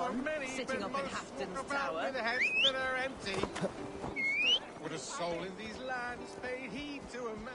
one, sitting up in Hafton's tower. With heads that are empty. Would a soul in these lands pay heed to a man?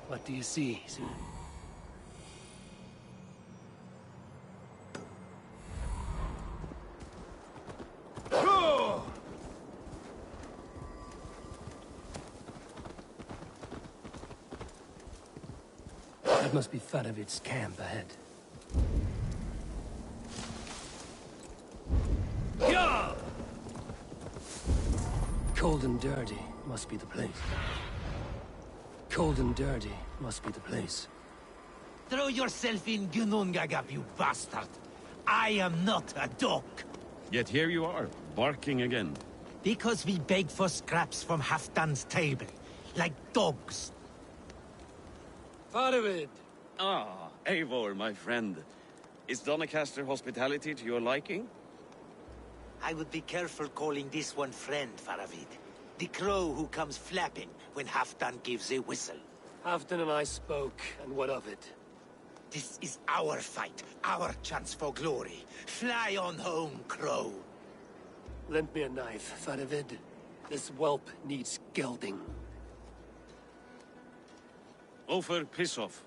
What do you see? That must be Faravid's camp ahead. Yeah! Cold and dirty must be the place. Cold and dirty must be the place. Throw yourself in Gunungagap, you bastard! I am not a dog! Yet here you are, barking again. Because we beg for scraps from Halfdan's table, like dogs. Faravid! Ah, Eivor, my friend. Is Doncaster hospitality to your liking? I would be careful calling this one friend, Faravid. The crow who comes flapping when Halfdan gives a whistle. Halfdan and I spoke, and what of it? This is our fight, our chance for glory. Fly on home, crow. Lend me a knife, Faravid. This whelp needs gelding. Ofer, piss off.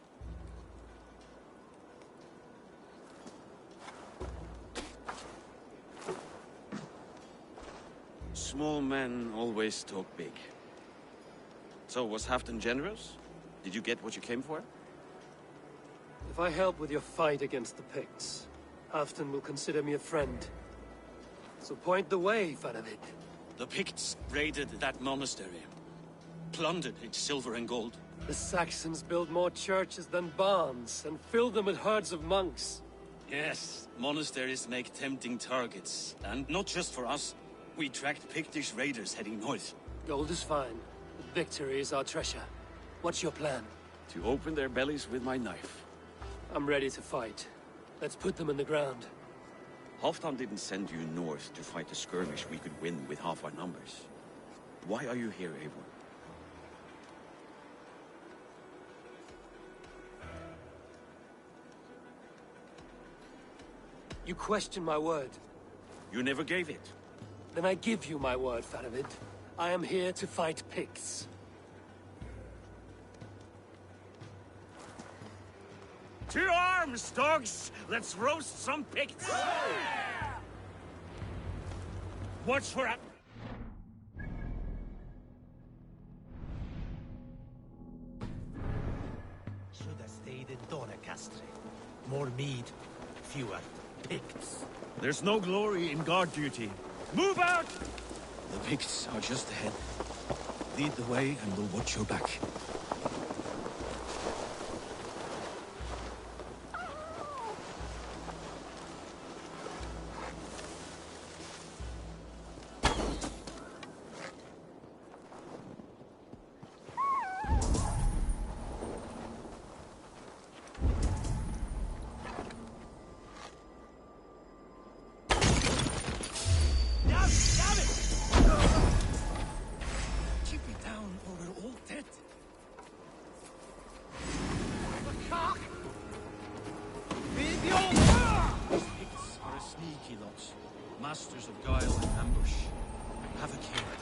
Small men always talk big. So, was Halfdan generous? Did you get what you came for? If I help with your fight against the Picts, Halfdan will consider me a friend. So point the way, Faravid. The Picts raided that monastery. Plundered its silver and gold. The Saxons build more churches than barns, and fill them with herds of monks. Yes, monasteries make tempting targets. And not just for us. We tracked Pictish raiders heading north. Gold is fine, but victory is our treasure. What's your plan? To open their bellies with my knife. I'm ready to fight. Let's put them in the ground. Halfdan didn't send you north to fight a skirmish we could win with half our numbers. Why are you here, Eivor? You question my word. You never gave it. Then I give you my word, Faravid. I am here to fight Picts. To arms, dogs! Let's roast some Picts! Watch for a... Should have stayed in Doncaster. More mead, fewer Picts. There's no glory in guard duty. Move out! The Picts are just ahead. Lead the way and we'll watch your back. masters of guile and ambush. Have a care.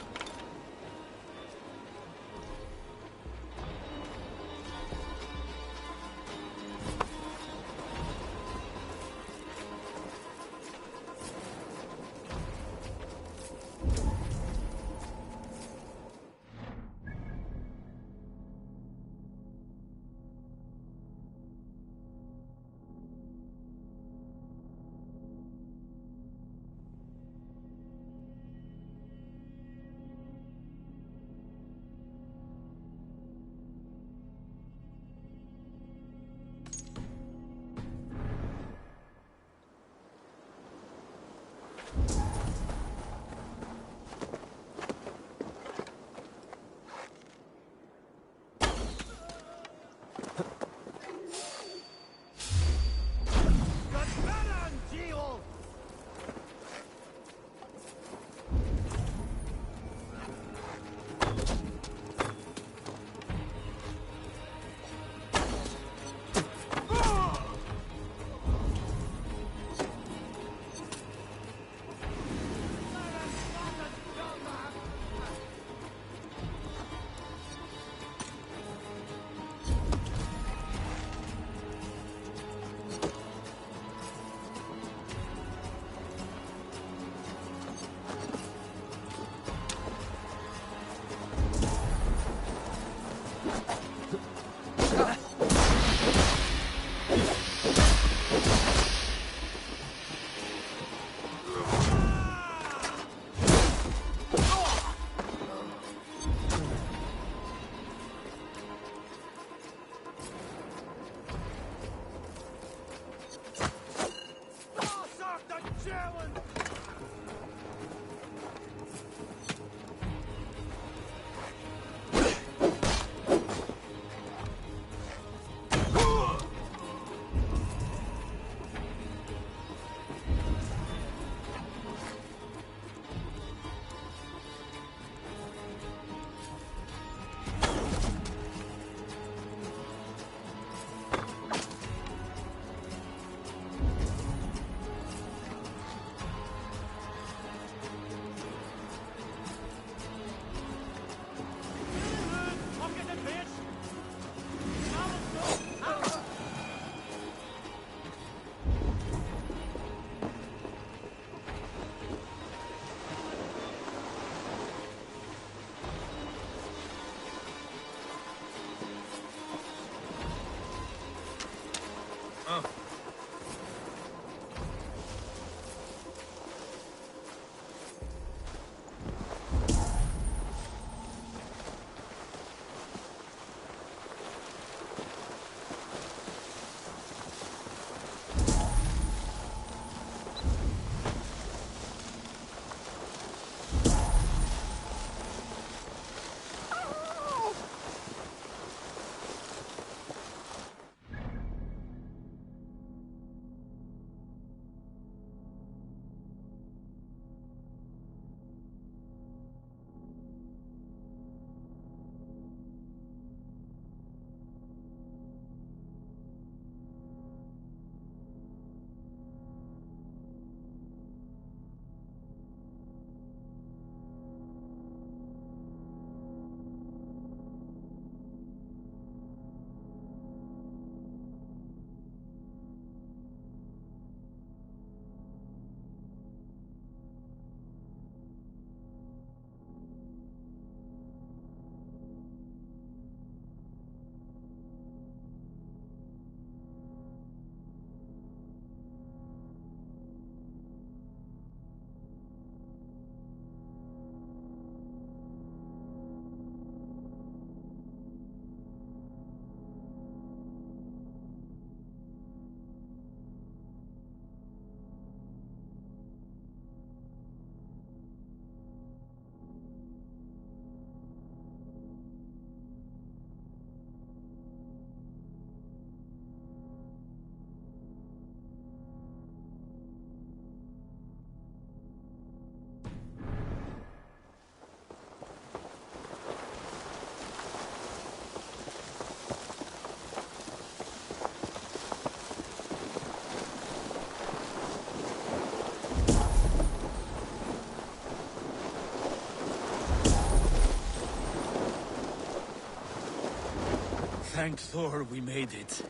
Thank Thor we made it.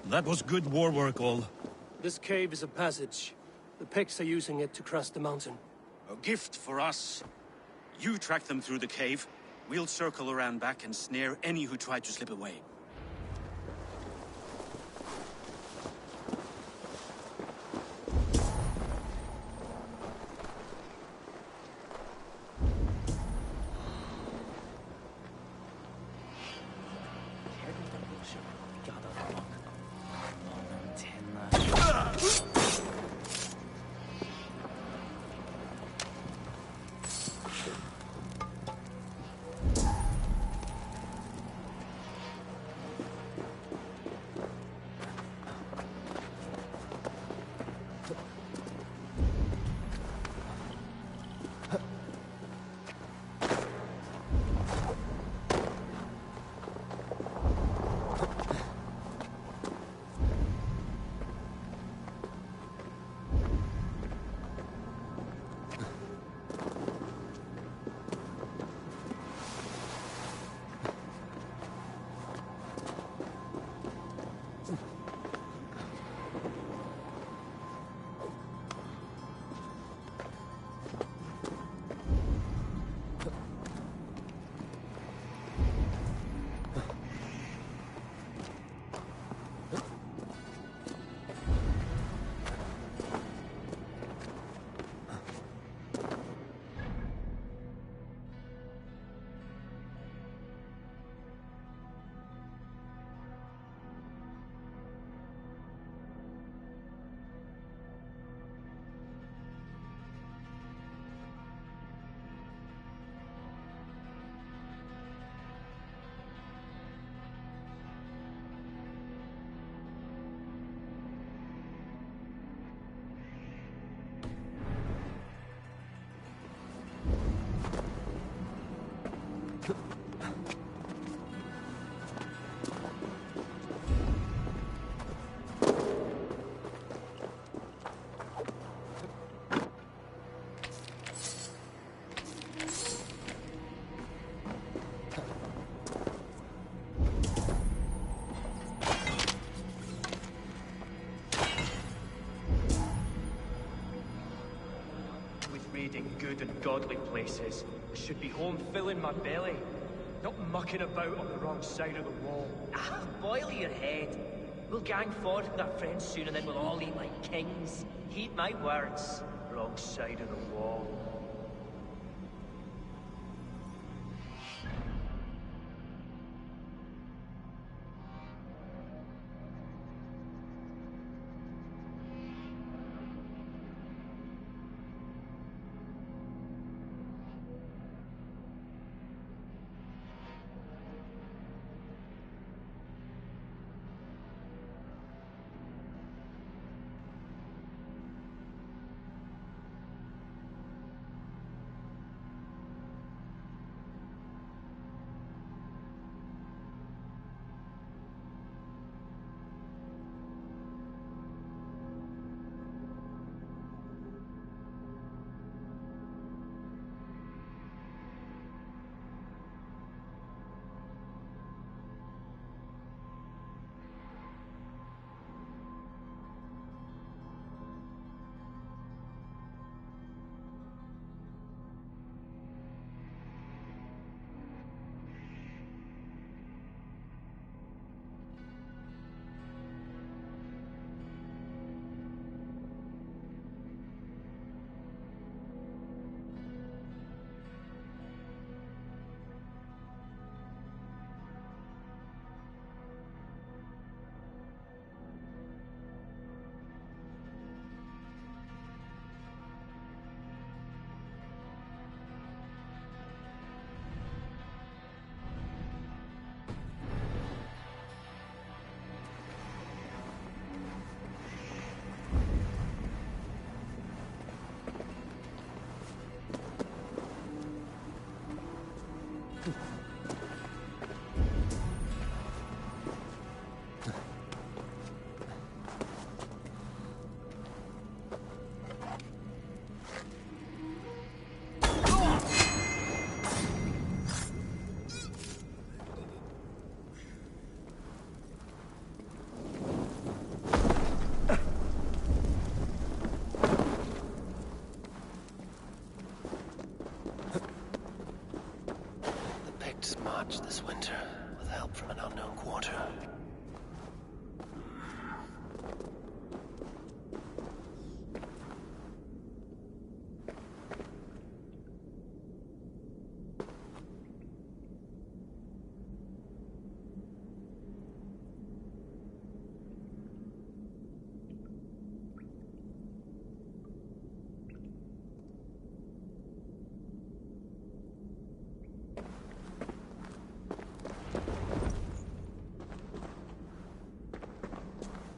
That was good war work, all. This cave is a passage. The Picts are using it to cross the mountain. A gift for us. You track them through the cave. We'll circle around back and snare any who try to slip away. Raiding good and godly places should be home filling my belly, not mucking about on the wrong side of the wall. Ah, boil your head. We'll gang forth with our friends soon and then we'll all eat like kings. Heed my words. Wrong side of the wall.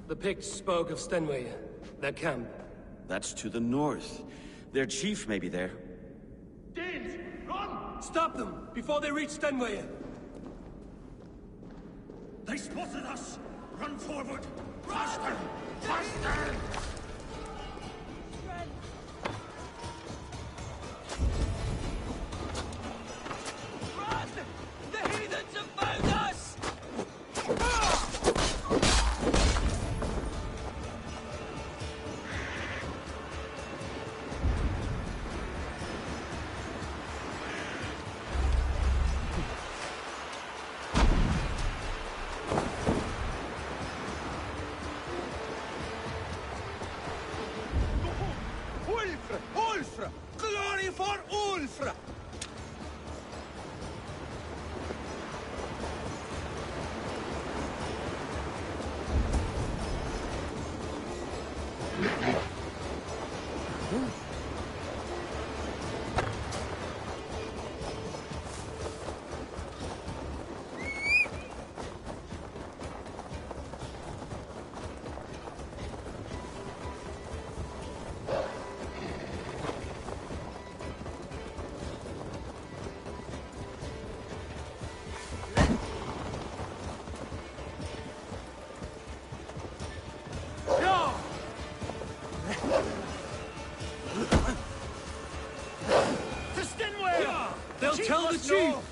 The Picts spoke of Stenway, their camp. That's to the north. Their chief may be there. Danes, run! Stop them, before they reach Stenway! They spotted us! Run forward! Faster! Faster! Run! The heathens have found us! Ulfr! Ulfr! Glory for Ulfr! To Stenway! They'll tell the must chief! know.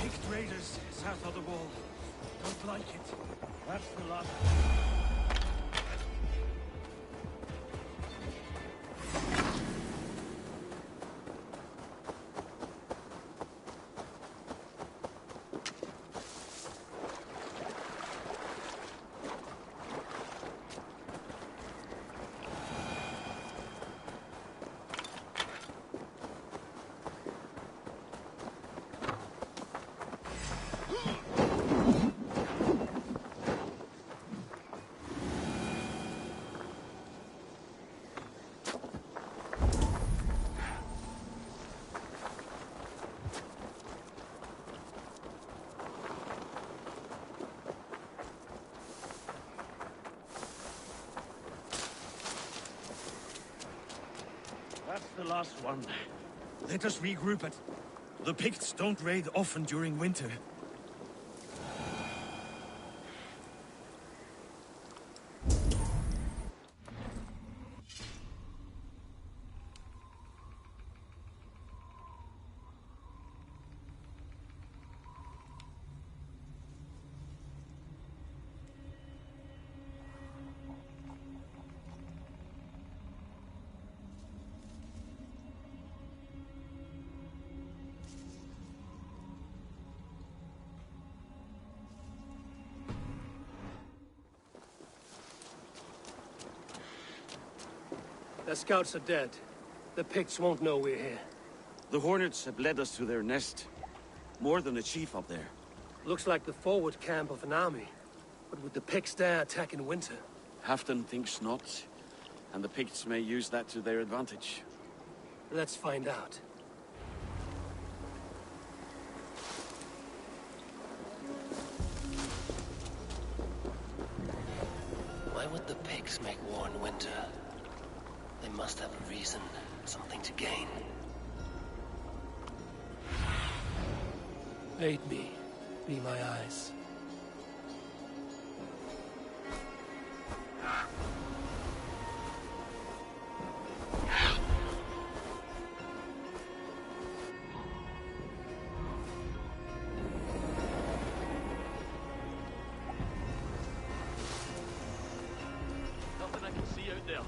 Picked raiders south of the wall. Don't like it. That's the last. That's the last one. Let us regroup it. The Picts don't raid often during winter. Their scouts are dead. The Picts won't know we're here. The Hornets have led us to their nest. More than a chief up there. Looks like the forward camp of an army. But would the Picts dare attack in winter? Halfdan thinks not. And the Picts may use that to their advantage. Let's find out. Why would the Picts make war in winter? They must have a reason, something to gain. Aid me. Be my eyes. Nothing I can see out there.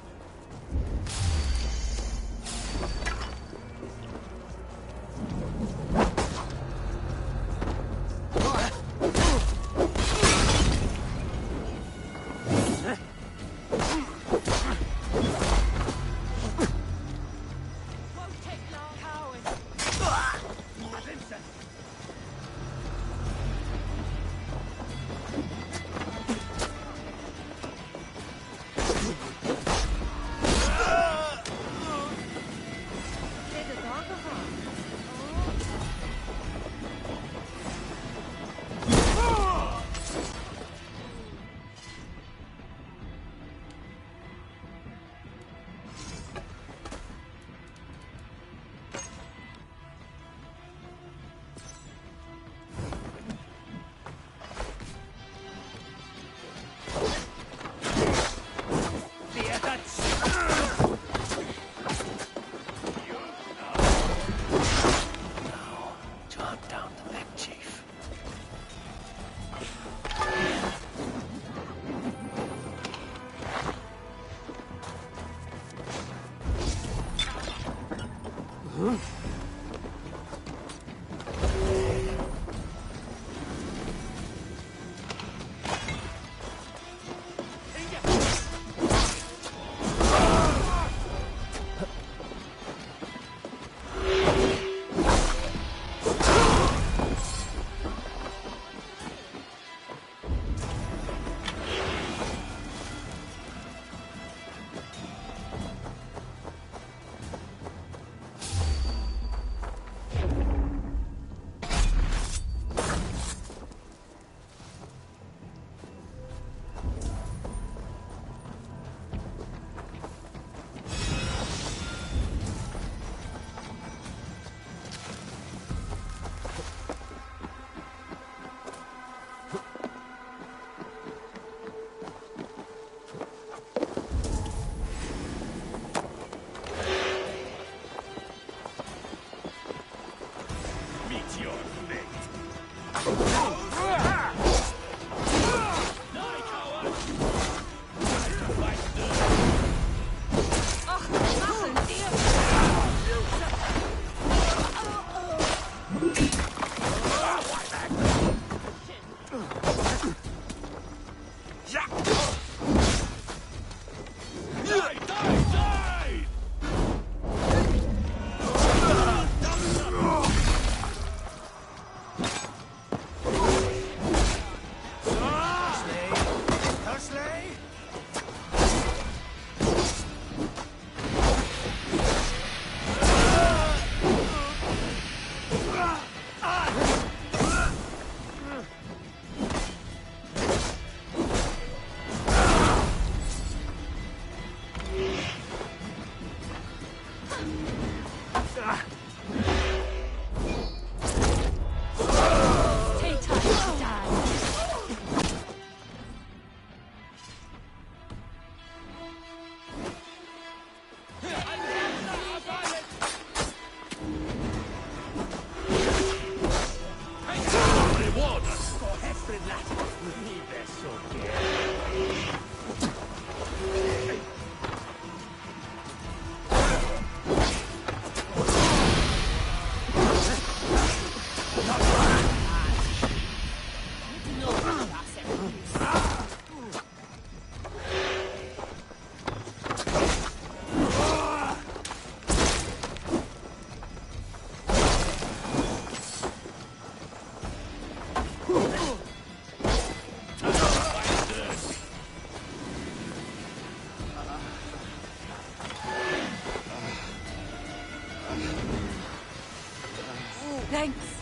Thanks.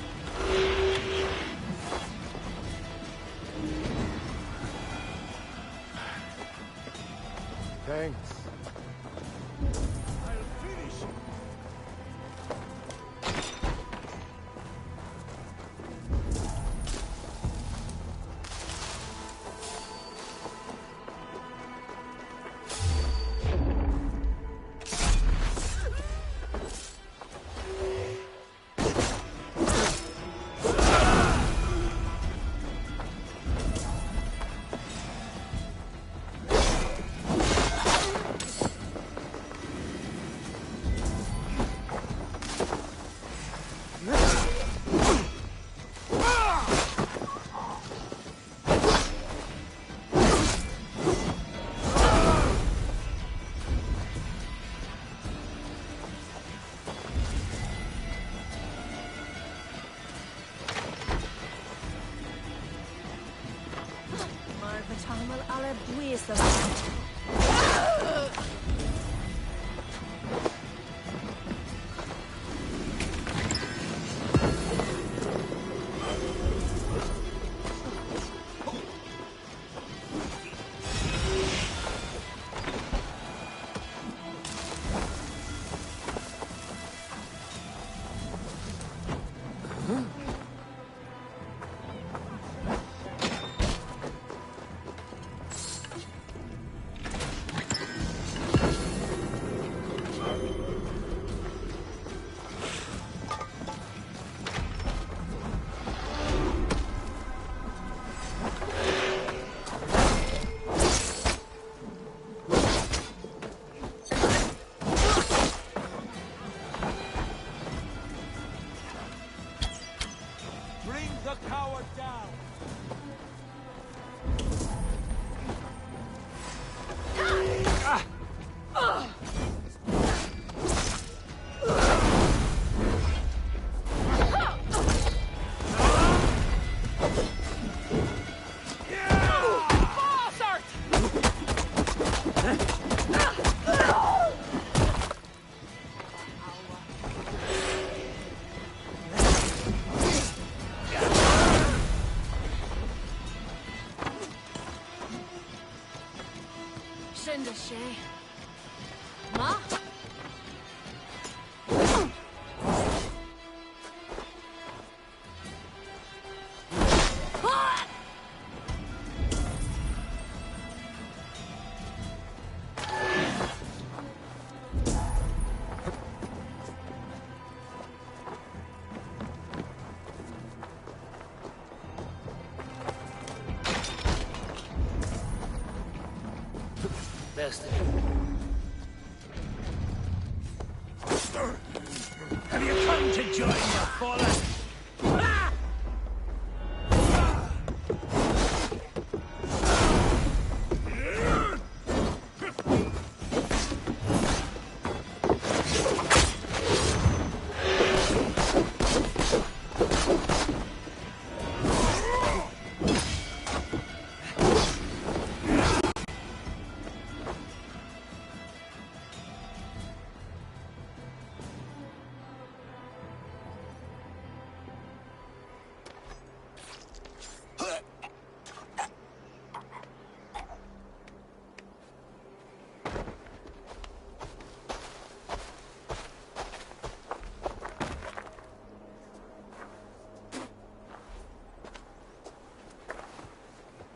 Thanks. buesa. Bring the coward down! Shinda Shay. Ma? Best. Have you come to join your fallen?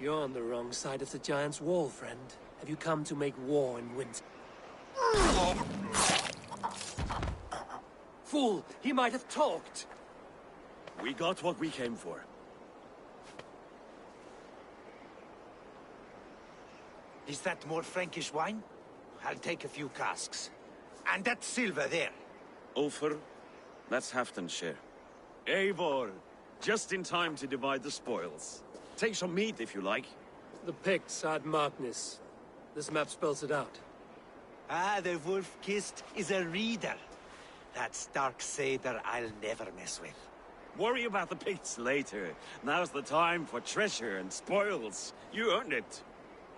You're on the wrong side of the Giant's wall, friend. Have you come to make war and win? Fool! He might have talked! We got what we came for. Is that more Frankish wine? I'll take a few casks. And that silver there. Ulfr, that's Halfdan's share. Eivor, just in time to divide the spoils. Take some meat if you like. The Picts had Magnus. This map spells it out. Ah, the wolf-kissed is a reader. That stark satyr I'll never mess with. Worry about the Picts later. Now's the time for treasure and spoils. You earned it.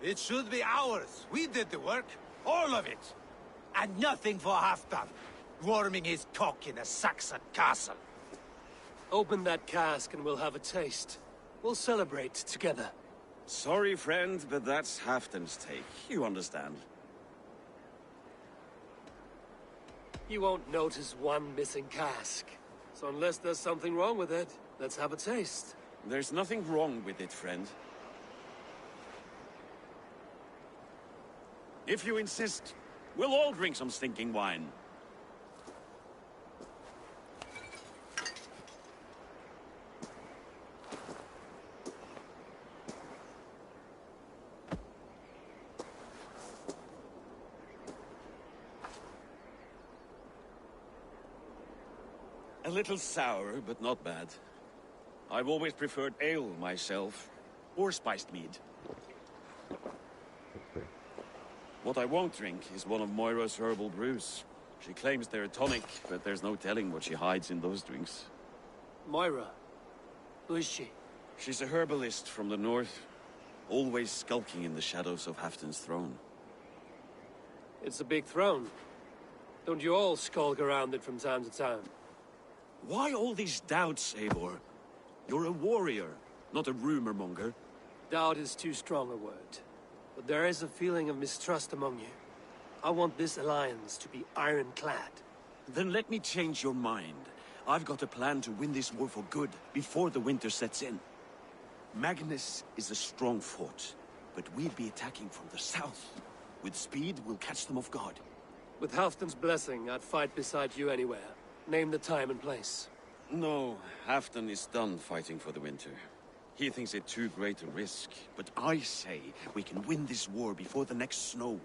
It should be ours. We did the work. All of it. And nothing for Halfdan, warming his cock in a Saxon castle. Open that cask and we'll have a taste. We'll celebrate together. Sorry, friend, but that's Halfdan's take. You understand. You won't notice one missing cask. So unless there's something wrong with it, let's have a taste. There's nothing wrong with it, friend. If you insist, we'll all drink some stinking wine. A little sour, but not bad. I've always preferred ale myself, or spiced mead. What I won't drink is one of Moira's herbal brews. She claims they're a tonic, but there's no telling what she hides in those drinks. Moira? Who is she? She's a herbalist from the north. always skulking in the shadows of Halfdan's throne. It's a big throne. Don't you all skulk around it from time to time? Why all these doubts, Eivor? You're a warrior, not a rumor monger. Doubt is too strong a word. But there is a feeling of mistrust among you. I want this alliance to be ironclad. Then let me change your mind. I've got a plan to win this war for good, before the winter sets in. Magnus is a strong fort, but we'll be attacking from the south. With speed, we'll catch them off guard. With Halfdan's blessing, I'd fight beside you anywhere. Name the time and place. No, Halfdan is done fighting for the winter. He thinks it too great a risk, but I say we can win this war before the next snow.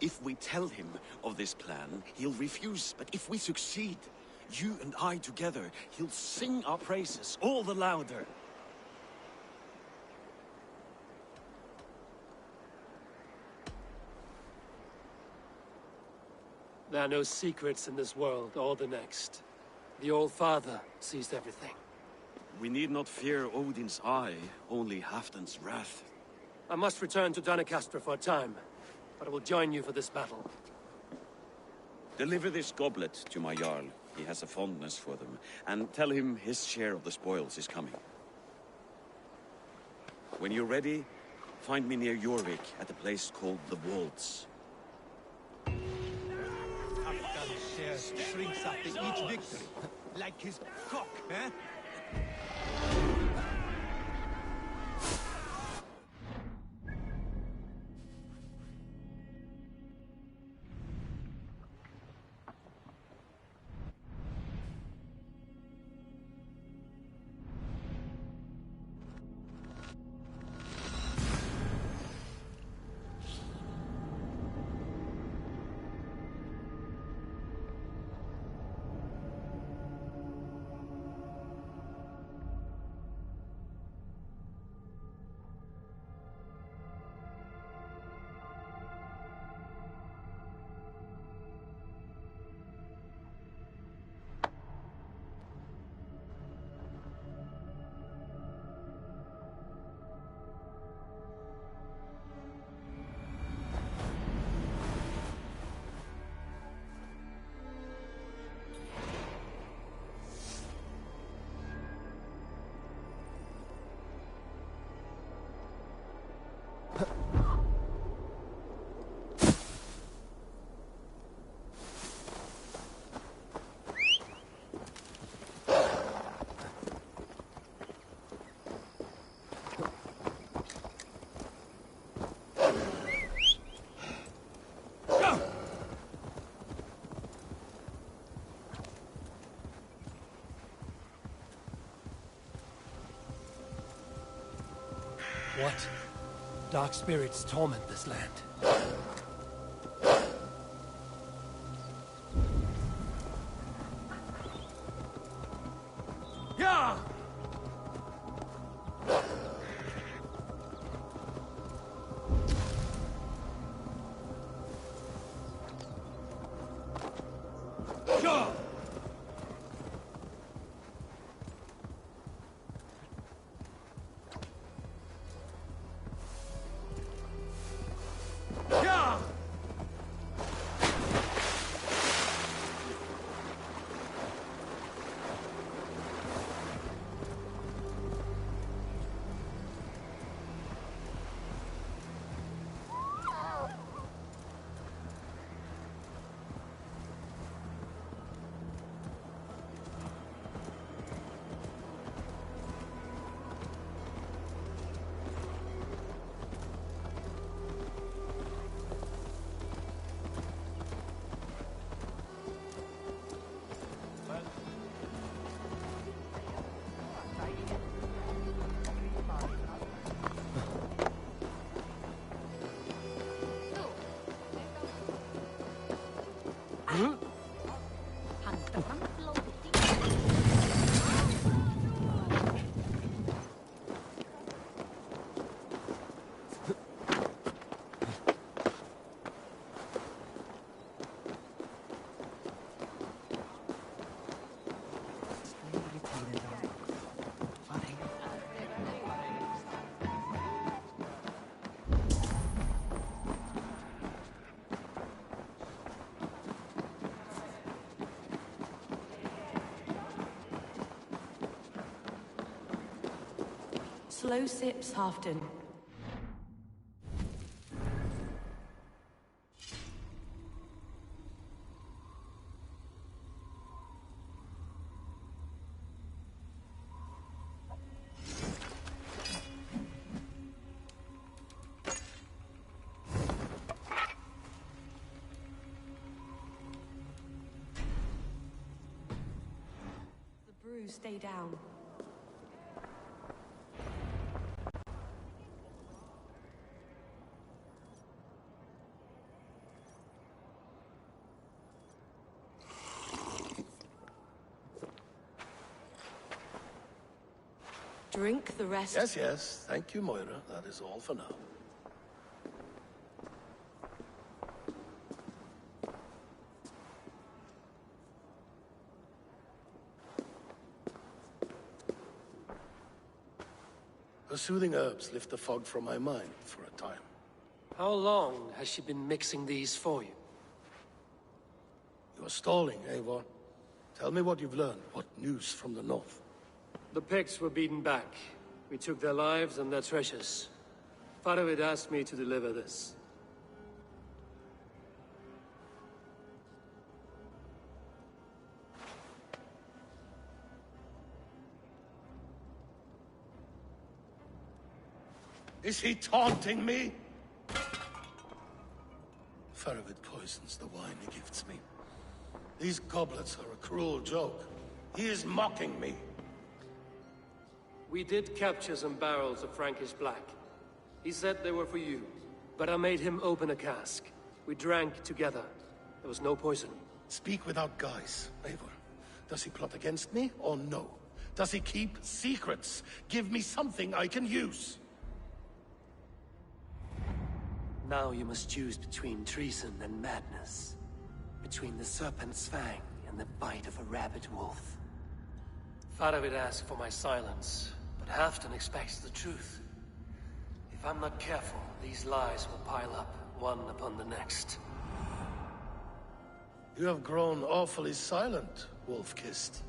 If we tell him of this plan, he'll refuse, but if we succeed, you and I together, he'll sing our praises all the louder. There are no secrets in this world or the next. The All-Father sees everything. We need not fear Odin's eye, only Halfdan's wrath. I must return to Doncaster for a time, but I will join you for this battle. Deliver this goblet to my Jarl. He has a fondness for them. And tell him his share of the spoils is coming. When you're ready, find me near Jorvik at a place called the Wolds. Halfdan's share shrinks after each victory. Like his cock, eh? What? Dark spirits torment this land. Yeah! slow sips, Halfdan. Stay down. Drink the rest. Yes, yes. Thank you, Moira. That is all for now. Her soothing herbs lift the fog from my mind for a time. How long has she been mixing these for you? You're stalling, Eivor. Tell me what you've learned. What news from the north? The Picts were beaten back. We took their lives and their treasures. Faravid asked me to deliver this. Is he taunting me? Faravid poisons the wine he gifts me. These goblets are a cruel joke. He is mocking me. We did capture some barrels of Frankish black. He said they were for you, but I made him open a cask. We drank together. There was no poison. Speak without guise, Eivor. Does he plot against me, or no? Does he keep secrets? Give me something I can use. Now you must choose between treason and madness. Between the serpent's fang and the bite of a rabid wolf. Faravid asked for my silence, but Halfdan expects the truth. If I'm not careful, these lies will pile up, one upon the next. You have grown awfully silent, Wolf-Kissed.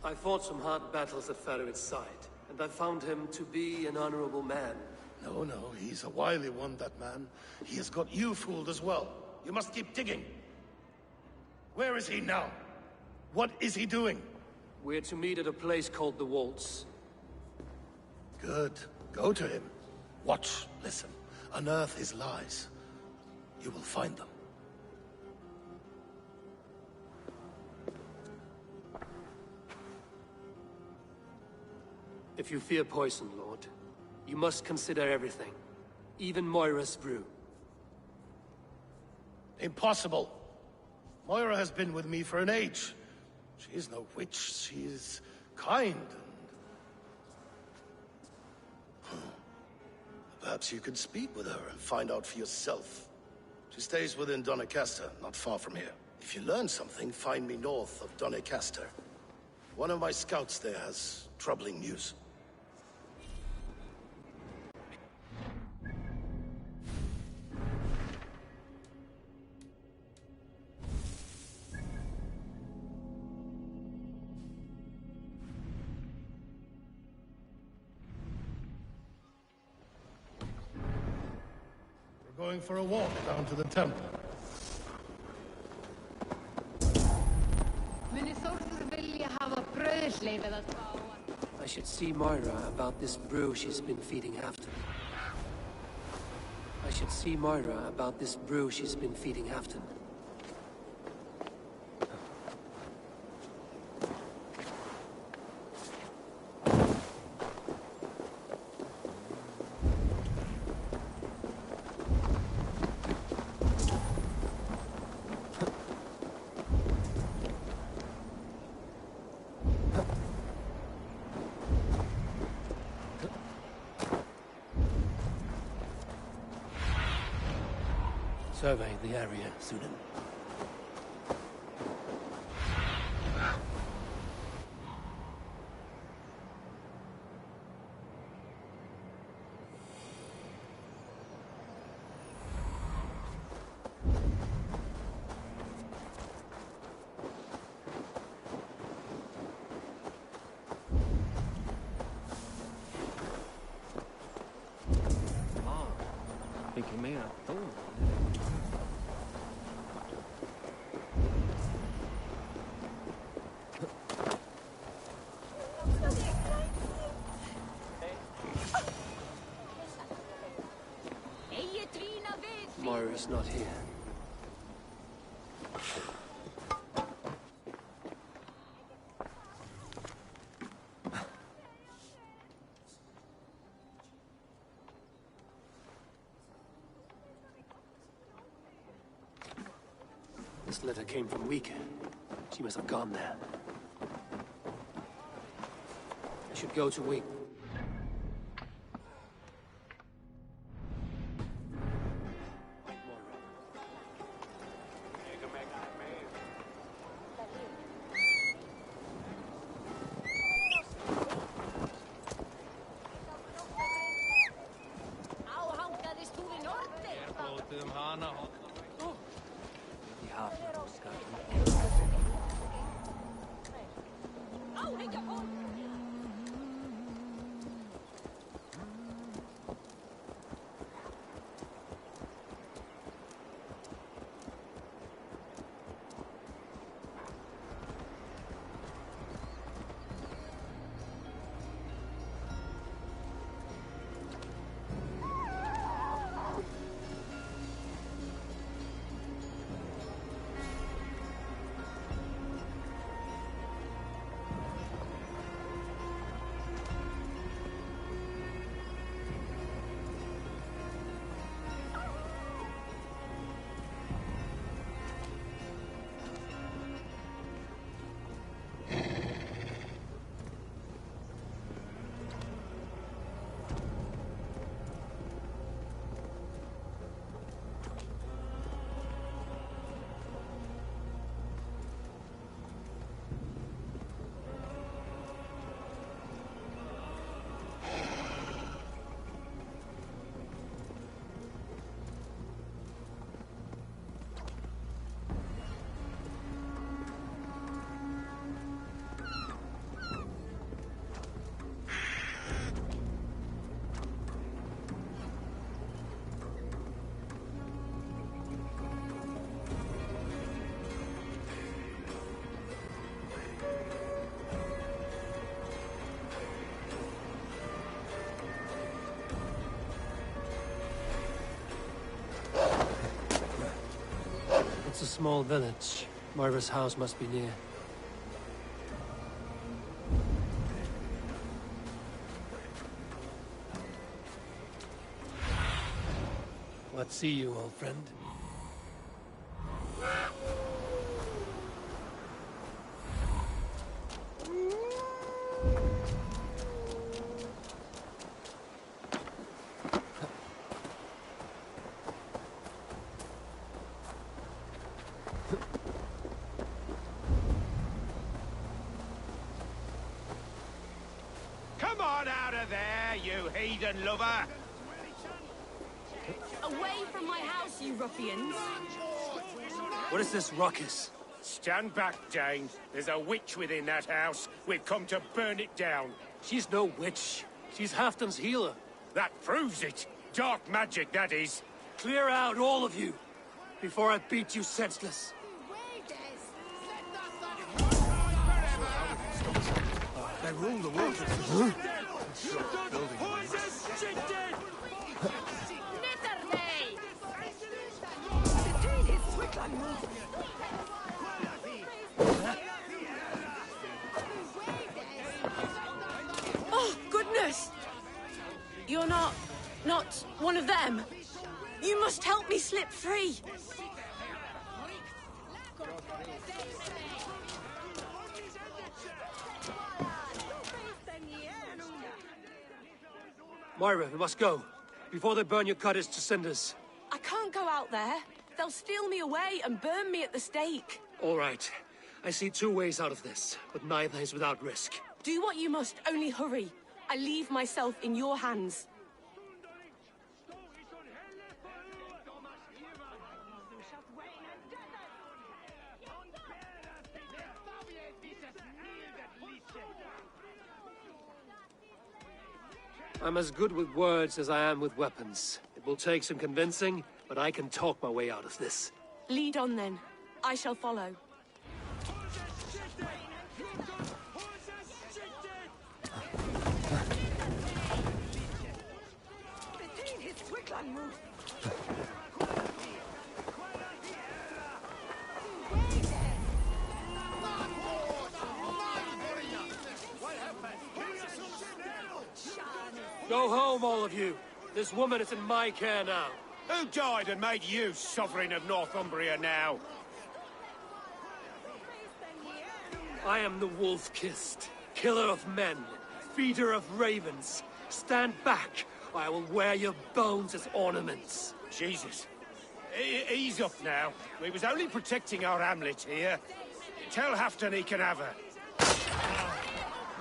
I fought some hard battles at Faroid's side, and I found him to be an honorable man. No, no, he's a wily one, that man. He has got you fooled as well. You must keep digging. Where is he now? What is he doing? We're to meet at a place called the Waltz. Good. Go to him. Watch, listen. Unearth his lies. You will find them. If you fear poison, Lord, you must consider everything. Even Moira's brew. Impossible. Moira has been with me for an age. She is no witch. She is kind and... Perhaps you could speak with her and find out for yourself. She stays within Doncaster, not far from here. If you learn something, find me north of Doncaster. One of my scouts there has troubling news. We're going for a walk down to the temple. I should see Moira about this brew she's been feeding Halfton. I should see Moira about this brew she's been feeding Halfton. Survey the area, Sunan. Thinking me a fool. Moira's not here. This letter came from Wika. She must have gone there. I should go to Wika. It's a small village. Moira's house must be near. What see you, old friend? Come on out of there, you heathen lover! Away from my house, you ruffians! What is this ruckus? Stand back, Dane. There's a witch within that house. We've come to burn it down. She's no witch. She's Halfdan's healer. That proves it. Dark magic, that is. Clear out, all of you, before I beat you senseless. They rule the world. Oh, goodness! You're not one of them. You must help me slip free. Moira, we must go, before they burn your cottage to cinders. I can't go out there. They'll steal me away and burn me at the stake. All right. I see two ways out of this, but neither is without risk. Do what you must, only hurry. I leave myself in your hands. I'm as good with words as I am with weapons. It will take some convincing, but I can talk my way out of this. Lead on then. I shall follow. Go home, all of you. This woman is in my care now. Who died and made you sovereign of Northumbria now? I am the wolf-kissed, killer of men, feeder of ravens. Stand back, or I will wear your bones as ornaments. Jesus. Ease up now. We was only protecting our hamlet here. Tell Halfdan he can have her.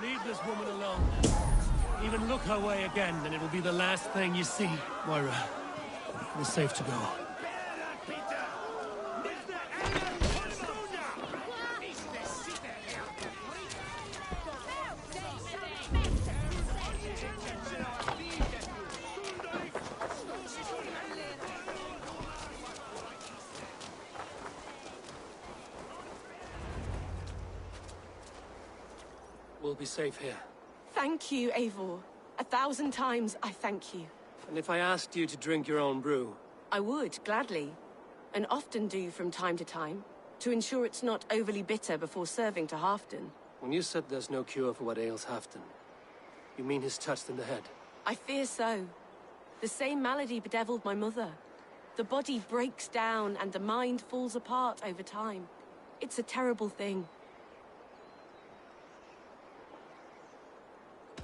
Leave this woman alone. Even look her way again, and it will be the last thing you see. Moira, it is safe to go. We'll be safe here. Thank you, Eivor. 1,000 times I thank you. And if I asked you to drink your own brew? I would, gladly. And often do from time to time, to ensure it's not overly bitter before serving to Halfdan. When you said there's no cure for what ails Halfdan, you mean he's touched in the head? I fear so. The same malady bedeviled my mother. The body breaks down and the mind falls apart over time. It's a terrible thing.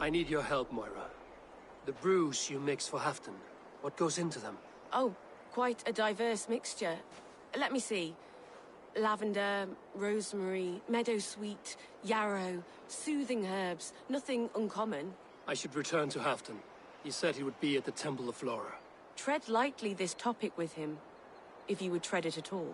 I need your help, Moira. The brews you mix for Halfdan, what goes into them? Oh, quite a diverse mixture. Let me see. Lavender, rosemary, meadowsweet, yarrow, soothing herbs, nothing uncommon. I should return to Halfdan. He said he would be at the Temple of Flora. Tread lightly this topic with him, if you would tread it at all.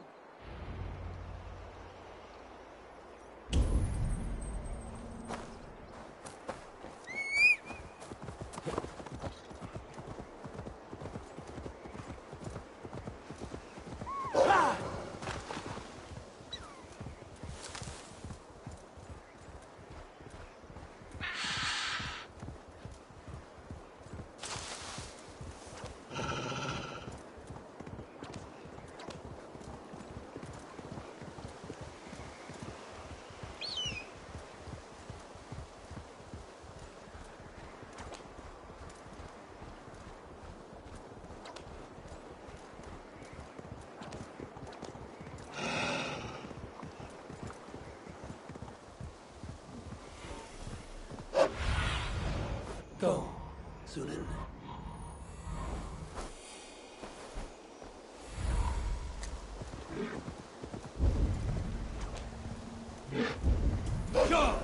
go, Zunin. Go!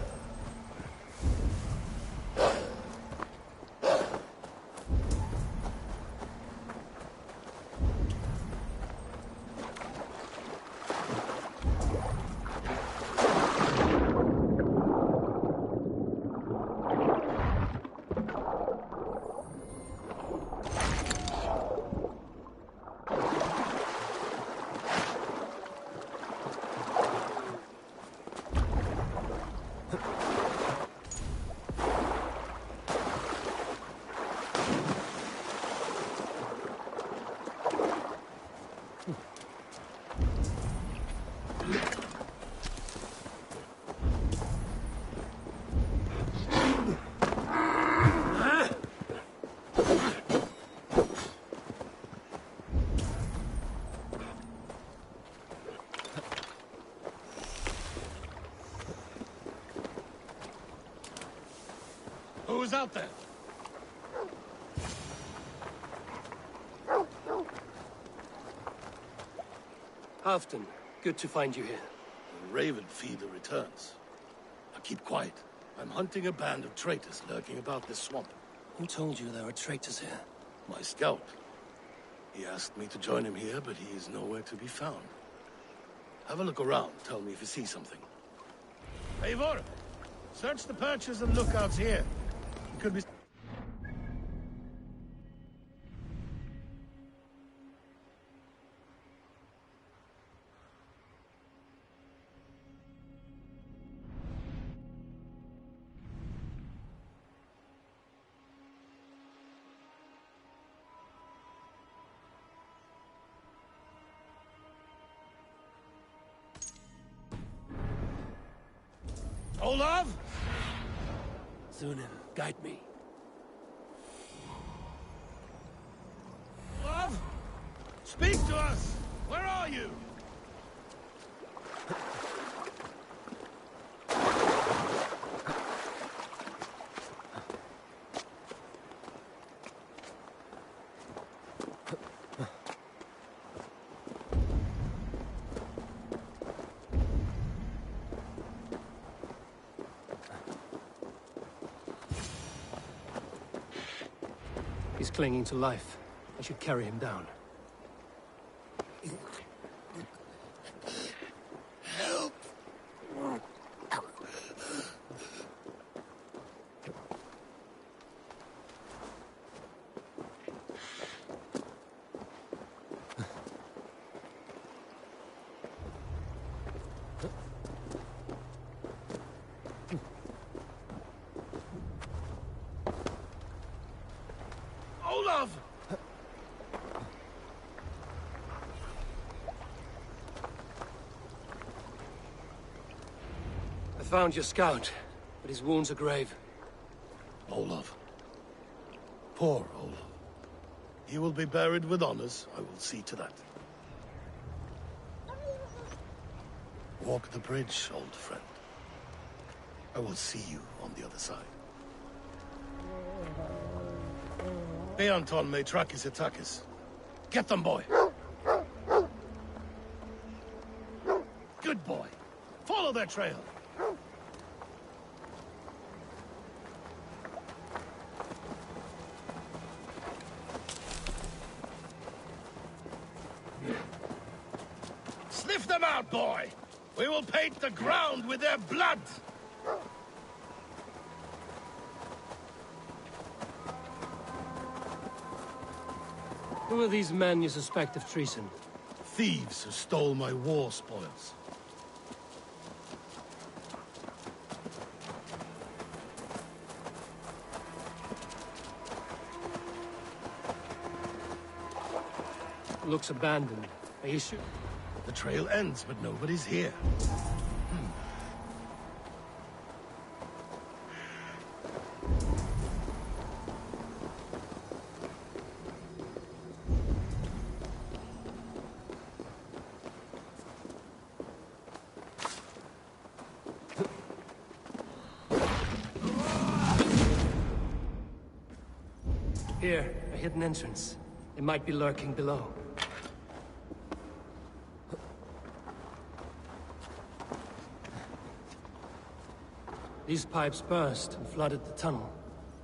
Who's out there? Halfton, good to find you here. The Raven feeder returns. Now keep quiet. I'm hunting a band of traitors lurking about this swamp. Who told you there were traitors here? My scout. He asked me to join him here, but he is nowhere to be found. Have a look around. Tell me if you see something. Eivor! Search the perches and lookouts here. It could be... Olav? Zunin, guide me. Olav? Speak to us! Where are you? He's clinging to life. I should carry him down. Help! Olav! I found your scout, but his wounds are grave. Olav. Poor Olav. He will be buried with honors. I will see to that. Walk the bridge, old friend. I will see you on the other side. Beanton may track his attackers. Get them, boy! Good boy. Follow their trail. Sniff them out, boy! We will paint the ground with their blood! Who are these men you suspect of treason? Thieves who stole my war spoils. Looks abandoned. Are you sure? The trail ends, but nobody's here. Here, a hidden entrance. It might be lurking below. These pipes burst and flooded the tunnel.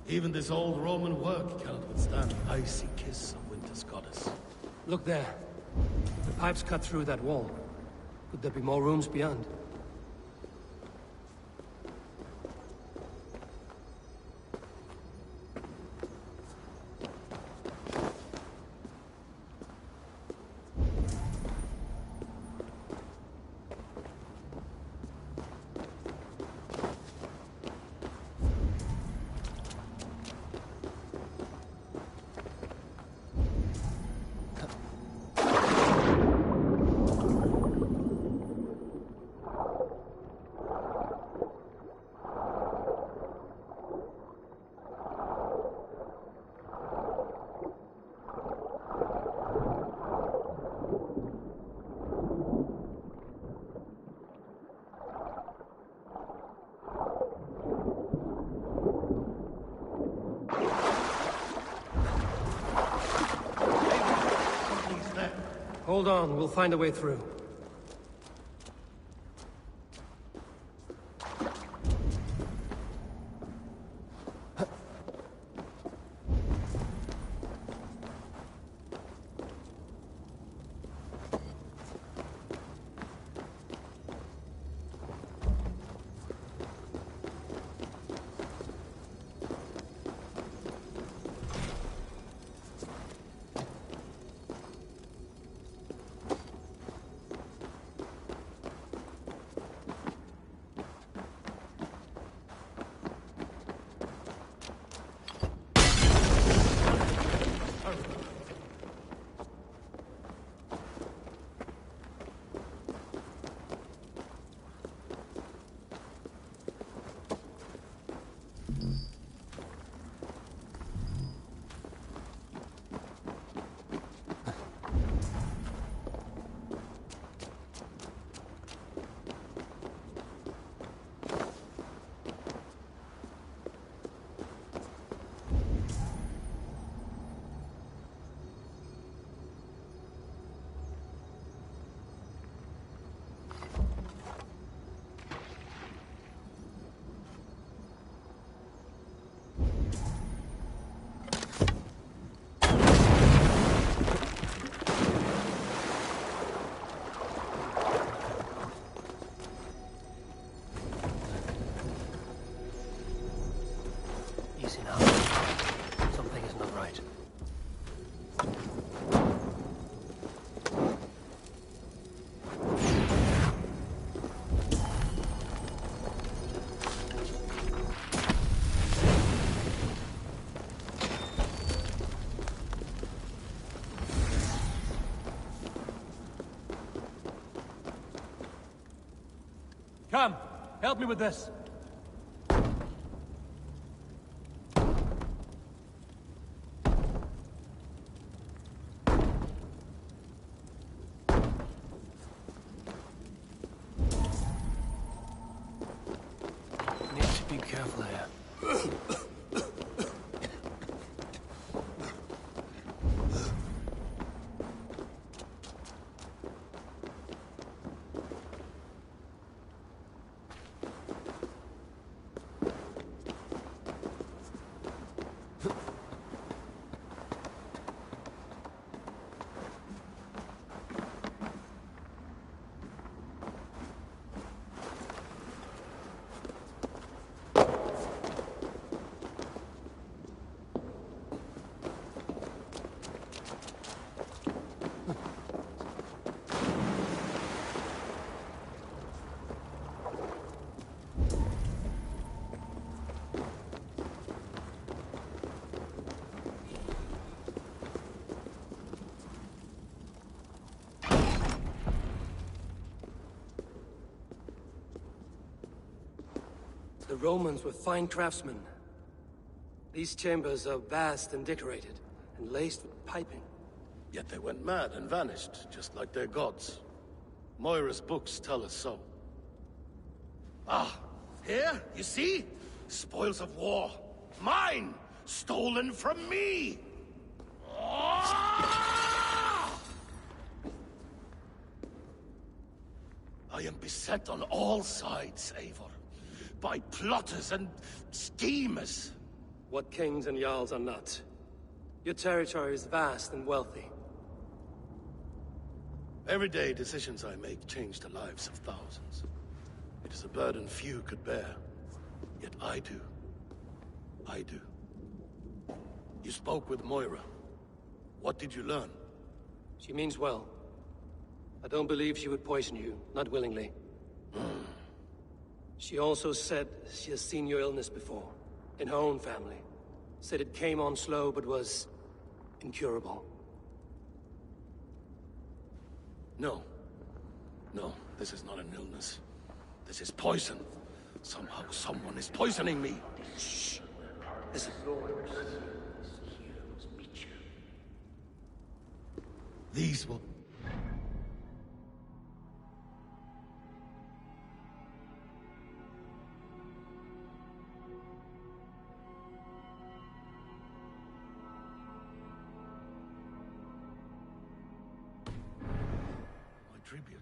Even this old Roman work cannot withstand the icy kiss of winter's goddess. Look there. The pipes cut through that wall. Could there be more rooms beyond? Hold on, we'll find a way through. Easy now. Something is not right. Come, help me with this. Be careful here. The Romans were fine craftsmen. These chambers are vast and decorated, and laced with piping. Yet they went mad and vanished, just like their gods. Moira's books tell us so. Ah, here, you see? Spoils of war. Mine! Stolen from me! I am beset on all sides, Eivor. By plotters and schemers. What kings and jarls are not. Your territory is vast and wealthy. Everyday decisions I make change the lives of thousands. It is a burden few could bear. Yet I do. I do. You spoke with Moira. What did you learn? She means well. I don't believe she would poison you, not willingly. She also said she has seen your illness before, in her own family. Said it came on slow, but was incurable. No. No, this is not an illness. This is poison. Somehow someone is poisoning me. Shh. Listen. These will... my tribute.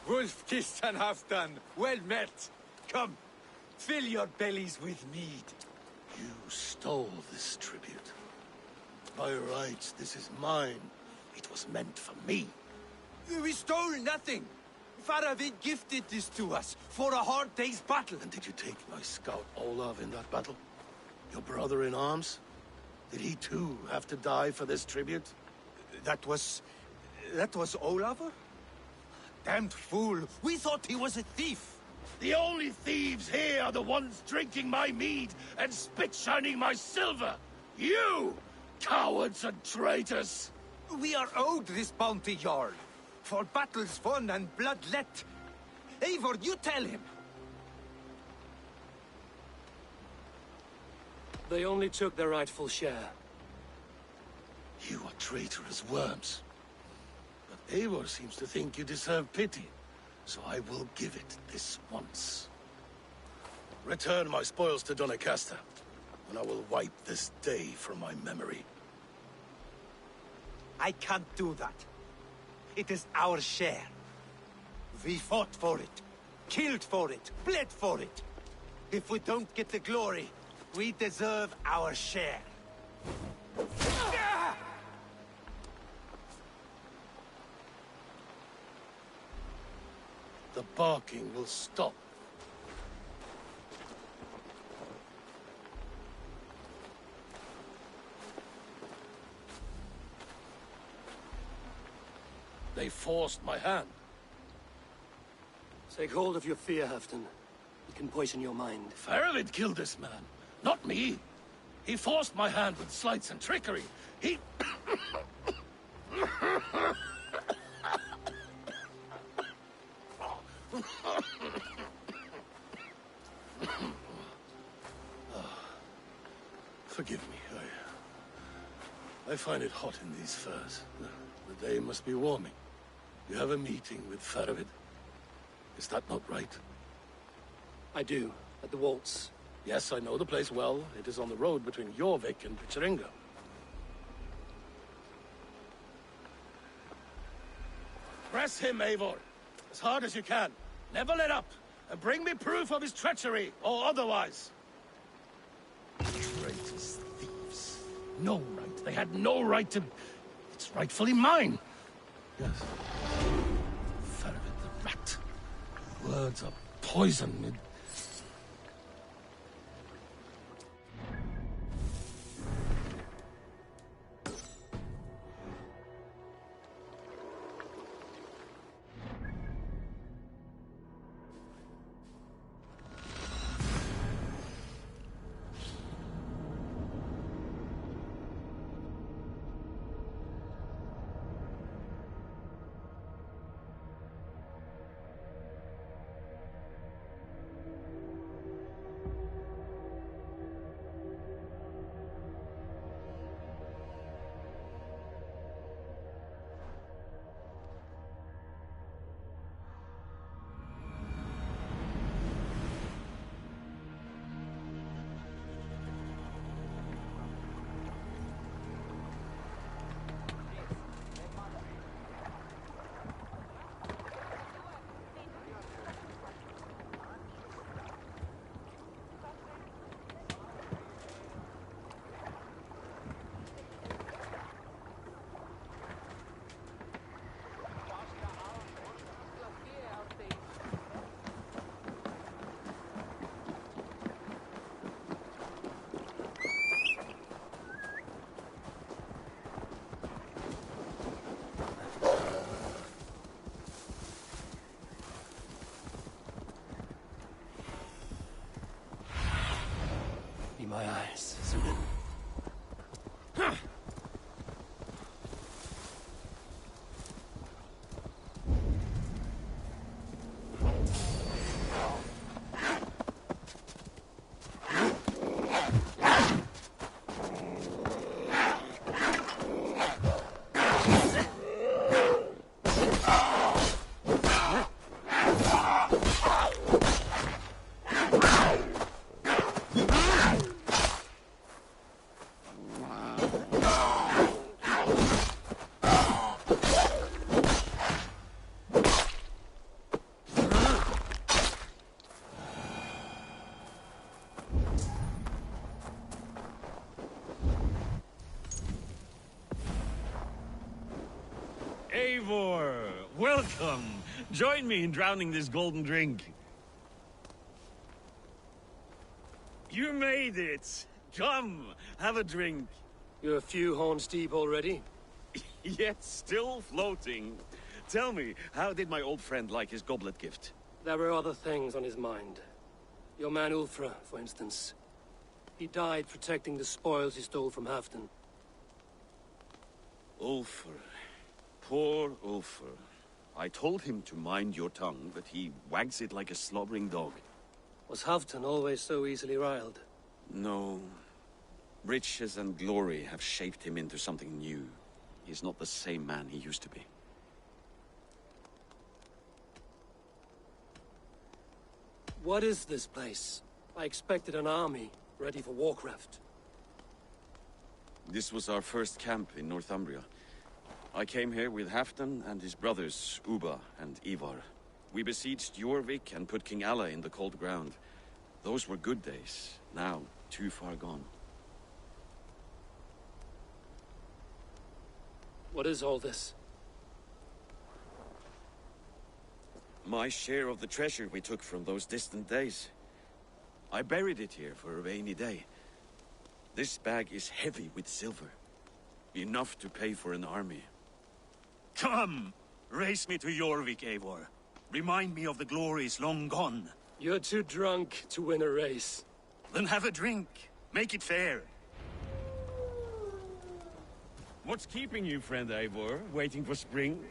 Wolf-kissed and half done. Well met. Come, fill your bellies with mead. You stole this tribute. By rights, this is mine. It was meant for me. We stole nothing. Faravid gifted this to us for a hard day's battle. And did you take my scout Olav in that battle? Your brother in arms? Did he too have to die for this tribute? That was Olav? Damned fool! We thought he was a thief! The only thieves here are the ones drinking my mead and spit-shining my silver! You! Cowards and traitors! We are owed this bounty, Jarl. For battles won and blood let. Eivor, you tell him! They only took their rightful share. You are traitorous worms. But Eivor seems to think you deserve pity, so I will give it this once. Return my spoils to Doncaster, and I will wipe this day from my memory. I can't do that. It is our share. We fought for it, killed for it, bled for it. If we don't get the glory, we deserve our share. The barking will stop. They forced my hand. Take hold of your fear, Halfdan. It can poison your mind. Faravid killed this man, not me. He forced my hand with sleights and trickery. He... Forgive me. I find it hot in these furs. The day must be warming. You have a meeting with Faravid. Is that not right? I do, at the waltz. Yes, I know the place well. It is on the road between Jorvik and Picheringa. Press him, Eivor. As hard as you can. Never let up. And bring me proof of his treachery, or otherwise. Traitors, thieves. No right. They had no right to... It's rightfully mine. Yes. Faravid the rat. Words are poison. my eyes, Sudin. Eivor, welcome. Join me in drowning this golden drink. You made it. Come, have a drink. You're a few horns deep already? Yet still floating. Tell me, how did my old friend like his goblet gift? There were other things on his mind. Your man Ulfra, for instance. He died protecting the spoils he stole from Halfdan. Ulfr. Poor Ulfr. I told him to mind your tongue, but he wags it like a slobbering dog. Was Halfdan always so easily riled? No. Riches and glory have shaped him into something new. He's not the same man he used to be. What is this place? I expected an army, ready for Warcraft. This was our first camp in Northumbria. I came here with Halfdan and his brothers, Ubba and Ivar. We besieged Jorvik and put King Alla in the cold ground. Those were good days, now too far gone. What is all this? My share of the treasure we took from those distant days. I buried it here for a rainy day. This bag is heavy with silver. Enough to pay for an army. Come! Race me to Jorvik, Eivor. Remind me of the glories long gone. You're too drunk to win a race. Then have a drink. Make it fair. What's keeping you, friend Eivor? Waiting for spring?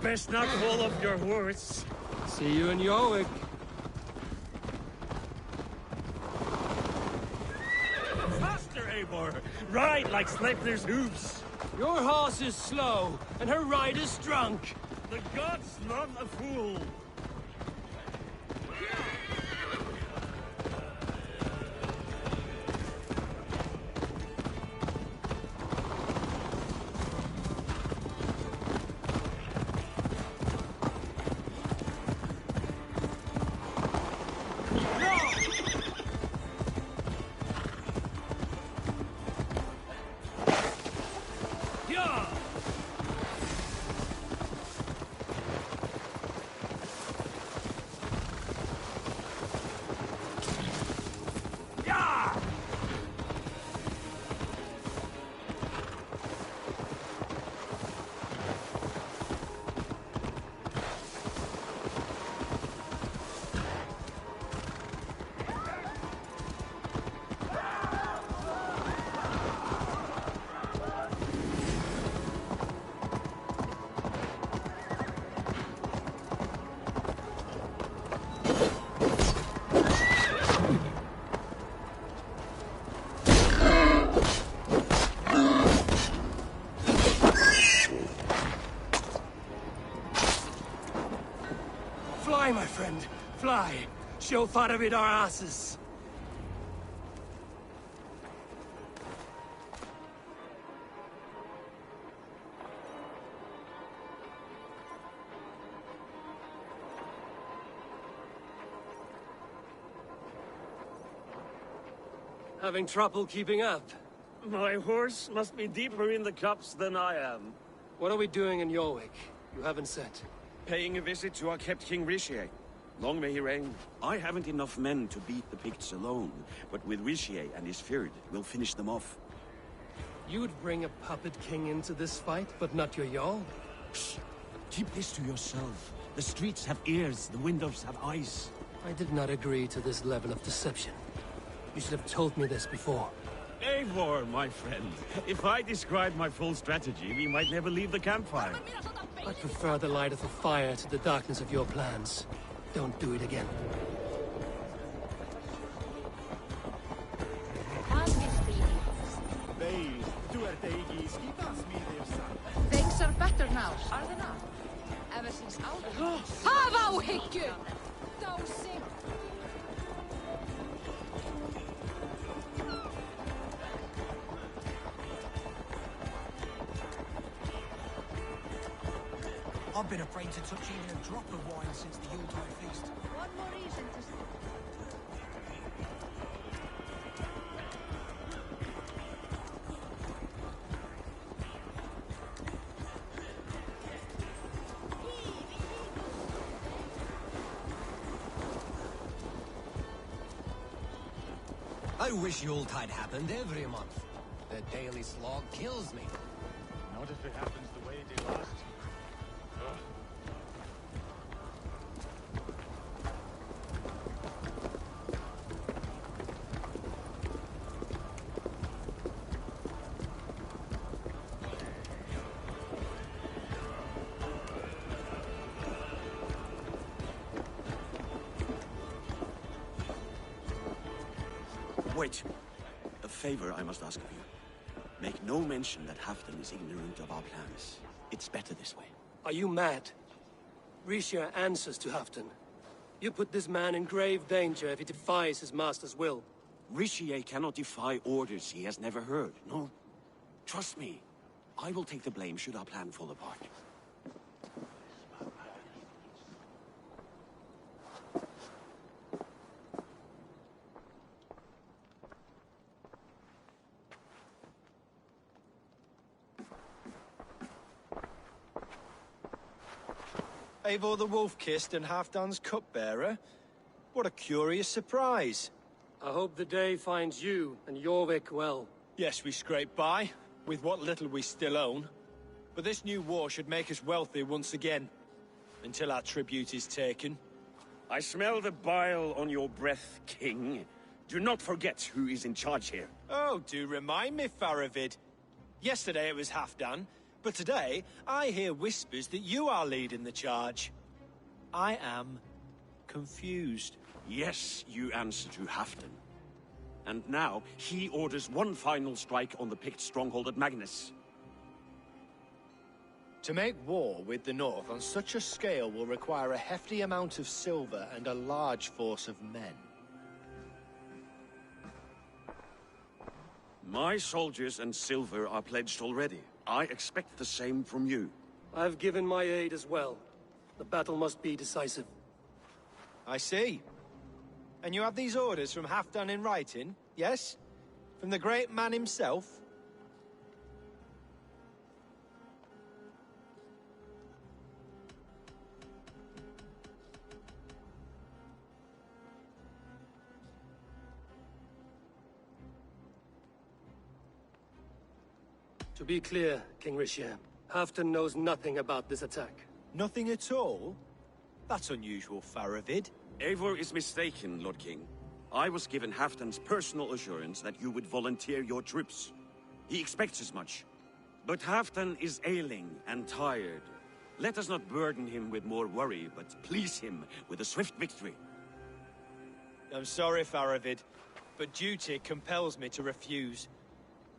Best not call up your horse. See you in Jorvik. Faster, Eivor! Ride like Sleipnir's hooves! Your horse is slow, and her rider's drunk. The gods love a fool! Fly, my friend. Fly. Show Faramir our asses. Having trouble keeping up? My horse must be deeper in the cups than I am. What are we doing in Jorvik? You haven't said. paying a visit to our kept King Richier. Long may he reign. I haven't enough men to beat the Picts alone, but with Richier and his Fyrd, we'll finish them off. You would bring a puppet king into this fight, but not your Jarl? Shh! Keep this to yourself. The streets have ears, the windows have eyes. I did not agree to this level of deception. You should have told me this before. Eivor, my friend. If I described my full strategy, we might never leave the campfire. I prefer the light of the fire to the darkness of your plans. Don't do it again. Things are better now, are they not? Ever since Alden. Hafa áhyggju! Dósi! I've been afraid to touch even a drop of wine since the Yuletide feast. One more reason to... I wish Yuletide happened every month. The daily slog kills me. Not if it happens the way it did last. Wait. A favor I must ask of you. Make no mention that Halfdan is ignorant of our plans. It's better this way. Are you mad? Richier answers to Halfdan. You put this man in grave danger if he defies his master's will. Richier cannot defy orders he has never heard, no? Trust me. I will take the blame should our plan fall apart. Eivor the Wolf-Kissed and Halfdan's cupbearer? What a curious surprise. I hope the day finds you and Jorvik well. Yes, we scrape by, with what little we still own. But this new war should make us wealthy once again. Until our tribute is taken. I smell the bile on your breath, King. Do not forget who is in charge here. Oh, do remind me, Faravid. Yesterday it was Halfdan, but today I hear whispers that you are leading the charge. I am confused. Yes, you answer to Halfdan. And now he orders one final strike on the Pict stronghold at Magnus. To make war with the North on such a scale will require a hefty amount of silver and a large force of men. My soldiers and silver are pledged already. I expect the same from you. I've given my aid as well. The battle must be decisive. I see. And you have these orders from Halfdan in writing, yes? From the great man himself? To be clear, King Richier, Halfdan knows nothing about this attack. Nothing at all? That's unusual, Faravid. Eivor is mistaken, Lord King. I was given Halfdan's personal assurance that you would volunteer your troops. He expects as much. But Halfdan is ailing and tired. Let us not burden him with more worry, but please him with a swift victory. I'm sorry, Faravid, but duty compels me to refuse.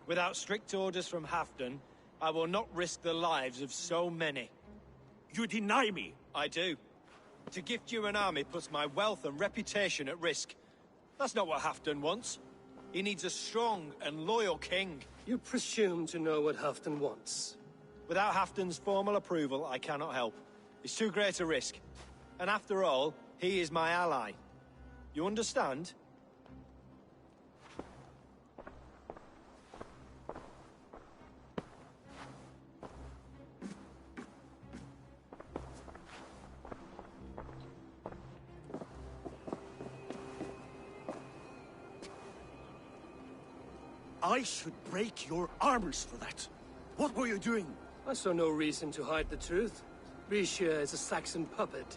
Without strict orders from Halfdan, I will not risk the lives of so many. You deny me? I do. To gift you an army puts my wealth and reputation at risk. That's not what Halfdan wants. He needs a strong and loyal king. You presume to know what Halfdan wants. Without Halfdan's formal approval, I cannot help. It's too great a risk. And after all, he is my ally. You understand? I should break your arms for that. What were you doing? I saw no reason to hide the truth. Risha is a Saxon puppet.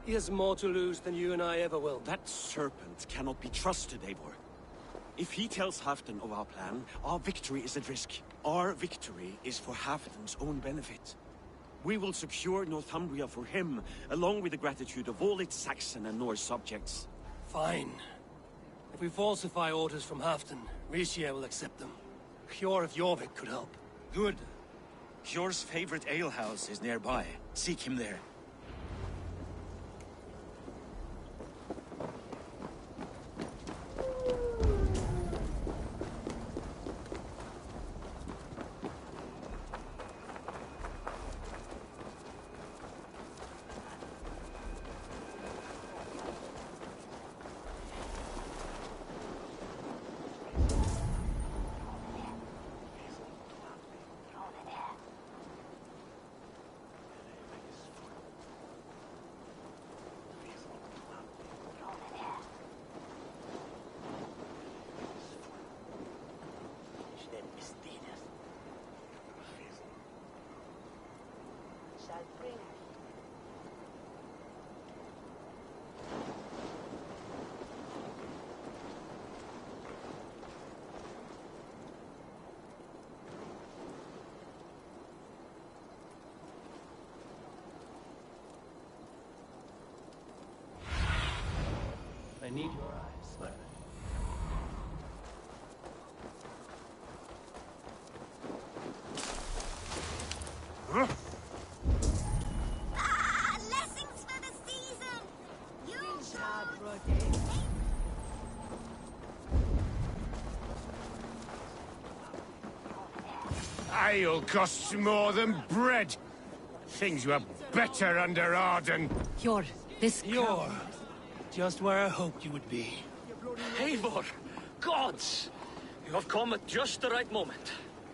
He has more to lose than you and I ever will. That serpent cannot be trusted, Eivor. If he tells Halfdan of our plan, our victory is at risk. Our victory is for Halfdan's own benefit. We will secure Northumbria for him, along with the gratitude of all its Saxon and Norse subjects. Fine. If we falsify orders from Halfdan, Risha will accept them. Hjor of Jorvik could help. Good. Hjor's favorite alehouse is nearby. Seek him there. I need your eyes, Leonard. Blessings for the season! You Ale costs more than bread. Things were better under Arden. Hjor, this Hjor. Just where I hoped you would be. Eivor! Gods! You have come at just the right moment.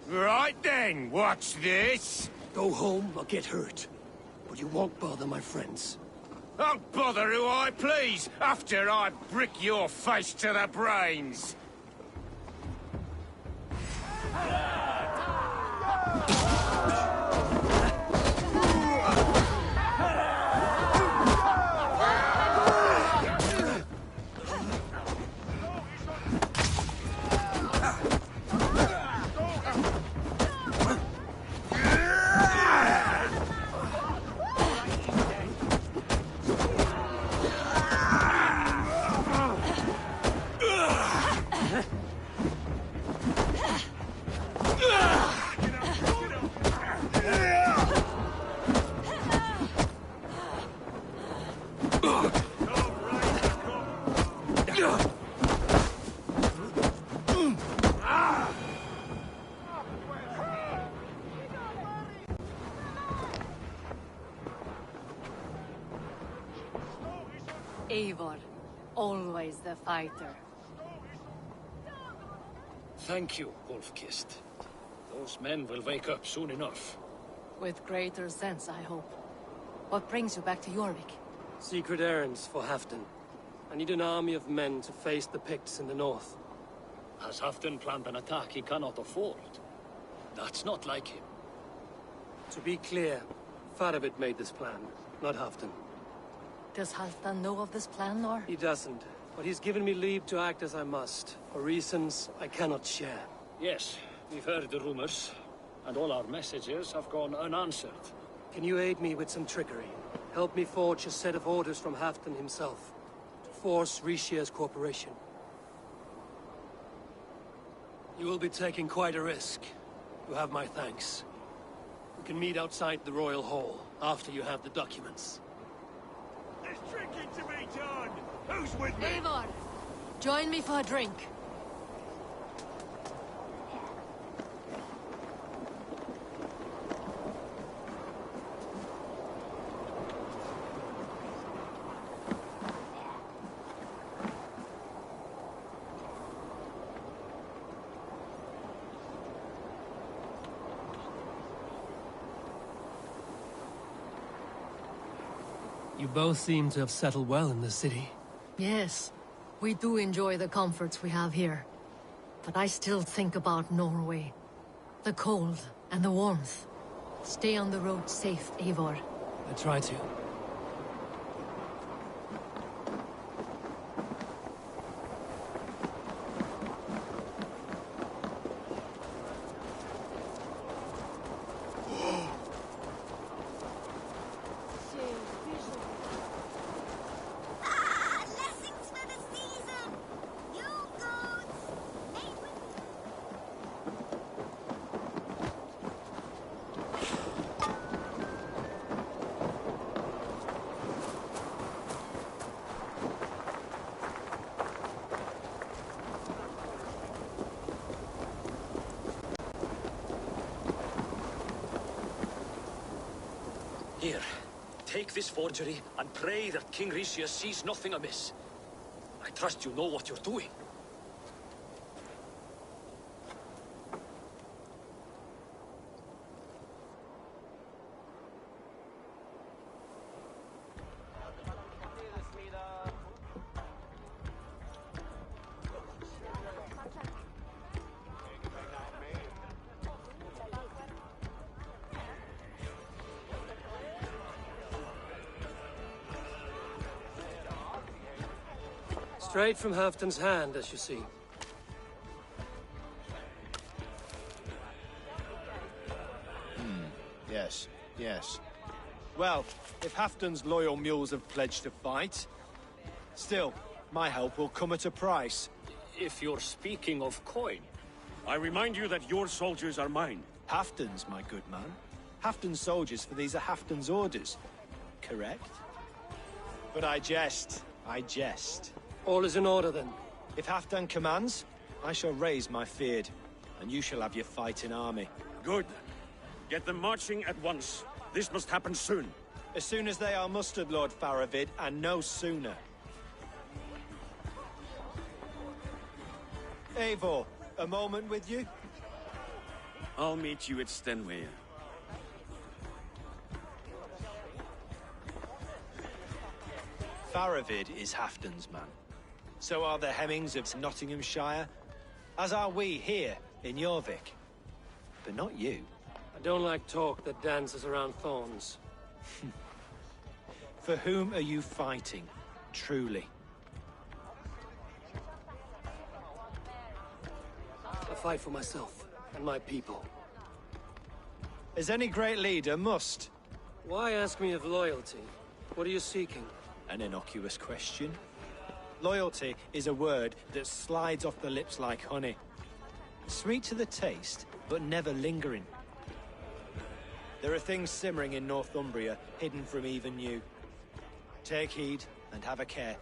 Right then, watch this. Go home or get hurt. But you won't bother my friends. I'll bother who I please, after I brick your face to the brains. Eivor, always the fighter. Thank you, Wolf-Kissed. Those men will wake up soon enough. With greater sense, I hope. What brings you back to Jorvik? Secret errands for Halfdan. I need an army of men to face the Picts in the north. Has Halfdan planned an attack he cannot afford? That's not like him. To be clear, Faravid made this plan, not Halfdan. Does Halfdan know of this plan, or? He doesn't, but he's given me leave to act as I must, for reasons I cannot share. Yes, we've heard the rumors, and all our messages have gone unanswered. Can you aid me with some trickery? Help me forge a set of orders from Halfdan himself, to force Rishia's cooperation. You will be taking quite a risk. You have my thanks. We can meet outside the Royal Hall, after you have the documents. There's drinking to be done! Who's with me? Eivor, join me for a drink. You both seem to have settled well in the city. Yes, we do enjoy the comforts we have here. but I still think about Norway. The cold and the warmth. Stay on the road safe, Eivor. I try to. Here, take this forgery and pray that King Ricius sees nothing amiss. I trust you know what you're doing. Straight from Halfdan's hand, as you see. Yes, yes. Well, if Halfdan's loyal mules have pledged to fight, still, my help will come at a price. If you're speaking of coin. I remind you that your soldiers are mine. Halfdan's, my good man. Halfdan's soldiers, for these are Halfdan's orders. Correct? But I jest. I jest. All is in order, then. If Halfdan commands, I shall raise my feared, and you shall have your fighting army. Good. Get them marching at once. This must happen soon. As soon as they are mustered, Lord Faravid, and no sooner. Eivor, a moment with you? I'll meet you at Stenway. Faravid is Halfdan's man. So are the Hemmings of Nottinghamshire, as are we here in Jorvik. But not you. I don't like talk that dances around thorns. For whom are you fighting, truly? I fight for myself and my people. As any great leader must. Why ask me of loyalty? What are you seeking? An innocuous question. Loyalty is a word that slides off the lips like honey. Sweet to the taste, but never lingering. There are things simmering in Northumbria, hidden from even you. Take heed, and have a care.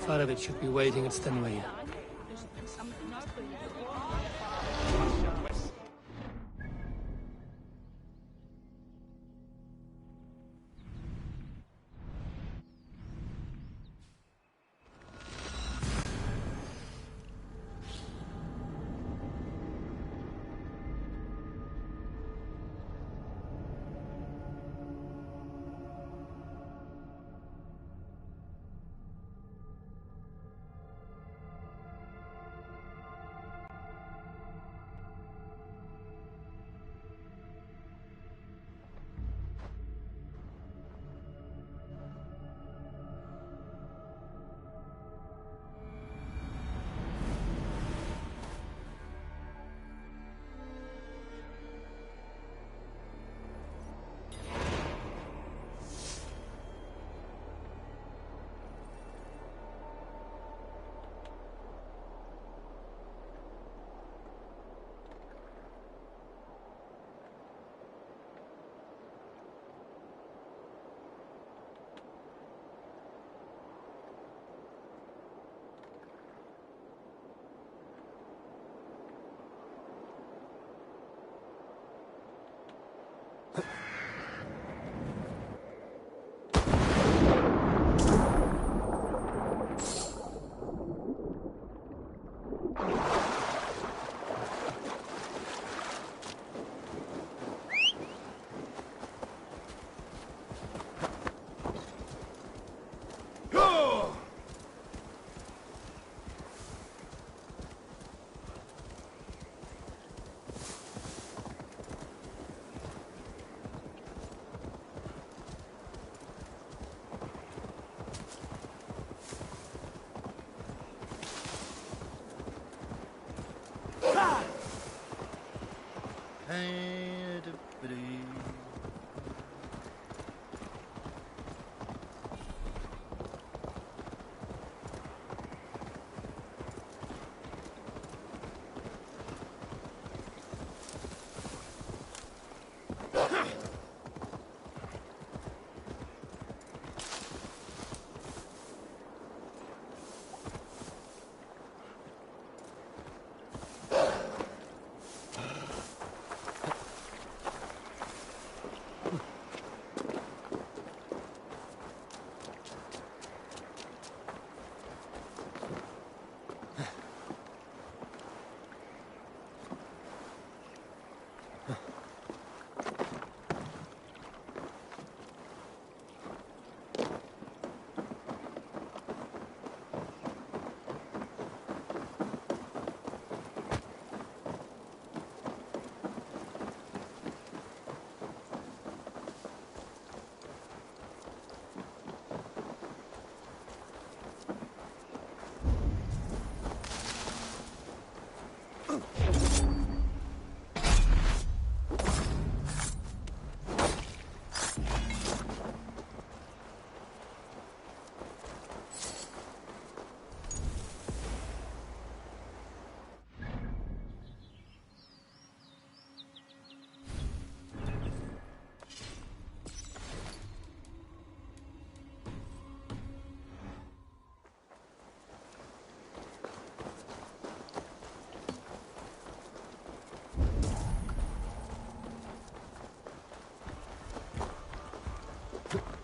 Faravid should be waiting at Stenway.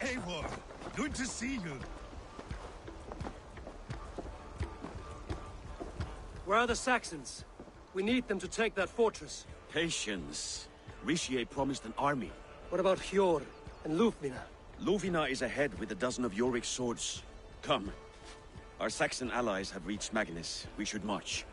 Eivor, good to see you. Where are the Saxons? We need them to take that fortress. Patience. Richier promised an army. What about Hjor and Lufvina? Lufvina is ahead with a dozen of Yorick's swords. Come. Our Saxon allies have reached Magnus. We should march.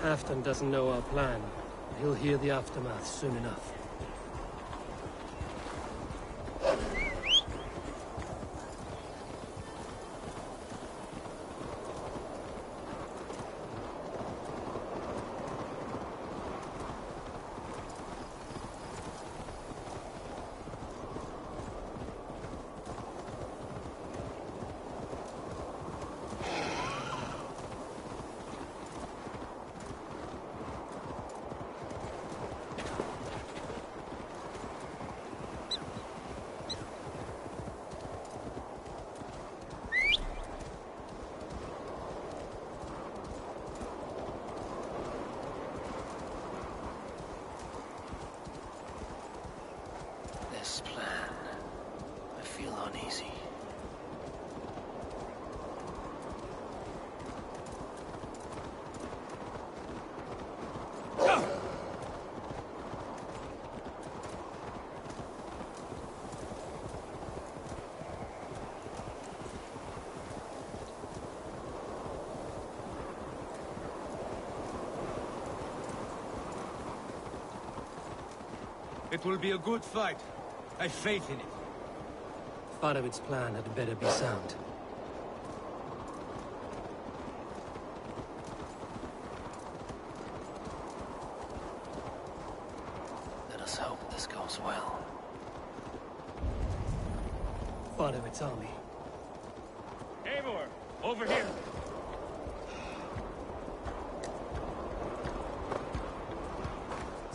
Halfdan doesn't know our plan. He'll hear the aftermath soon enough. This plan. I feel uneasy. It will be a good fight. I have faith in it. Farovit's plan had better be sound. Let us hope this goes well. Farovit's army. Eivor, over here.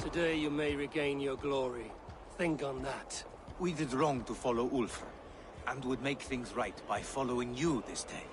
Today you may regain your glory. Think on that. We did wrong to follow Ulfr, and would make things right by following you this day.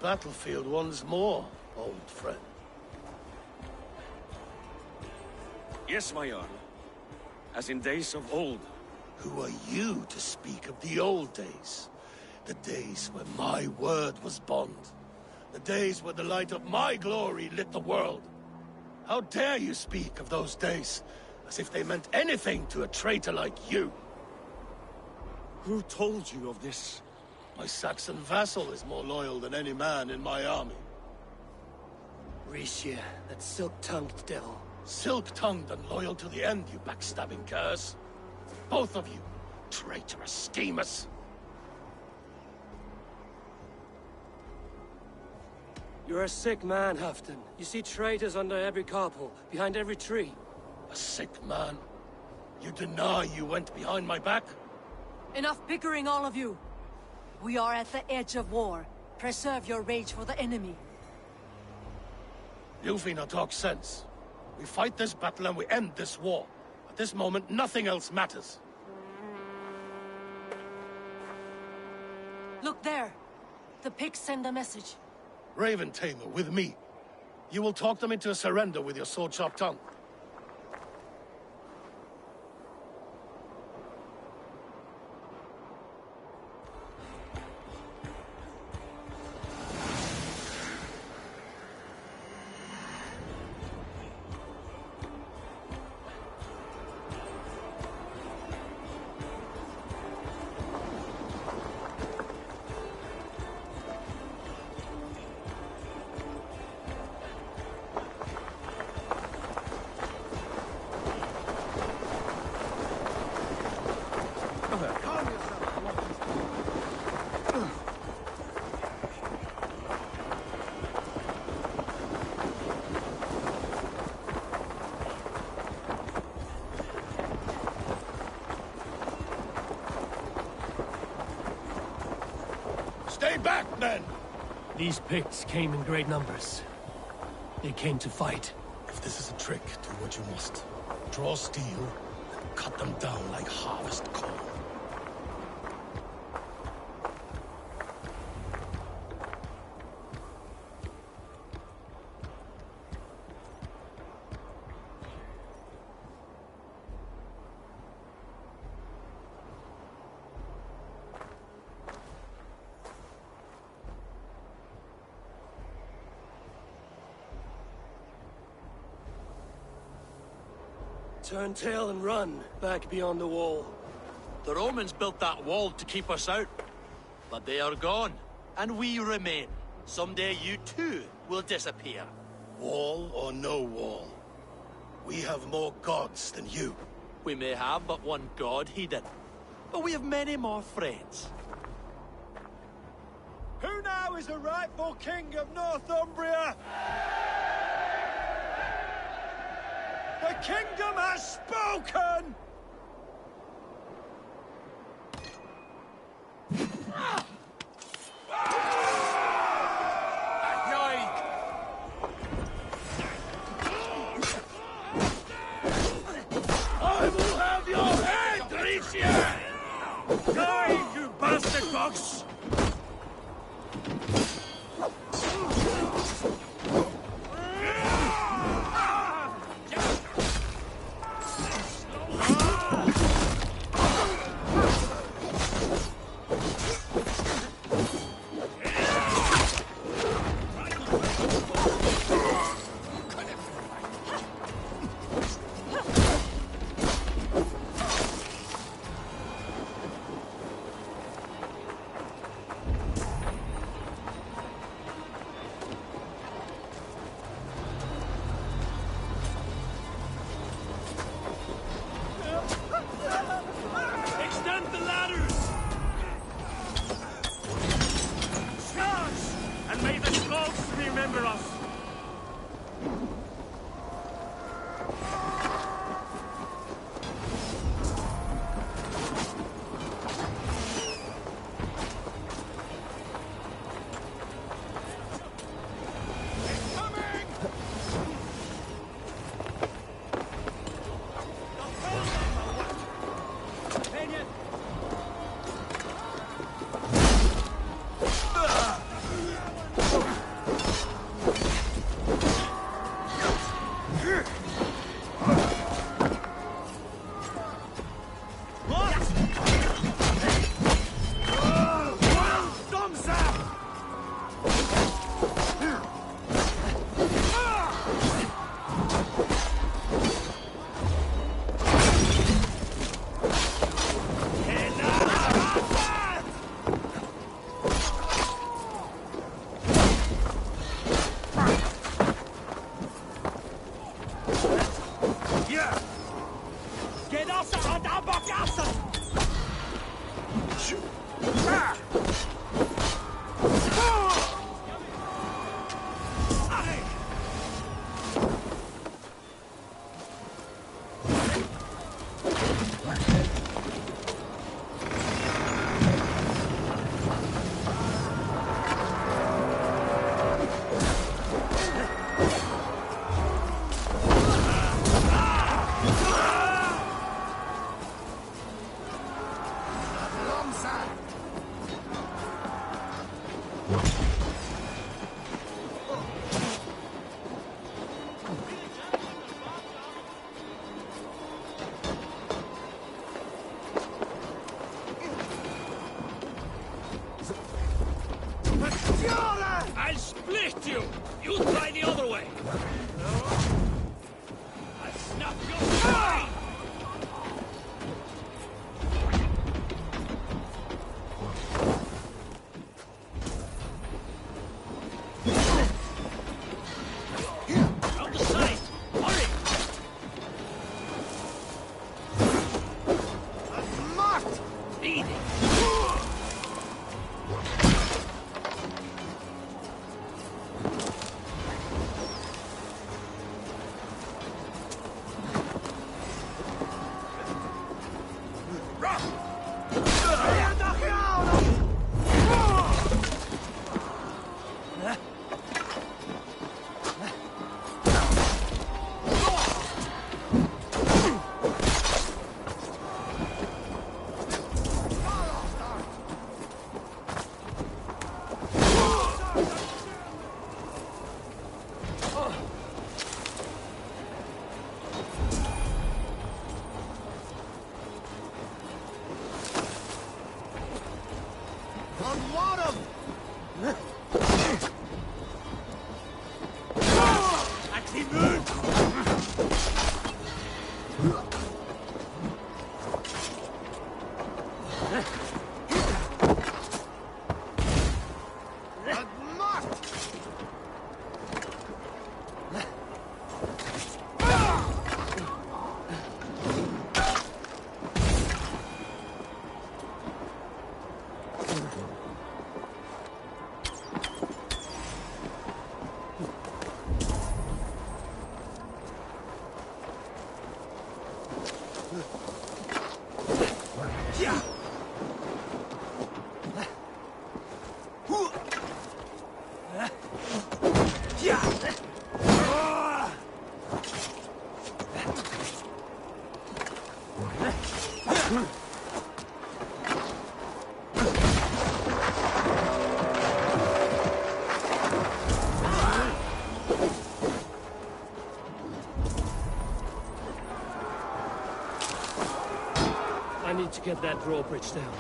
battlefield once more, old friend. Yes, my Jarl. As in days of old. Who are you to speak of the old days? The days when my word was bond. The days when the light of my glory lit the world. How dare you speak of those days, as if they meant anything to a traitor like you? Who told you of this? My Saxon vassal is more loyal than any man in my army. Ricia, that silk-tongued devil. Silk-tongued and loyal to the end, you backstabbing curs. Both of you, traitorous schemers. You're a sick man, Hafton. You see traitors under every carpel, behind every tree. A sick man? You deny you went behind my back? Enough bickering, all of you. We are at the edge of war. Preserve your rage for the enemy. Yufina talks sense. We fight this battle and we end this war. At this moment, nothing else matters. Look there. The pigs send a message. Raven Tamer, with me. You will talk them into a surrender with your sword-sharp tongue. Stay back, men! These Picts came in great numbers. They came to fight. If this is a trick, do what you must. Draw steel and cut them down like harvest corn. Turn tail and run, back beyond the wall. The Romans built that wall to keep us out. But they are gone, and we remain. Someday you too will disappear. Wall or no wall, we have more gods than you. We may have but one god, he did. But we have many more friends. Who now is the rightful king of Northumbria? The kingdom has spoken! I will have your head, Ricia! Die, you bastard box! Extend the ladders! Charge! And may the gods remember us! I'll split you! You try the other way! I'll snap your spine! From the side! Hurry! Mart! Lead it! I need to get that drawbridge down.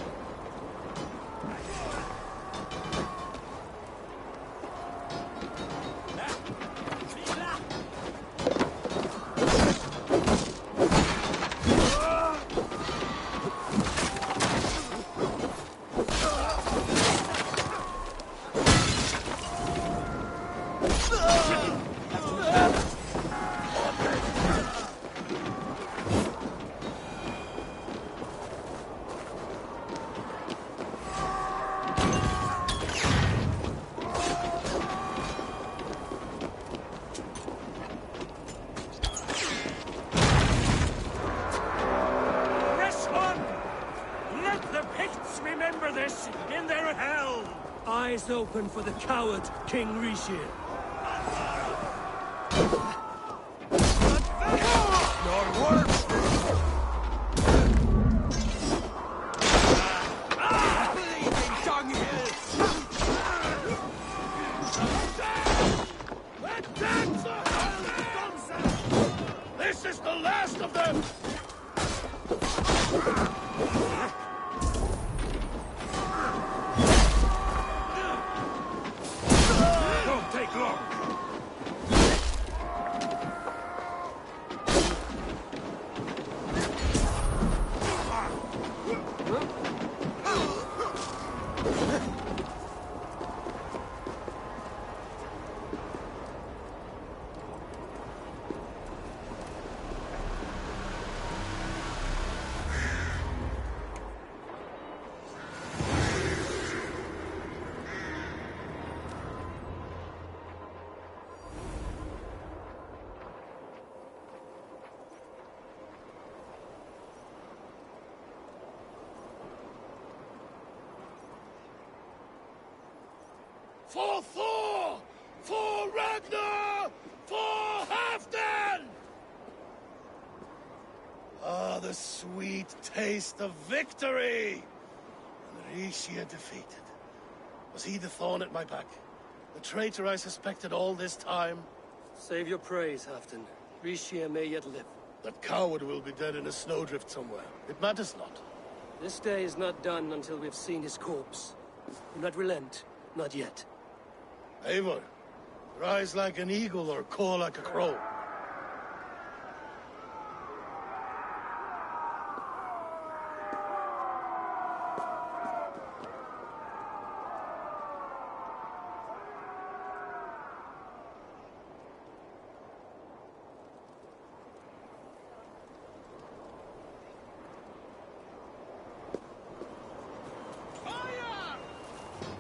Eyes open for the coward, King Rishi. Your work! Bleeding dunghills! Attack! is the last of them! Don't take long! For Thor! For Ragnar! For Halfdan! Ah, the sweet taste of victory! And Rishia defeated. Was he the thorn at my back? The traitor I suspected all this time? Save your praise, Halfdan. Rishia may yet live. That coward will be dead in a snowdrift somewhere. It matters not. This day is not done until we've seen his corpse. Do not relent. Not yet. Eivor, rise like an eagle or caw like a crow.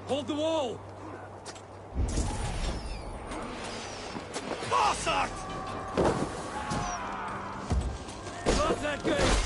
Hold the wall! Bossart! Close that gate!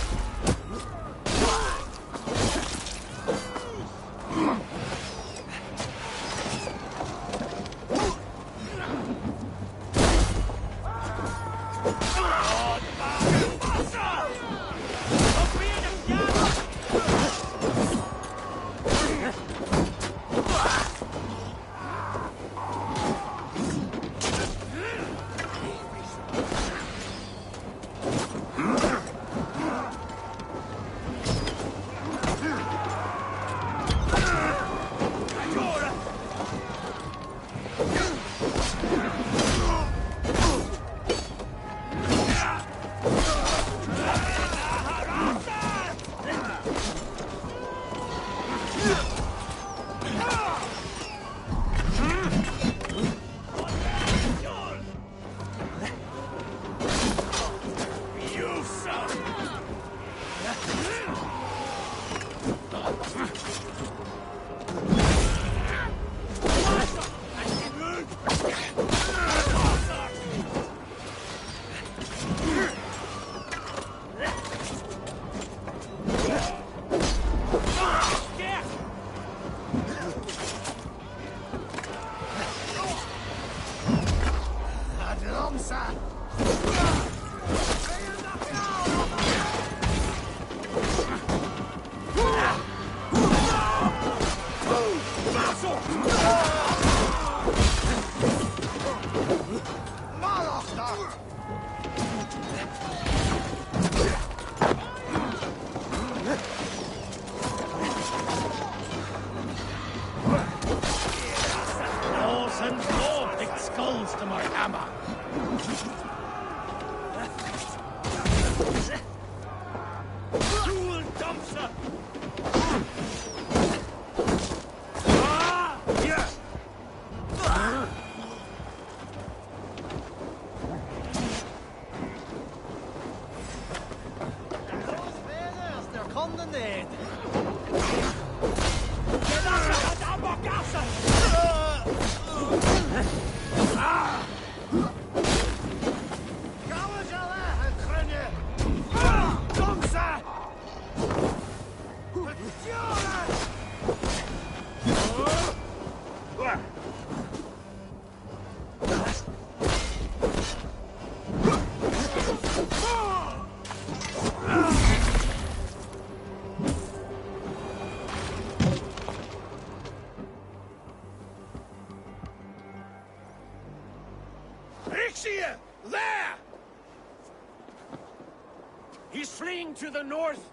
He's fleeing to the north!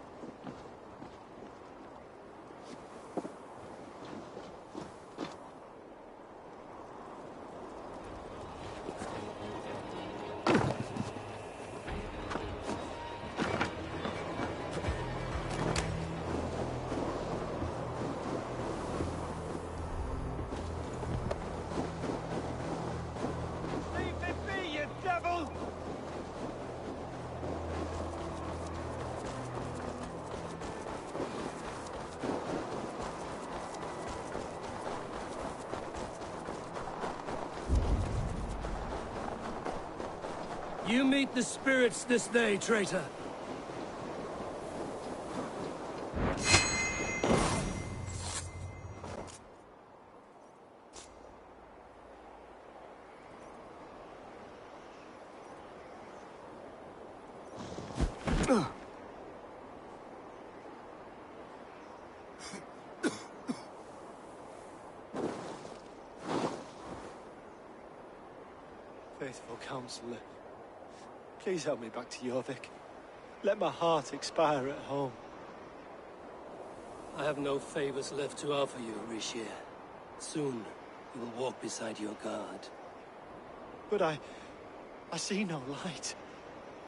You meet the spirits this day, traitor. Faithful counselor, please help me back to Jorvik. Let my heart expire at home. I have no favors left to offer you, Rishier. Soon, you will walk beside your guard. But I see no light.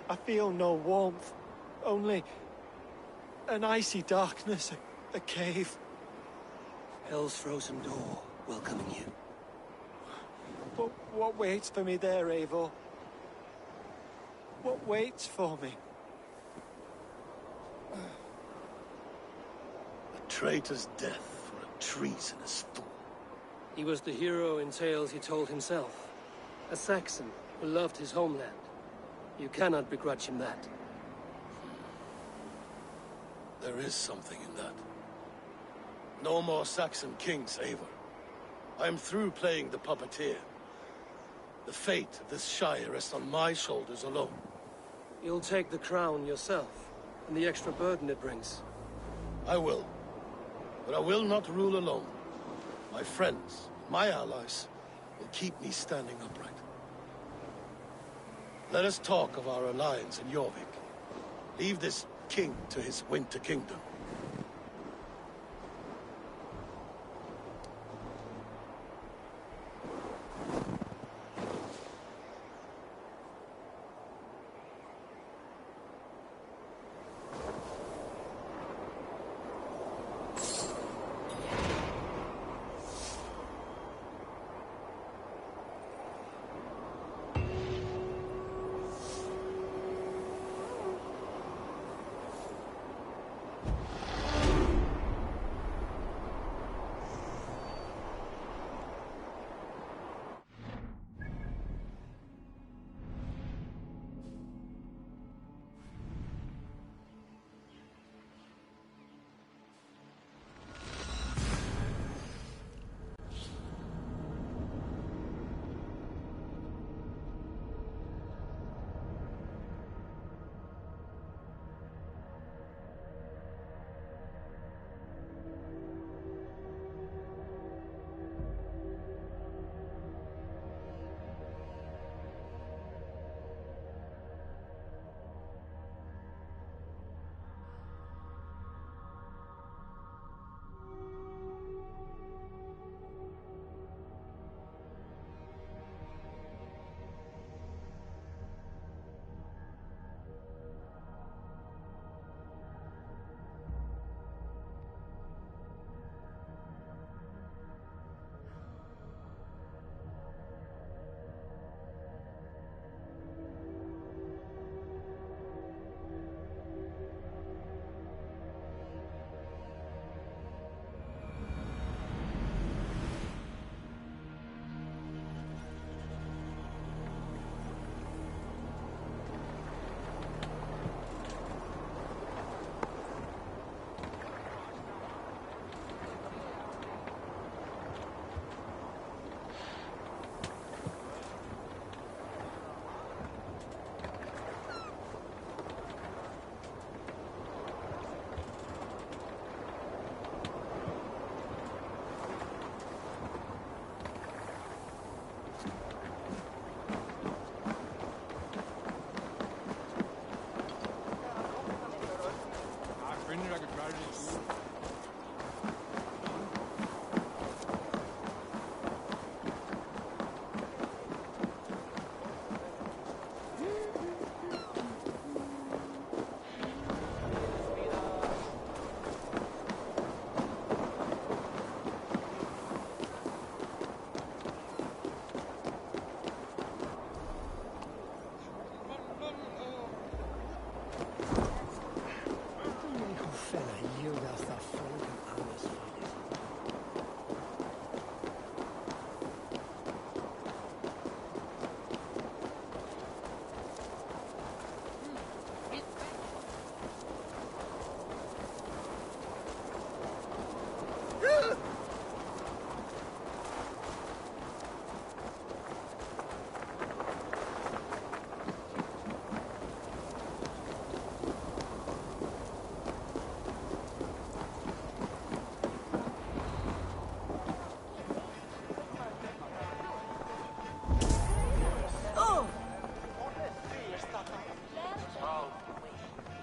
I feel no warmth. Only an icy darkness, a cave. Hell's frozen door welcoming you. But what waits for me there, Eivor? What waits for me? A traitor's death for a treasonous fool. He was the hero in tales he told himself. A Saxon who loved his homeland. You cannot begrudge him that. There is something in that. No more Saxon kings, Eivor. I am through playing the puppeteer. The fate of this Shire rests on my shoulders alone. You'll take the crown yourself, and the extra burden it brings. I will. But I will not rule alone. My friends, my allies, will keep me standing upright. Let us talk of our alliance in Jorvik. Leave this king to his winter kingdom.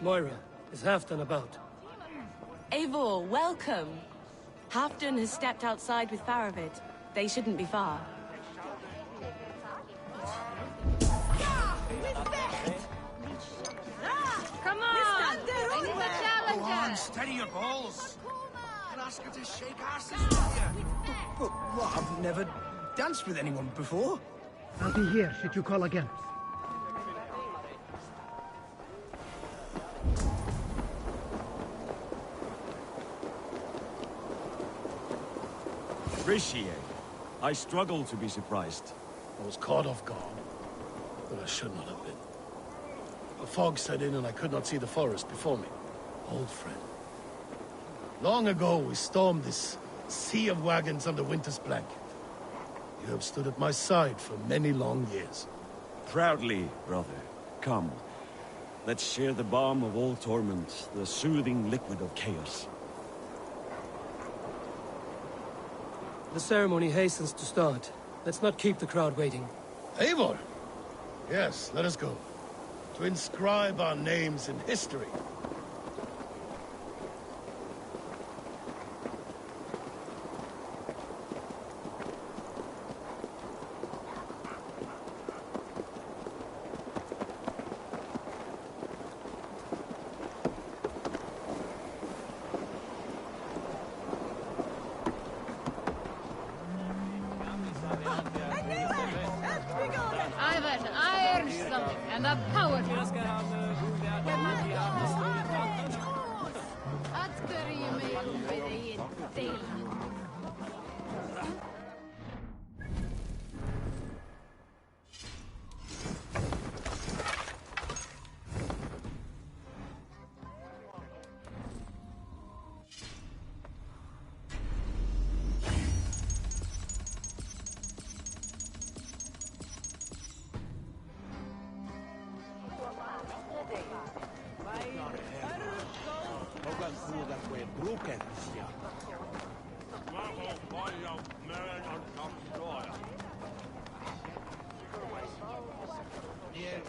Moira, is Halfdan about? Eivor, welcome. Halfdan has stepped outside with Faravid. They shouldn't be far. Come on! I need a challenger! Go on, steady your balls. And ask her to shake asses with you. But what? I've never danced with anyone before. I'll be here should you call again. Appreciate. I struggle to be surprised. I was caught off guard, but I should not have been. A fog set in and I could not see the forest before me. Old friend. Long ago, we stormed this sea of wagons under winter's blanket. You have stood at my side for many long years. Proudly, brother. Come. Let's share the balm of all torment, the soothing liquid of chaos. The ceremony hastens to start. Let's not keep the crowd waiting. Eivor! Yes, let us go. To inscribe our names in history. I've an iron stomach and a power.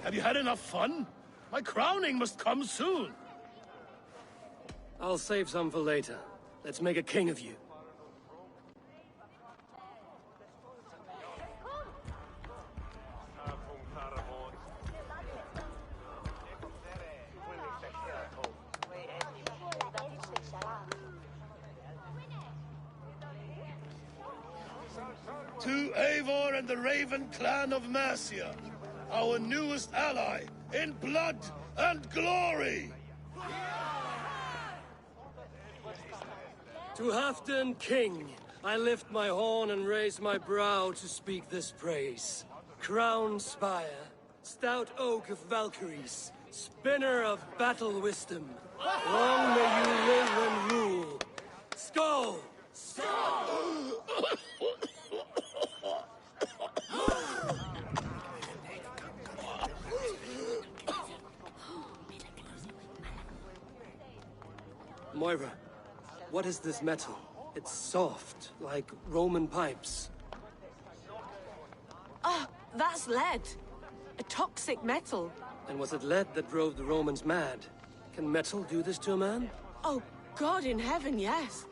Have you had enough fun? My crowning must come soon. I'll save some for later. Let's make a king of you. To Eivor and the Raven clan of Mercia, our newest ally, in blood and glory! To Halfdan, king, I lift my horn and raise my brow to speak this praise. Crown spire, stout oak of Valkyries, spinner of battle wisdom. Long may you live and rule. Skull! Skull! Moira, what is this metal? It's soft, like Roman pipes. Ah, that's lead. A toxic metal. And was it lead that drove the Romans mad? Can metal do this to a man? Oh, God in heaven, yes.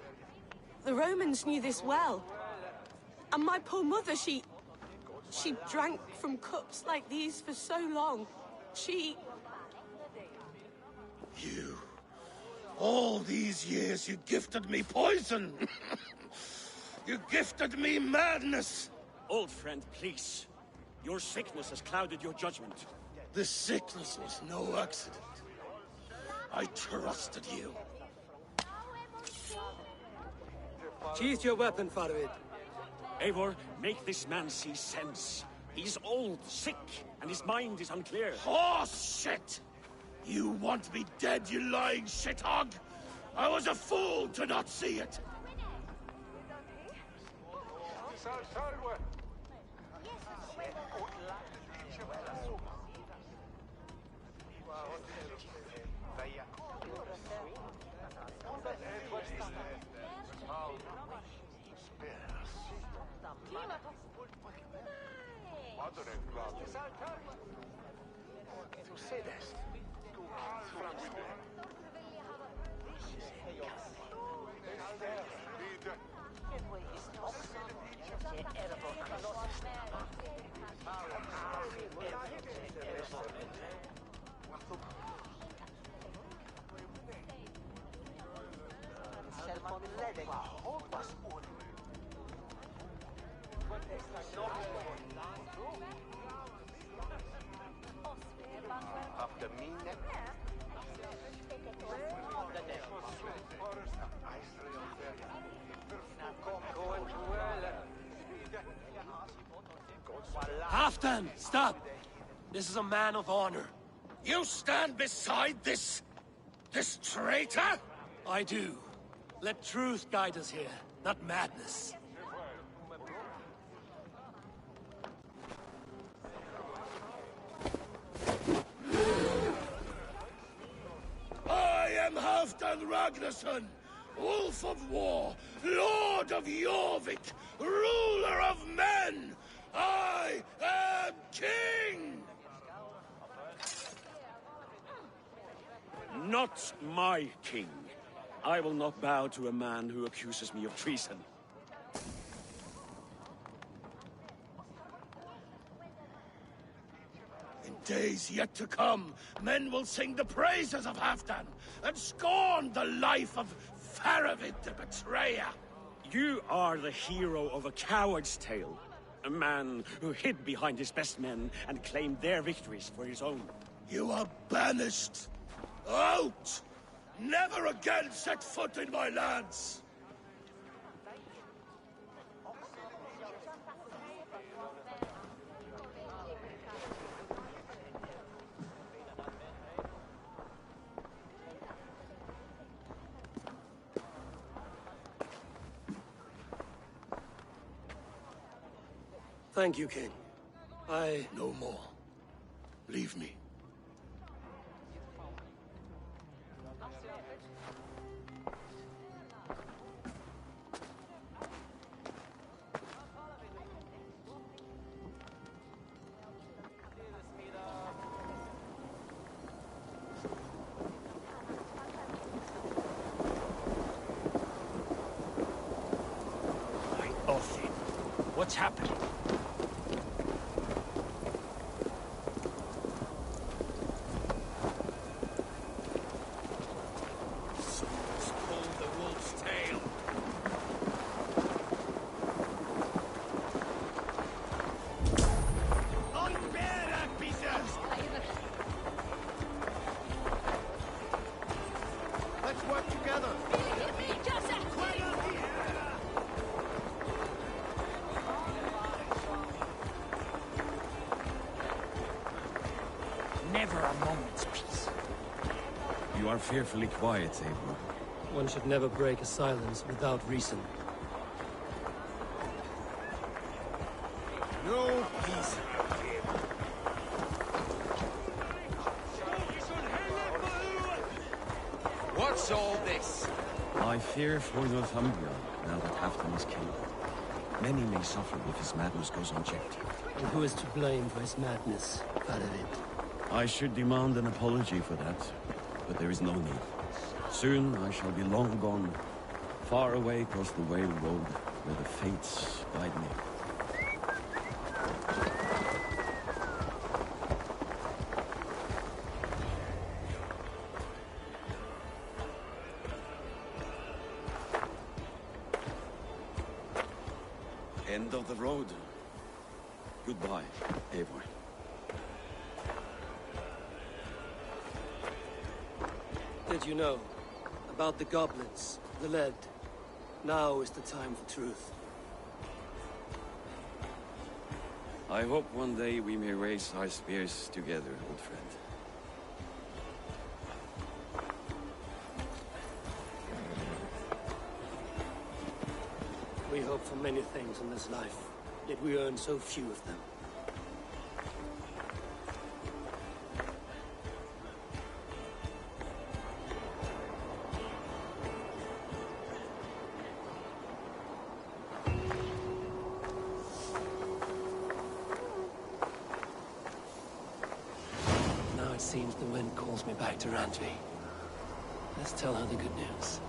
The Romans knew this well. And my poor mother, she drank from cups like these for so long. You... All these years you gifted me poison! You gifted me madness! Old friend, please. Your sickness has clouded your judgment. This sickness was no accident. I trusted you. Sheath your weapon, Faravid. Eivor, make this man see sense. He's old, sick, and his mind is unclear. Horse shit! You want me dead, you lying shithog? I was a fool to not see it! Tu cedes. Tu Halfdan, stop! This is a man of honor. You stand beside this traitor? I do. Let truth guide us here, not madness. I am Halfdan Ragnarsson, Wolf of War, Lord of Jorvik, ruler of men! I am king! Not my king. I will not bow to a man who accuses me of treason. In days yet to come, men will sing the praises of Halfdan and scorn the life of Faravid the betrayer. You are the hero of a coward's tale. A man who hid behind his best men and claimed their victories for his own. You are banished. Out! Never again set foot in my lands! Thank you, King. No more. Leave me. What's happening? Someone's pulled the wolf's tail. Unbear that, pieces! Let's work together. Never a moment's peace. You are fearfully quiet, Eivor. One should never break a silence without reason. No peace. What's all this? I fear for Northumbria, now that Halfdan is killed. Many may suffer if his madness goes unchecked. And who is to blame for his madness, Faravid? I should demand an apology for that, but there is no need. Soon I shall be long gone, far away across the Whale Road, where the fates guide me. End of the road. Goodbye, Eivor. Did you know about the goblets, the lead? Now is the time for truth. I hope one day we may raise our spears together, old friend. We hope for many things in this life, yet we earn so few of them. Now it seems the wind calls me back to Randvi. Let's tell her the good news.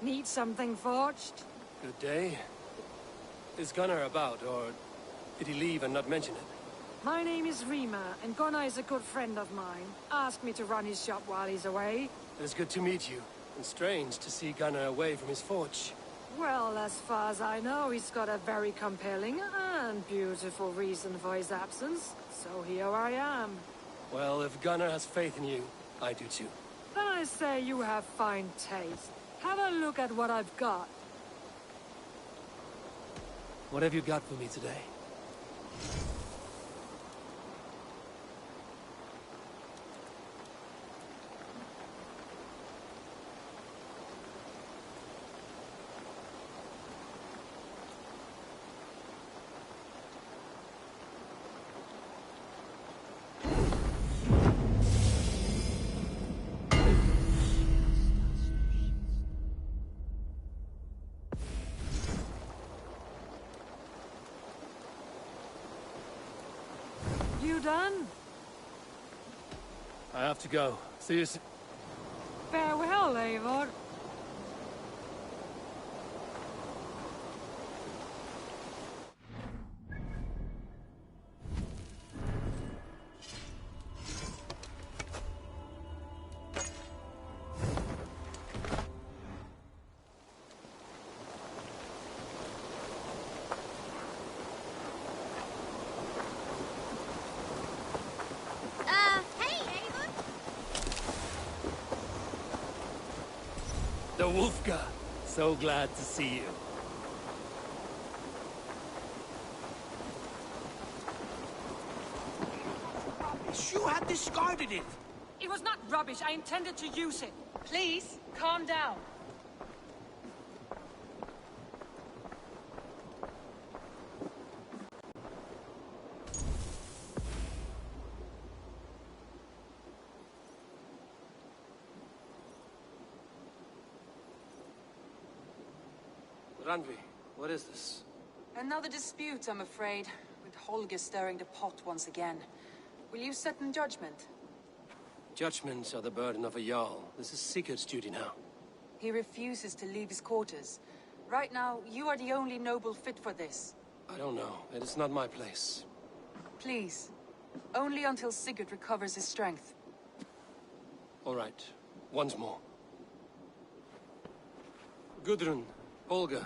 Need something forged? Good day. Is Gunnar about, or did he leave and not mention it? My name is Rima, and Gunnar is a good friend of mine. Asked me to run his shop while he's away. It is good to meet you, and strange to see Gunnar away from his forge. Well, as far as I know, he's got a very compelling and beautiful reason for his absence. So here I am. Well, if Gunnar has faith in you, I do too. Then I say you have fine taste. Have a look at what I've got. What have you got for me today? You done? I have to go. See you soon. Farewell, Eivor. The Wolfga. So glad to see you. You had discarded it! It was not rubbish. I intended to use it. Please, calm down. Randvi, what is this? Another dispute, I'm afraid, with Holger stirring the pot once again. Will you sit in judgment? Judgments are the burden of a Jarl. This is Sigurd's duty now. He refuses to leave his quarters. Right now, you are the only noble fit for this. I don't know. It is not my place. Please. Only until Sigurd recovers his strength. All right. Once more. Gudrun, Holger,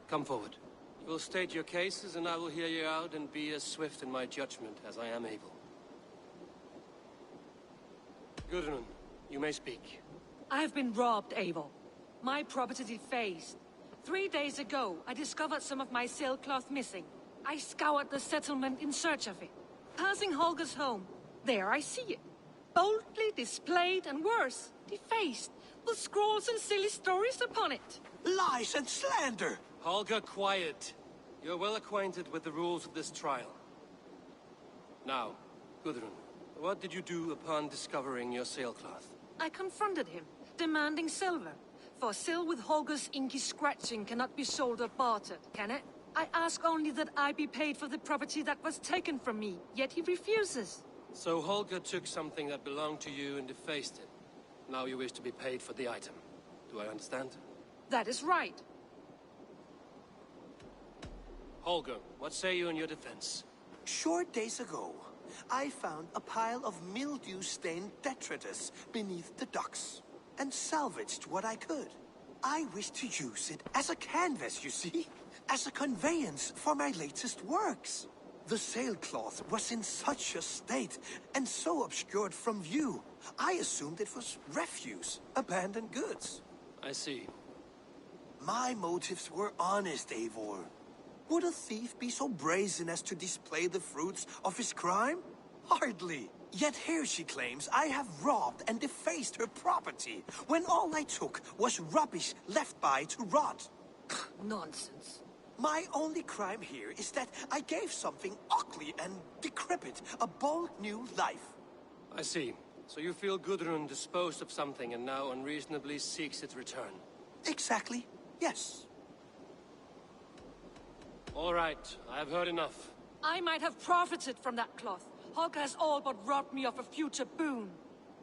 come forward. You will state your cases, and I will hear you out and be as swift in my judgment as I am able. Gudrun, you may speak. I have been robbed, Eivor. My property defaced. 3 days ago, I discovered some of my sailcloth missing. I scoured the settlement in search of it. Passing Holger's home, there I see it. Boldly displayed and worse, defaced, with scrawls and silly stories upon it. Lies and slander! Holger, quiet. You're well acquainted with the rules of this trial. Now, Gudrun, what did you do upon discovering your sailcloth? I confronted him, demanding silver. For sil with Holger's inky scratching cannot be sold or bartered, can it? I ask only that I be paid for the property that was taken from me, yet he refuses. So Holger took something that belonged to you and defaced it. Now you wish to be paid for the item. Do I understand? That is right. Holger, what say you in your defense? Short days ago, I found a pile of mildew-stained detritus beneath the docks, and salvaged what I could. I wish to use it as a canvas, you see? As a conveyance for my latest works. The sailcloth was in such a state, and so obscured from view, I assumed it was refuse, abandoned goods. I see. My motives were honest, Eivor. Would a thief be so brazen as to display the fruits of his crime? Hardly. Yet here she claims I have robbed and defaced her property, when all I took was rubbish left by to rot. Nonsense. My only crime here is that I gave something ugly and decrepit a bold new life. I see. So you feel Gudrun disposed of something and now unreasonably seeks its return? Exactly, yes. All right, I have heard enough. I might have profited from that cloth. Holger has all but robbed me of a future boon.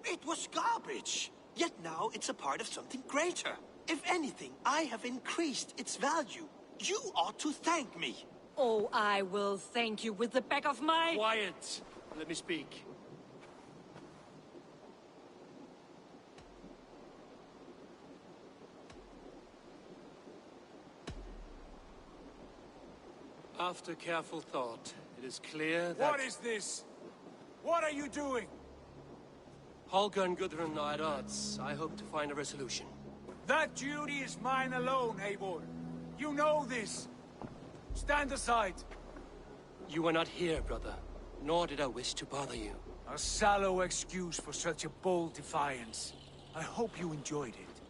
It was garbage. Yet now it's a part of something greater. If anything, I have increased its value. You ought to thank me. Oh, I will thank you with the back of my... Quiet! Let me speak. After careful thought, it is clear that... What is this? What are you doing? Holger and Gudrun are at odds. I hope to find a resolution. That duty is mine alone, Eivor. You know this. Stand aside. You were not here, brother. Nor did I wish to bother you. A sallow excuse for such a bold defiance. I hope you enjoyed it.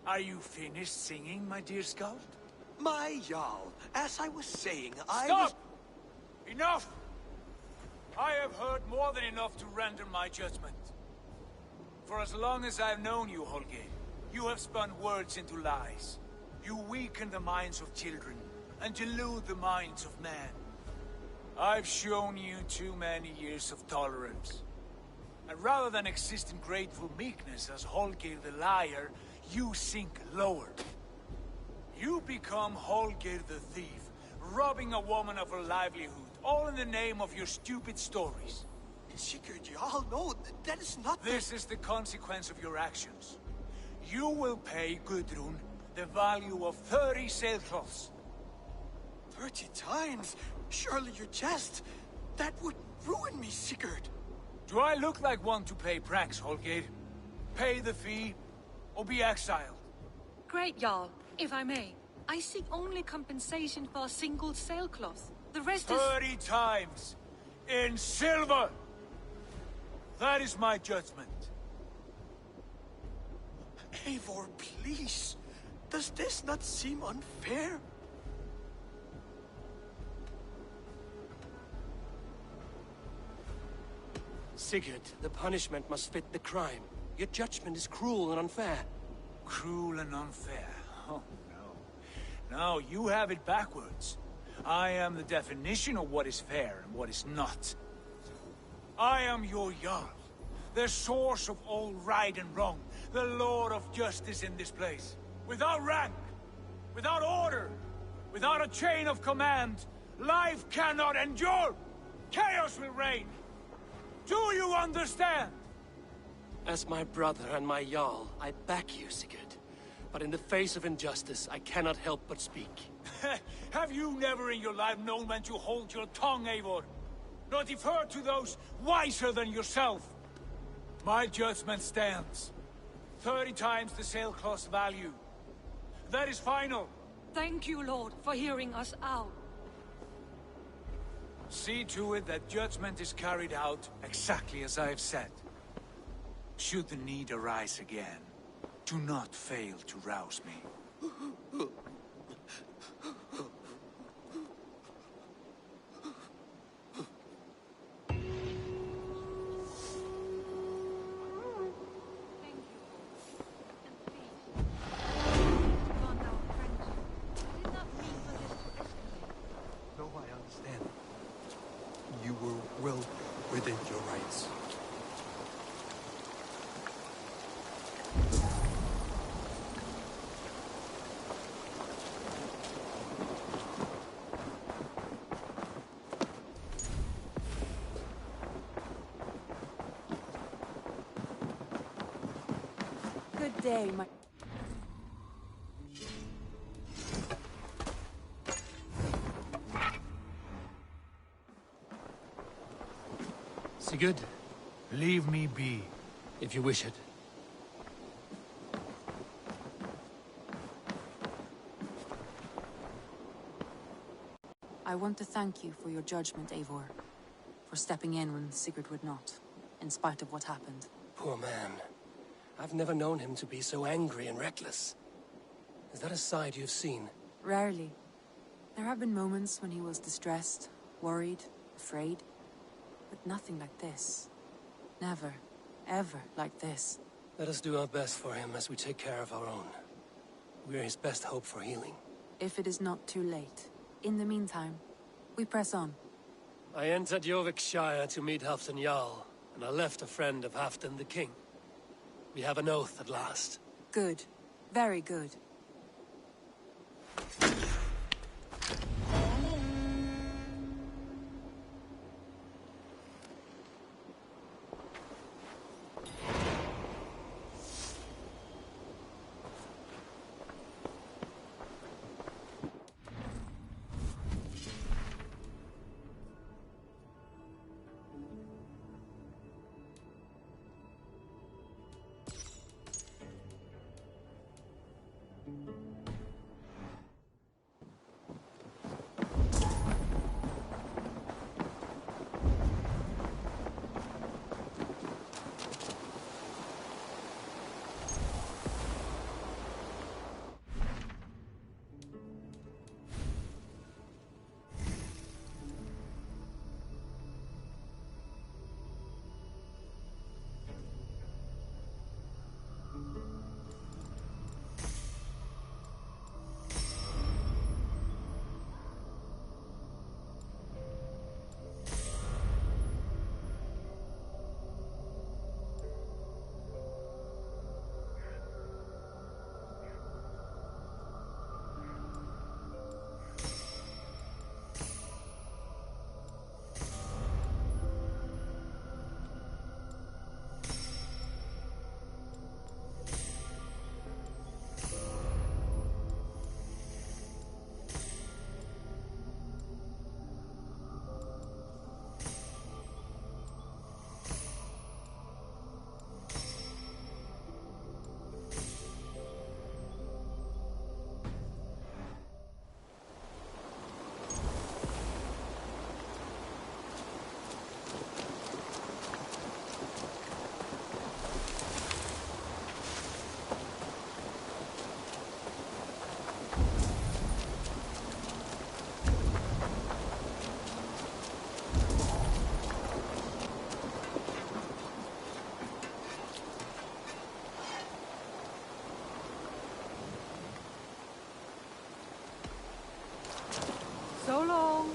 Are you finished singing, my dear scout? My Jarl, as I was saying, Stop! Enough! I have heard more than enough to render my judgment. For as long as I've known you, Holger, you have spun words into lies. You weaken the minds of children, and delude the minds of men. I've shown you too many years of tolerance. And rather than exist in grateful meekness as Holger the liar, you sink lower. You become Holger the thief, robbing a woman of her livelihood, all in the name of your stupid stories. Sigurd, Jarl, no, that is not... This is the consequence of your actions. You will pay Gudrun the value of 30 sailcloths. 30 times? Surely you jest. That would ruin me, Sigurd. Do I look like one to play pranks, Holger? Pay the fee, or be exiled. Great, Jarl. If I may, I seek only compensation for a single sailcloth. The rest is... 30 times! In silver! That is my judgment. Eivor, please. Does this not seem unfair? Sigurd, the punishment must fit the crime. Your judgment is cruel and unfair. Cruel and unfair? Oh, no. No, you have it backwards. I am the definition of what is fair and what is not. I am your Jarl, the source of all right and wrong, the Lord of justice in this place. Without rank, without order, without a chain of command, life cannot endure. Chaos will reign. Do you understand? As my brother and my Jarl, I back you, Sigurd. But in the face of injustice, I cannot help but speak. Have you never in your life known when to hold your tongue, Eivor? Nor defer to those wiser than yourself? My judgment stands. 30 times the sailcloth's value. That is final. Thank you, Lord, for hearing us out. See to it that judgment is carried out exactly as I have said. Should the need arise again, do not fail to rouse me. No, I understand. You were well within your rights. Good day, my... Sigurd? Leave me be. If you wish it. I want to thank you for your judgment, Eivor. For stepping in when Sigurd would not, in spite of what happened. Poor man. I've never known him to be so angry and reckless. Is that a side you've seen? Rarely. There have been moments when he was distressed, worried, afraid. But nothing like this. Never, ever like this. Let us do our best for him as we take care of our own. We're his best hope for healing. If it is not too late. In the meantime, we press on. I entered Jorvikshire to meet Halfdan Jarl, and I left a friend of Halfdan the King. We have an oath at last. Good. Very good. So long.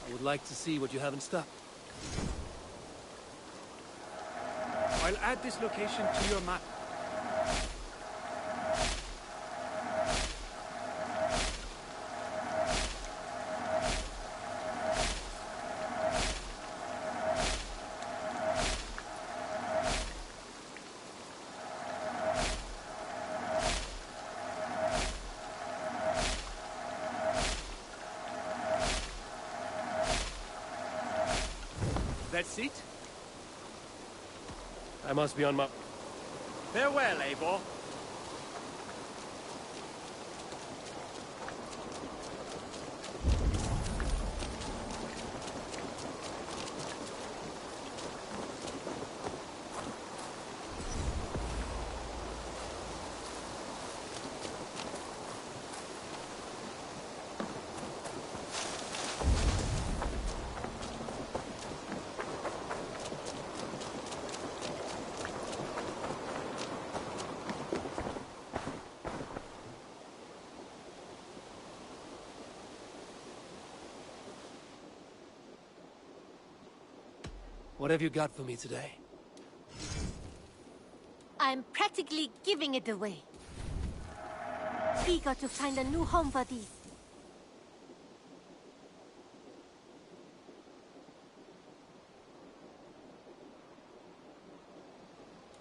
I would like to see what you have in stock. I'll add this location to your map. That's it? I must be on my... Farewell, Eivor. What have you got for me today? I'm practically giving it away. We got to find a new home for these.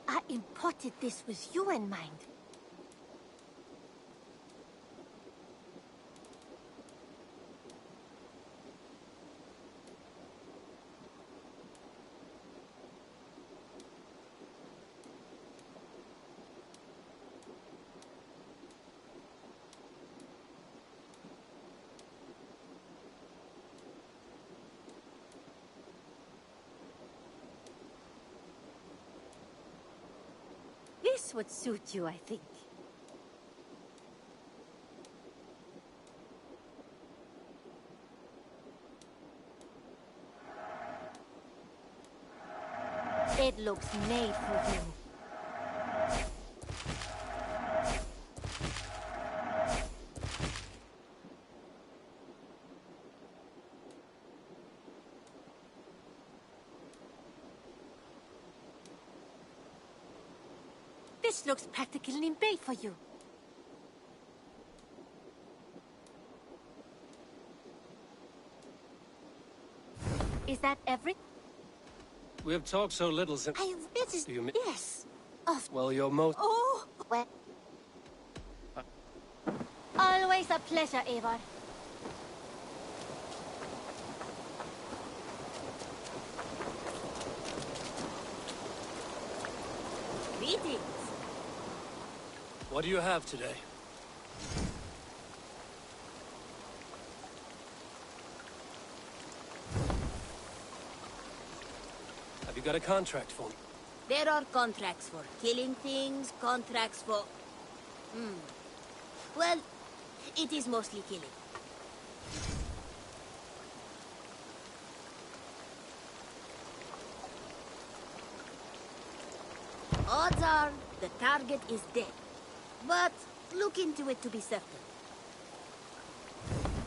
I imported this with you in mind. This would suit you, I think. It looks made for you. This looks practically made for you. Is that everything? We have talked so little since... Do you mean... Yes. Of... Well, you're most... Oh! Well... Always a pleasure, Eivor. Greetings. What do you have today? Have you got a contract for me? There are contracts for killing things, contracts for... Well, it is mostly killing. Odds are the target is dead. But look into it to be certain.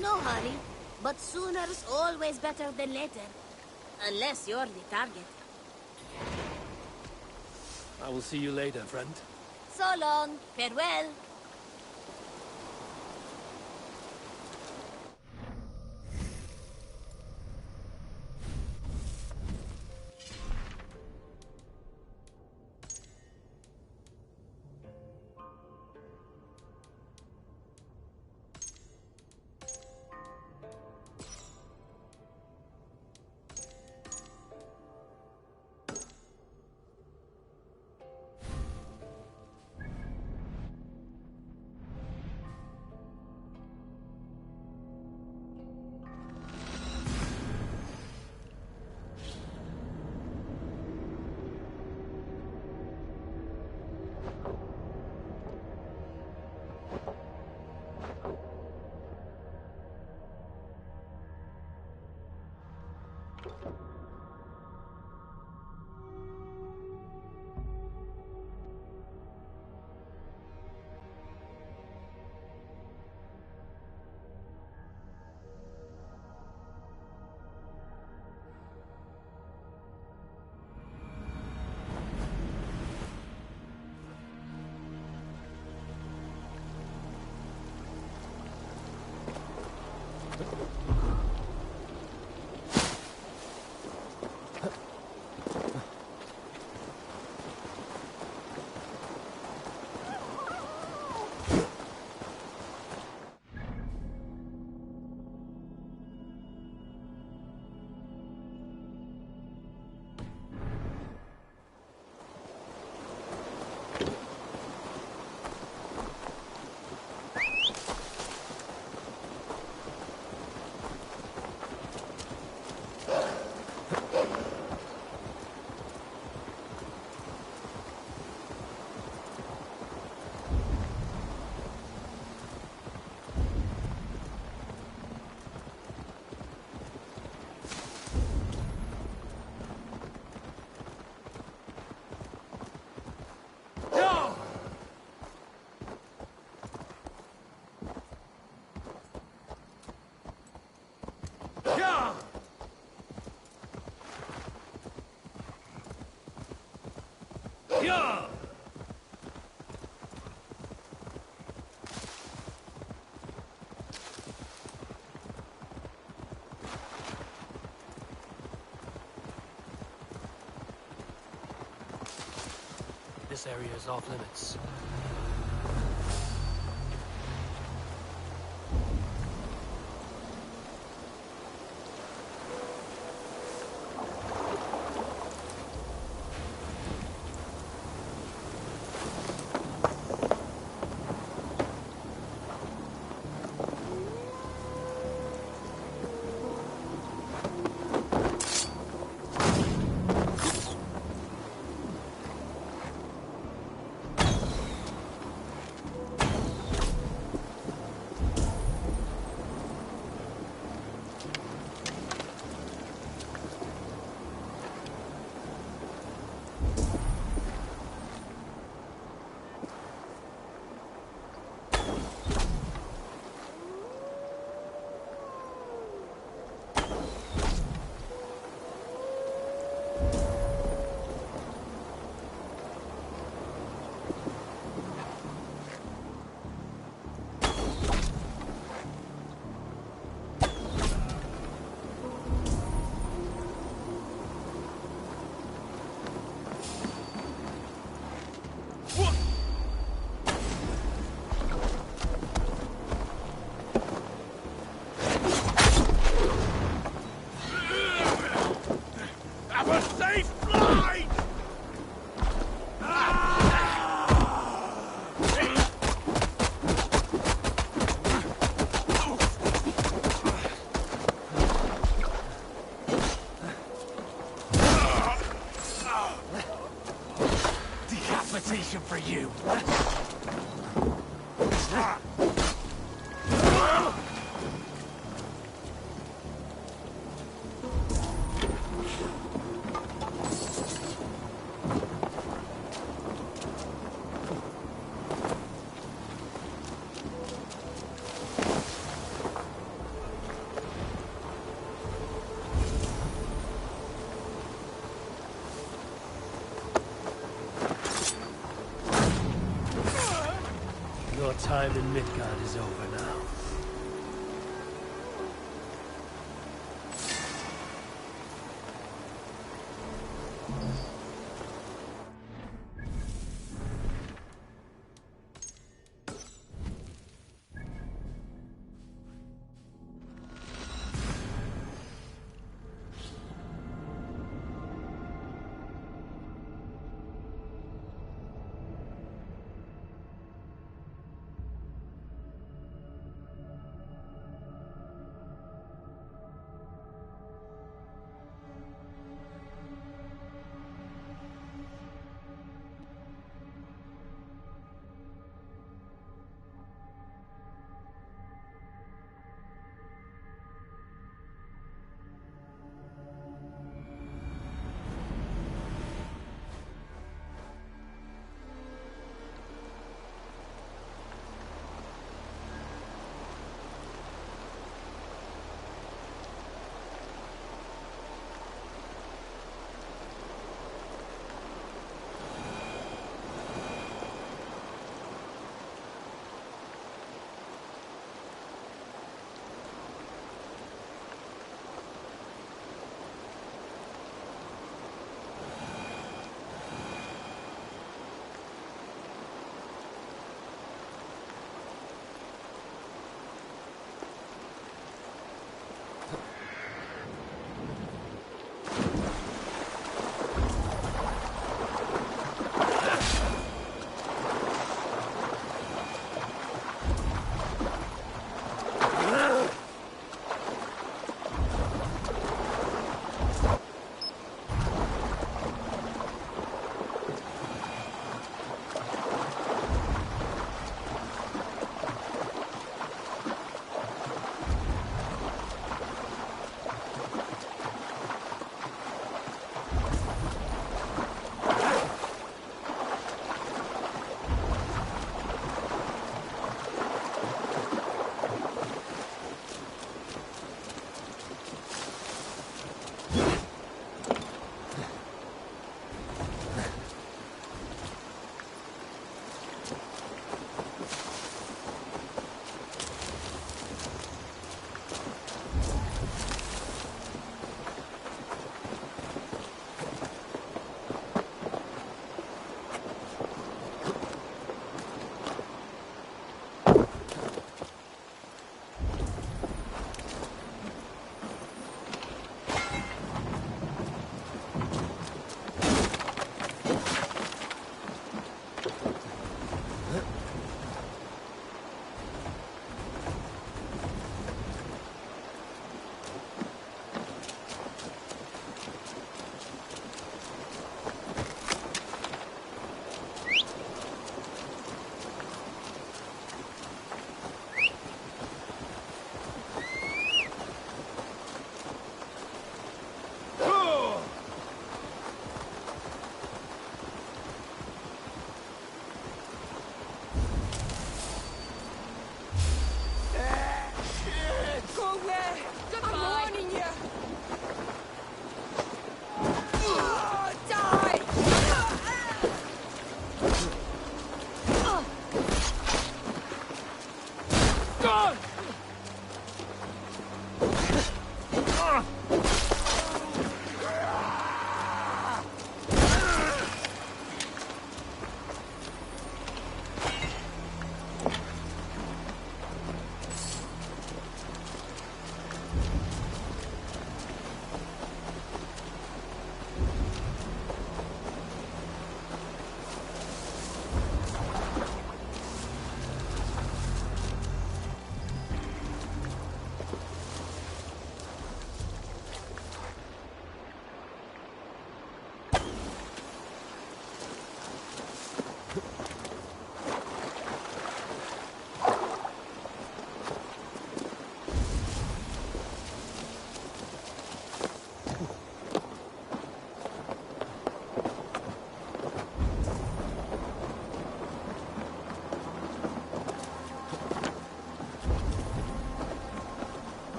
No hurry, but sooner's always better than later. Unless you're the target. I will see you later, friend. So long. Farewell. This area is off limits. time in Midgard is over now.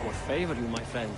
What favor you, my friend?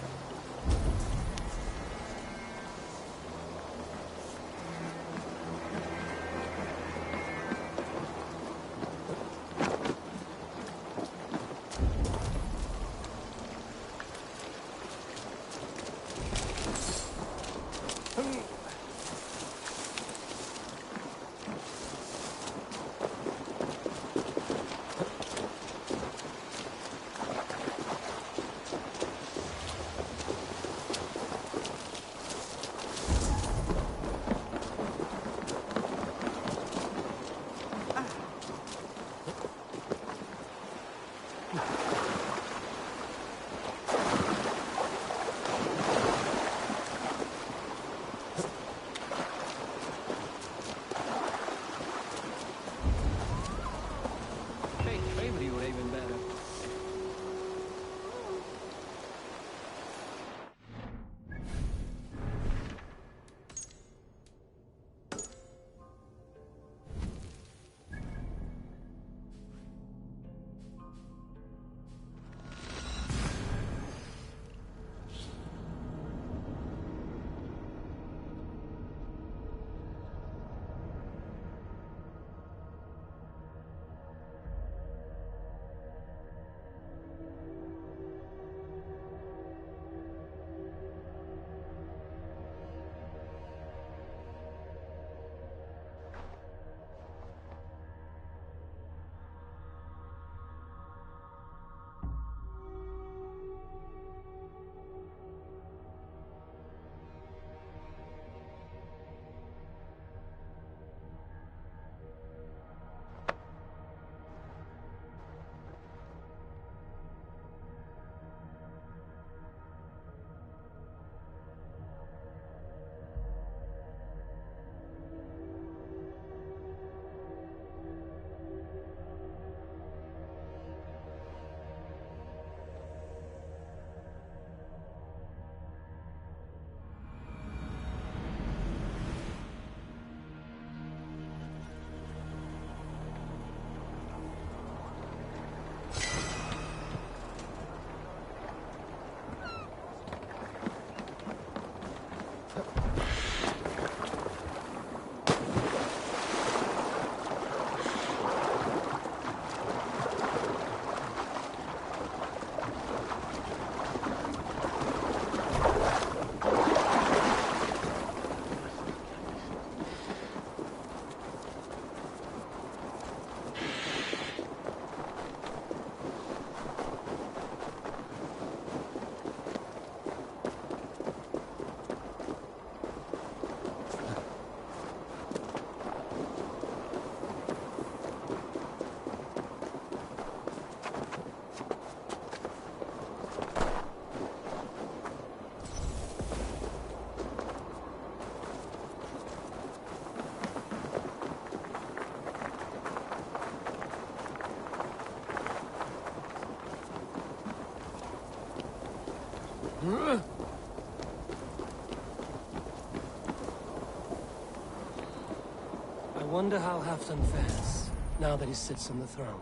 I wonder how Halfdan fares, now that he sits on the throne.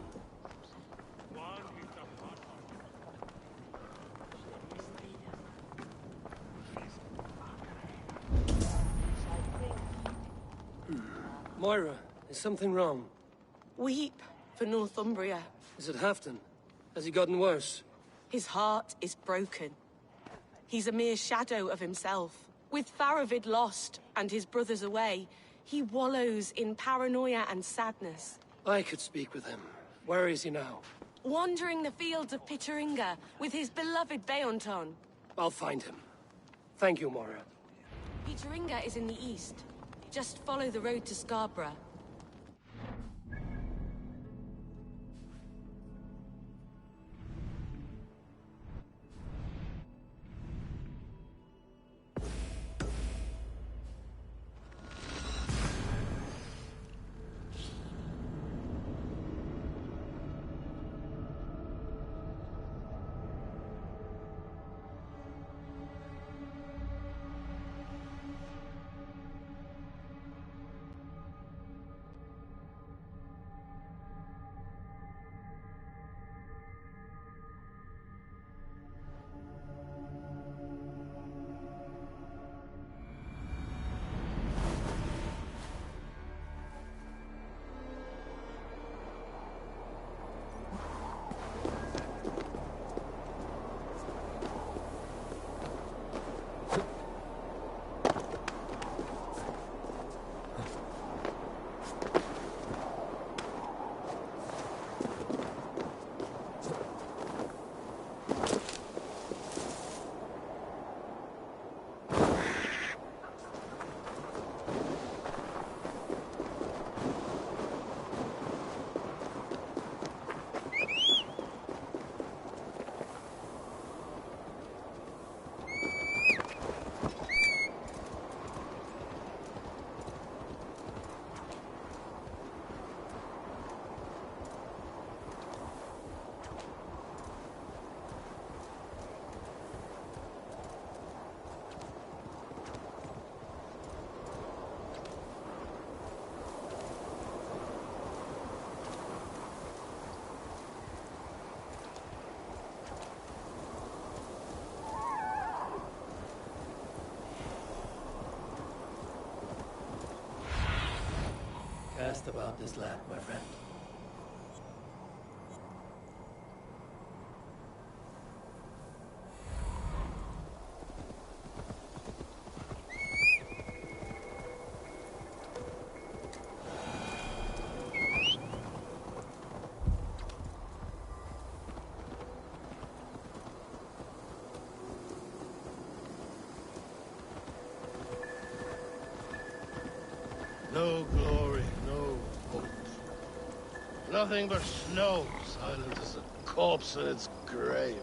Moira, is something wrong? Weep for Northumbria. Is it Halfdan? Has he gotten worse? His heart is broken. He's a mere shadow of himself. With Faravid lost and his brothers away, he wallows in paranoia and sadness. I could speak with him. Where is he now? Wandering the fields of Pittaringa with his beloved Beonton. I'll find him. Thank you, Moira. Pittaringa is in the east. Just follow the road to Scarborough. best about this land, my friend. No glory, no hope. Nothing but snow, silent as a corpse in its grave.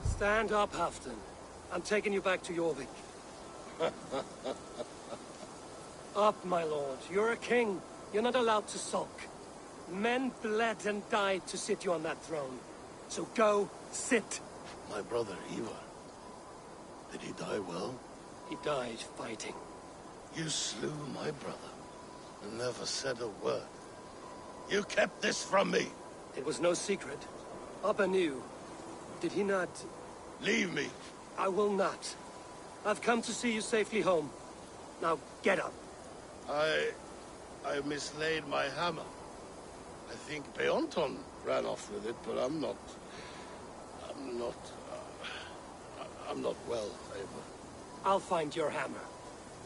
Stand up, Halfdan. I'm taking you back to Jorvik. Up, my lord. You're a king. You're not allowed to sulk. Men bled and died to sit you on that throne. So go, sit. My brother, Ivar. Did he die well? He died fighting. You slew my brother and never said a word. You kept this from me. It was no secret. Abba knew. Did he not? Leave me. I will not. I've come to see you safely home. Now, get up. I mislaid my hammer. I think Beonton ran off with it, but I'm not well, Eivor. I'll find your hammer,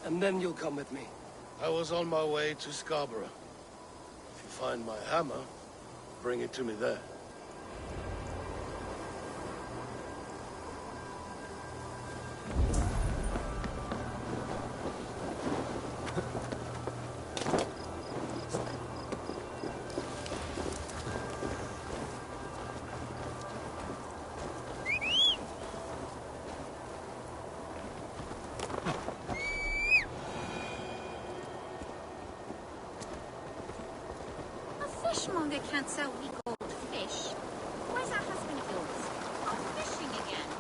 and then you'll come with me. I was on my way to Scarborough. If you find my hammer, bring it to me there. Fishmonger can't sell weak old fish. Where's our husband yours? Off fishing again.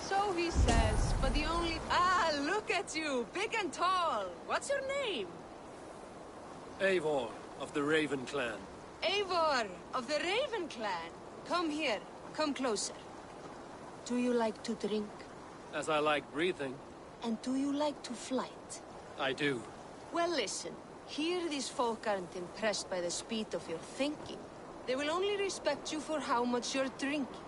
So he says, but the only... Ah, look at you, big and tall. What's your name? Eivor, of the Raven clan. Eivor, of the Raven clan. Come here, come closer. Do you like to drink? As I like breathing. And do you like to flight? I do. Well, listen. Here these folk aren't impressed by the speed of your thinking. They will only respect you for how much you're drinking.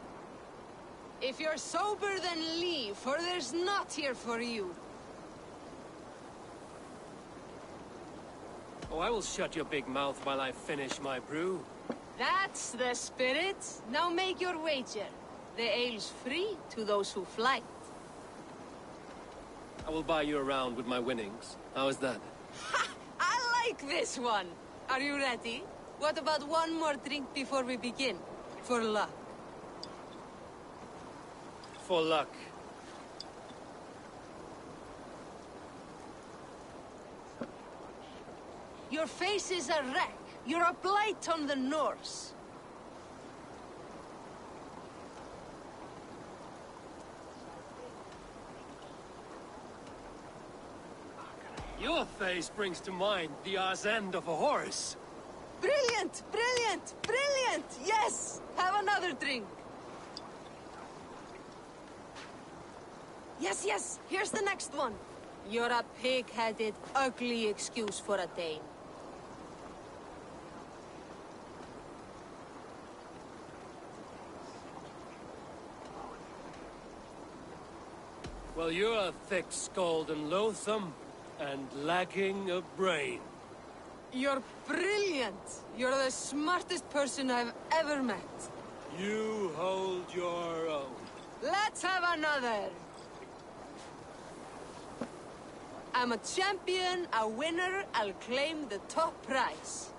If you're sober, then leave, for there's naught here for you. Oh, I will shut your big mouth while I finish my brew. That's the spirit. Now make your wager. The ale's free to those who flight. I will buy you around with my winnings. How is that? Ha! I like this one. Are you ready? What about one more drink before we begin? For luck. For luck. Your face is a wreck. You're a blight on the Norse. Your face brings to mind the arse end of a horse. Brilliant! Brilliant! Brilliant! Yes! Have another drink. Yes, yes! Here's the next one. You're a pig-headed, ugly excuse for a Dane. Well, you're a thick-skulled and loathsome, and lacking a brain. You're brilliant! You're the smartest person I've ever met. You hold your own. Let's have another! I'm a champion, a winner, I'll claim the top prize.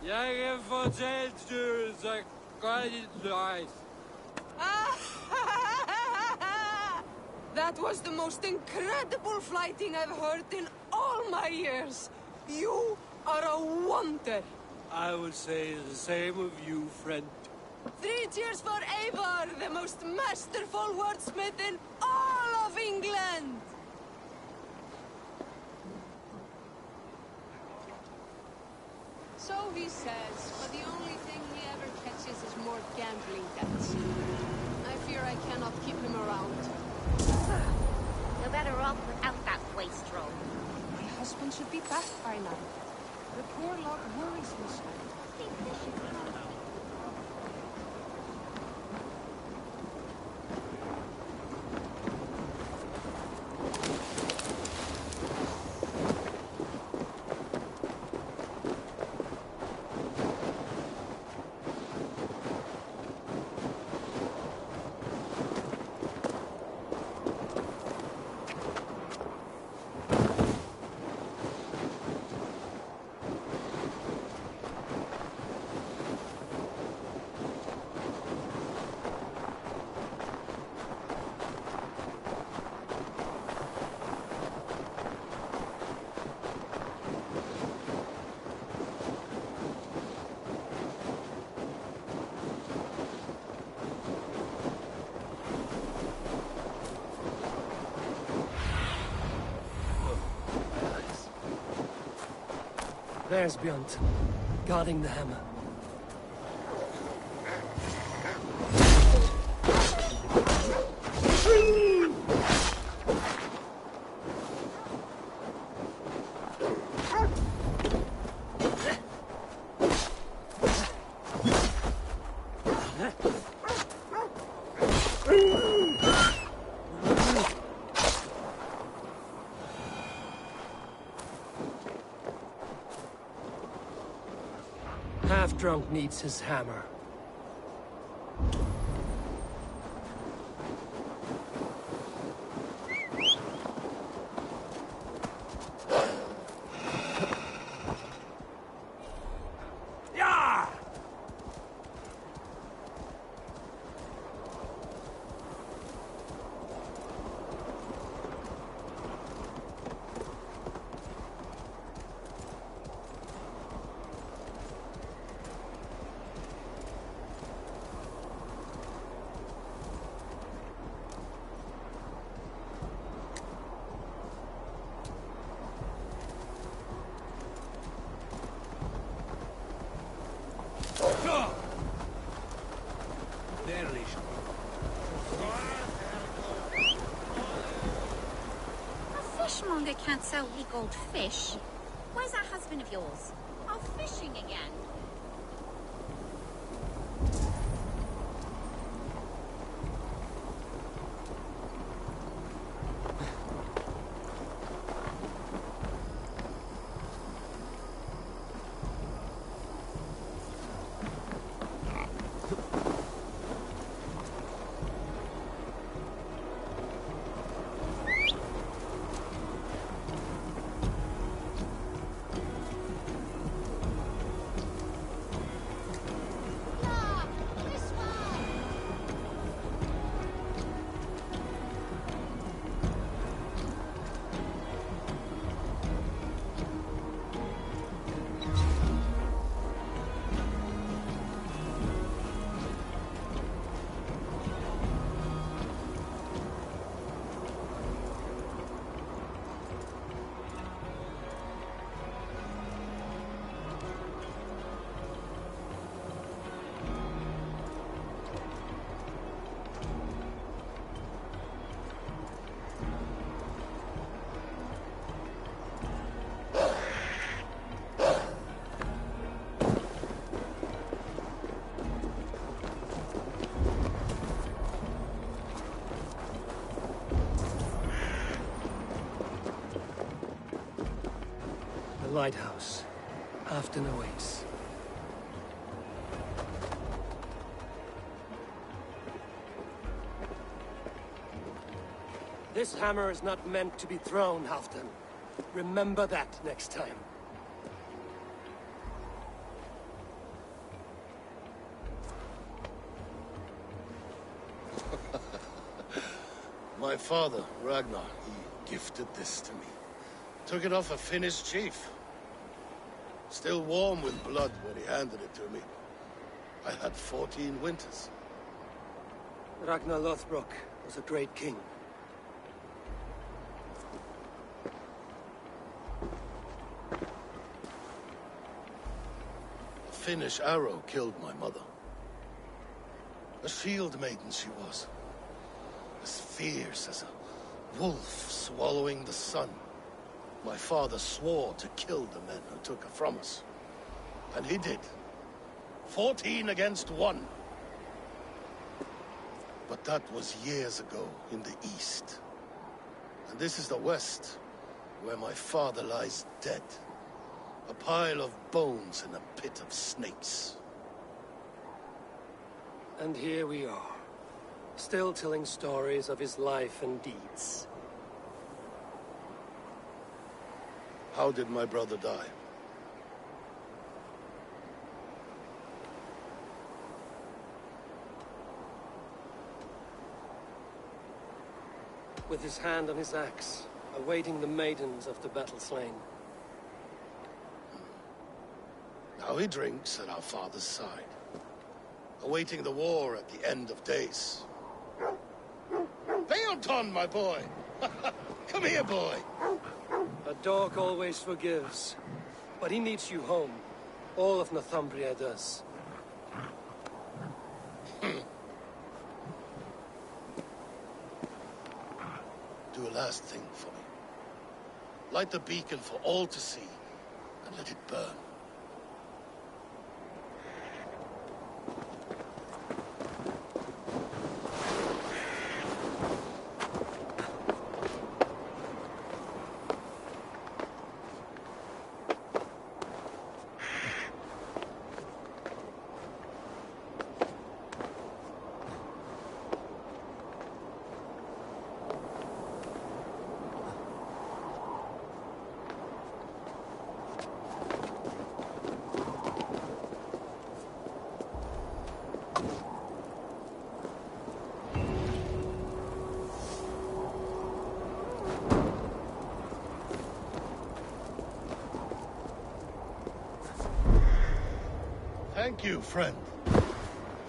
Jeg fortalte du, så godt it. That was the most incredible fighting I've heard in all my years. You are a wonder. I would say the same of you, friend. 3 cheers for Eivor, the most masterful wordsmith in all of England! So he says, but the only thing he ever catches is more gambling debts. I fear I cannot keep him around. You're better off without that wastrel. My husband should be back by now. The poor lad worries me so. I think there should be more. There's Björn, guarding the hammer. Half-drunk needs his hammer. Fishmonger can't sell weak old fish. Where's that husband of yours? Off fishing again. Lighthouse. Afton awaits. This hammer is not meant to be thrown, Halfdan. Remember that next time. My father, Ragnar, he gifted this to me. Took it off a Finnish chief. Still warm with blood when he handed it to me. I had 14 winters. Ragnar Lothbrok was a great king. A Finnish arrow killed my mother. A shield maiden she was. As fierce as a wolf swallowing the sun. My father swore to kill the men who took her from us. And he did. 14 against 1. But that was years ago in the east. And this is the west, where my father lies dead. A pile of bones in a pit of snakes. And here we are, still telling stories of his life and deeds. How did my brother die? With his hand on his axe, awaiting the maidens of the battle slain. Now he drinks at our father's side, awaiting the war at the end of days. Phaeton, my boy! Come here, boy! A dog always forgives, but he needs you home. All of Northumbria does. Do a last thing for me. Light the beacon for all to see, and let it burn. Thank you, friend.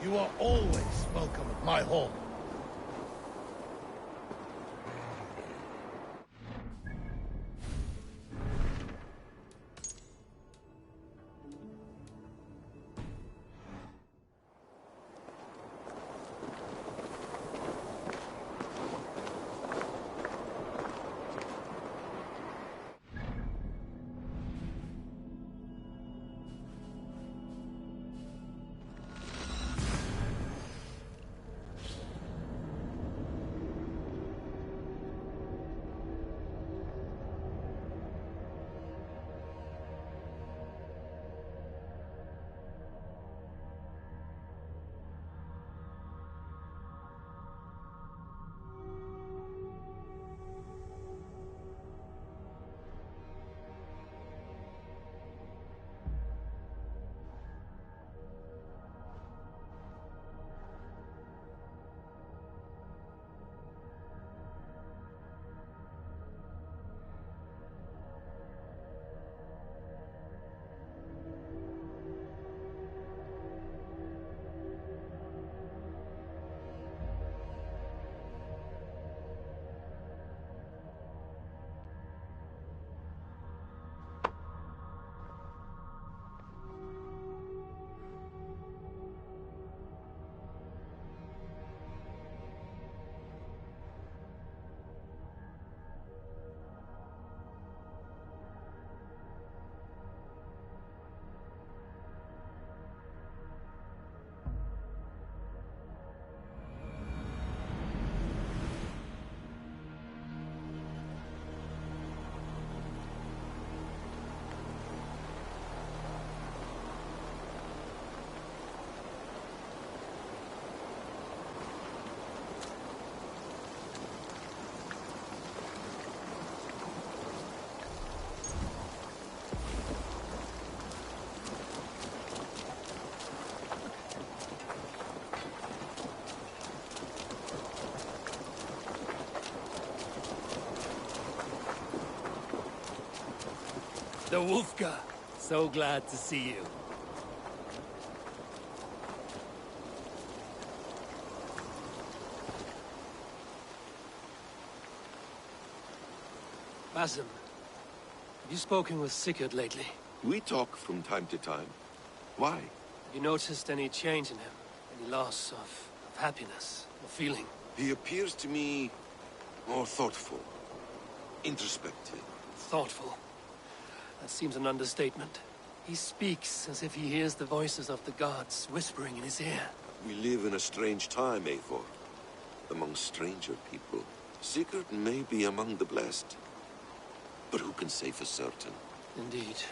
You are always welcome at my home. The Wolfka. So glad to see you. Basim, have you spoken with Sigurd lately? We talk from time to time. Why? Have you noticed any change in him? Any loss of happiness or feeling? He appears to me more thoughtful, introspective. Thoughtful? That seems an understatement. He speaks as if he hears the voices of the gods whispering in his ear. We live in a strange time, Eivor. Among stranger people. Sigurd may be among the blessed. But who can say for certain? Indeed.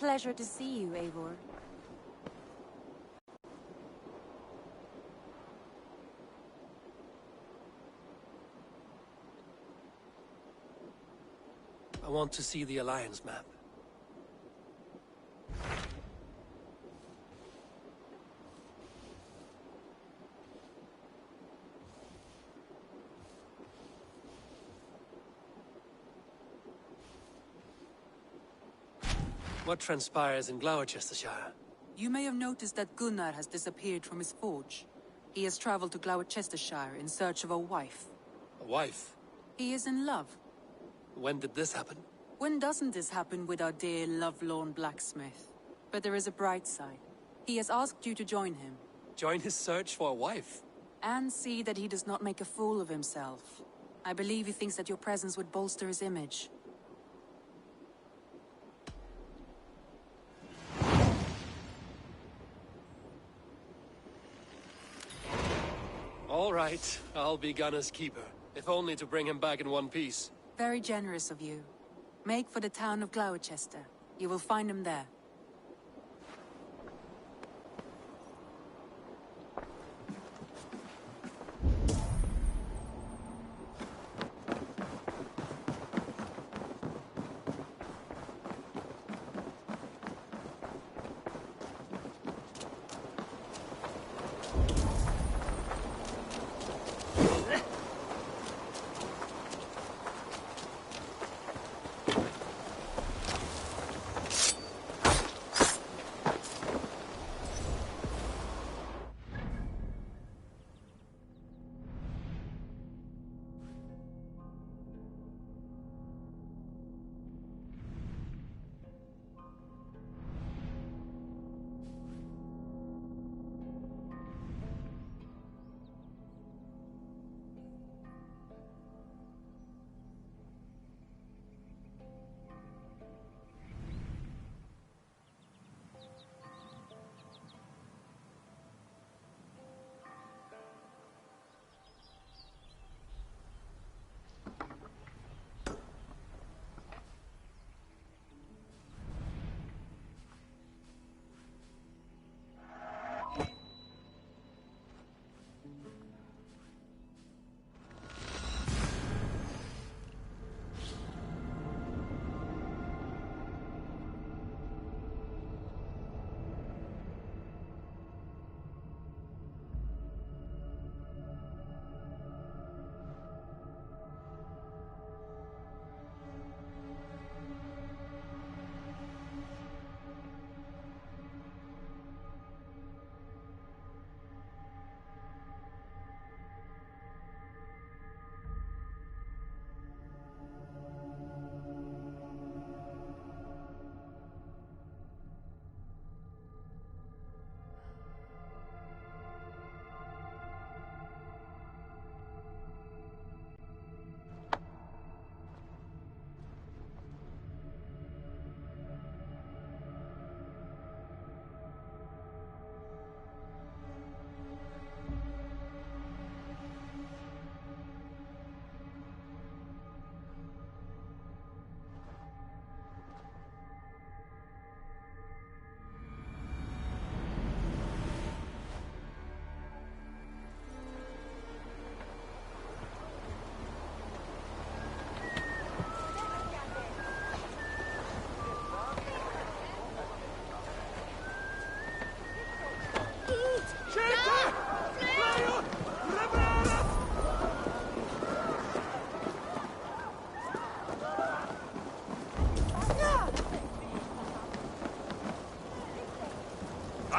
Pleasure to see you, Eivor. I want to see the Alliance map. What transpires in Gloucestershire? You may have noticed that Gunnar has disappeared from his forge. He has traveled to Gloucestershire in search of a wife. A wife? He is in love. When did this happen? When doesn't this happen with our dear, lovelorn blacksmith? But there is a bright side. He has asked you to join him. Join his search for a wife? And see that he does not make a fool of himself. I believe he thinks that your presence would bolster his image. All right, I'll be Gunner's keeper, if only to bring him back in one piece. Very generous of you. Make for the town of Gloucester. You will find him there.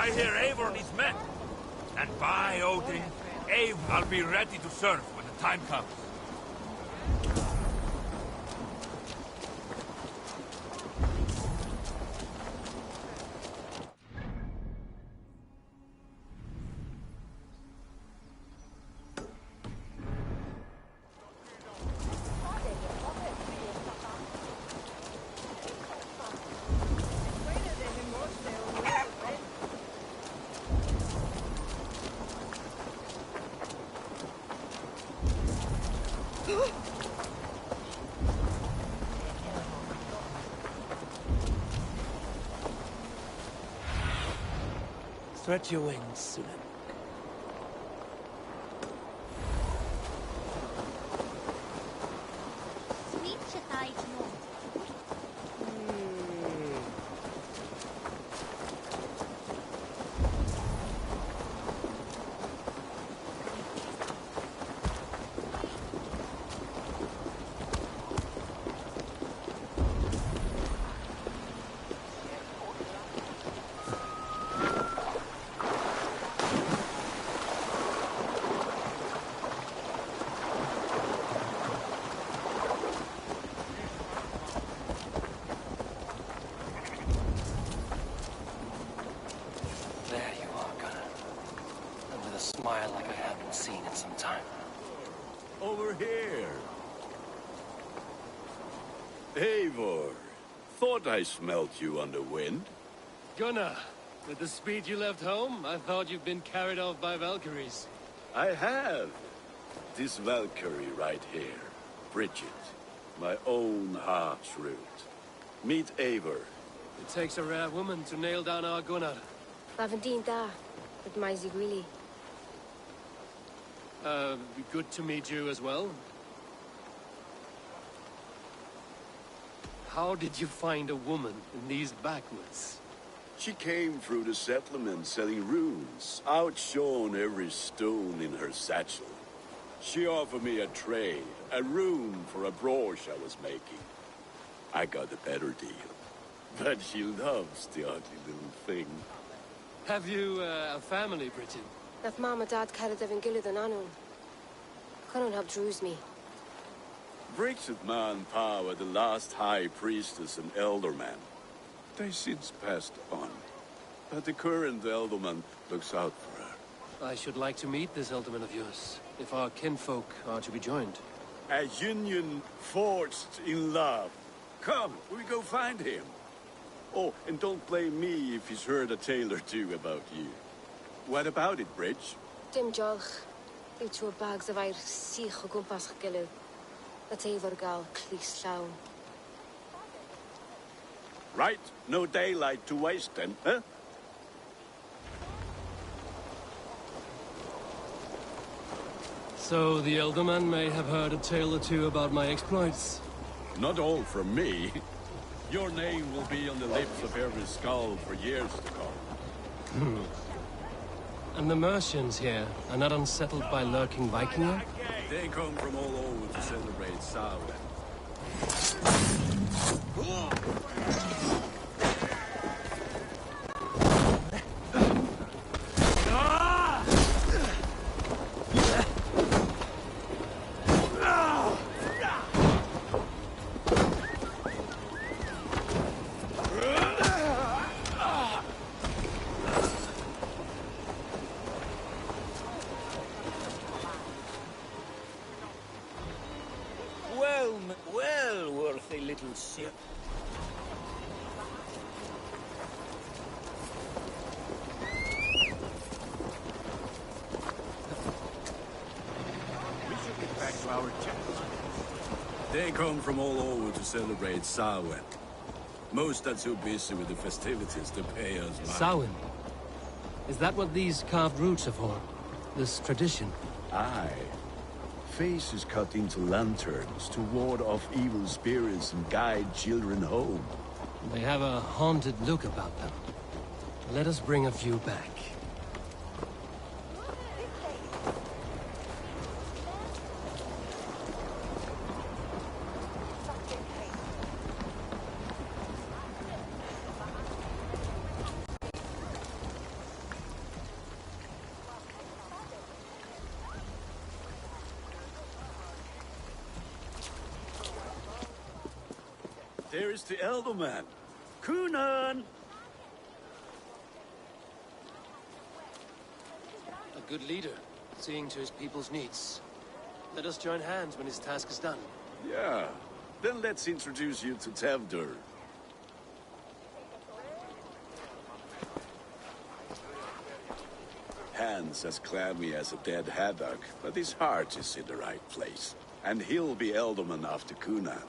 I hear Eivor needs men. And by Odin, I'll be ready to serve when the time comes. Stretch your wings, Sunan. Sweet Shatai Jnor. Smile like I haven't seen in some time. Over here. Eivor, thought I smelt you on the wind. Gunnar, with the speed you left home, I thought you'd been carried off by Valkyries. I have. This Valkyrie right here, Bridget, my own heart's root. Meet Eivor. It takes a rare woman to nail down our Gunnar. Lavendine da, with my Zigrili. Good to meet you as well. How did you find a woman in these backwoods? She came through the settlement selling runes, outshone every stone in her satchel. She offered me a trade, a rune for a brooch I was making. I got a better deal. But she loves the ugly little thing. Have you a family, Bridget? If Mom and Dad carried them in Gilad and Anun. Couldn't help druise me. Bridget Man Pa were the last high priestess and elderman. They since passed on. But the current elderman looks out for her. I should like to meet this elderman of yours, if our kinfolk are to be joined. A union forged in love. Come, we go find him. Oh, and don't blame me if he's heard a tale or two about you. What about it, Bridge? Dim jolch. Yw trwy bags of air sych o gwmpas gilydd. That Eivor gal clis llawn. Right, no daylight to waste then, huh? So the elderman may have heard a tale or two about my exploits. Not all from me. Your name will be on the lips of every skull for years to come. And the Mercians here are not unsettled by lurking Vikinger? They come from all over to celebrate Samhain. Well worth a little sip. We should get back to our chat. They come from all over to celebrate Samhain. Most are too busy with the festivities to pay us money. Samhain? Is that what these carved roots are for? This tradition? Aye. Faces cut into lanterns to ward off evil spirits and guide children home. They have a haunted look about them. Let us bring a few back. there is the elder man. Cunan! A good leader, seeing to his people's needs. Let us join hands when his task is done. Yeah. Then let's introduce you to Tevdur. Hans has clad me as a dead haddock, but his heart is in the right place. And he'll be Elderman after Cunan.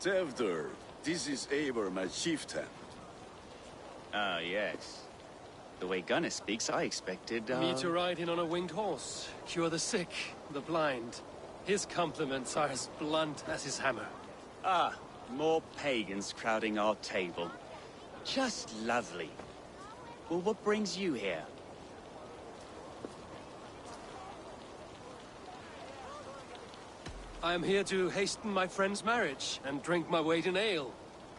Tevdur, this is Eivor, my chieftain. Ah, yes. The way Gunnar speaks, I expected, Me to ride in on a winged horse, cure the sick, the blind. His compliments are as blunt as his hammer. Ah, more pagans crowding our table. Just lovely. Well, what brings you here? I am here to hasten my friend's marriage and drink my weight in ale.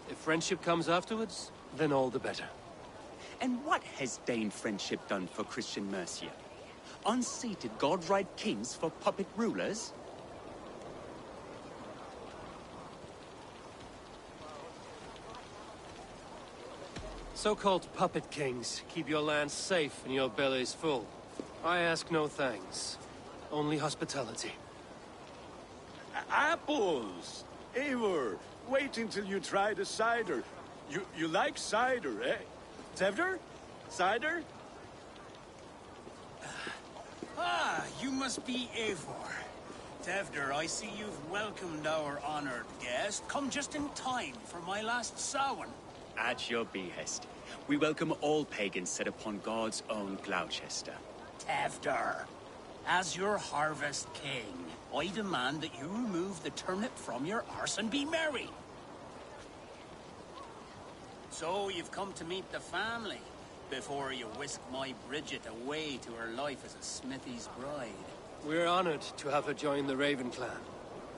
If friendship comes afterwards, then all the better. And what has Dane friendship done for Christian Mercia? Unseated god-right kings for puppet rulers? So-called puppet kings keep your lands safe and your bellies full. I ask no thanks, only hospitality. Apples! Eivor, wait until you try the cider. You like cider, eh? Tevdur? Cider? Ah, you must be Eivor. Tevdur, I see you've welcomed our honored guest. Come just in time for my last Samhain. At your behest. We welcome all pagans set upon God's own Gloucester. Tevdur, as your harvest king, I demand that you remove the turnip from your arse and be merry. So you've come to meet the family before you whisk my Bridget away to her life as a smithy's bride. We're honored to have her join the Raven clan,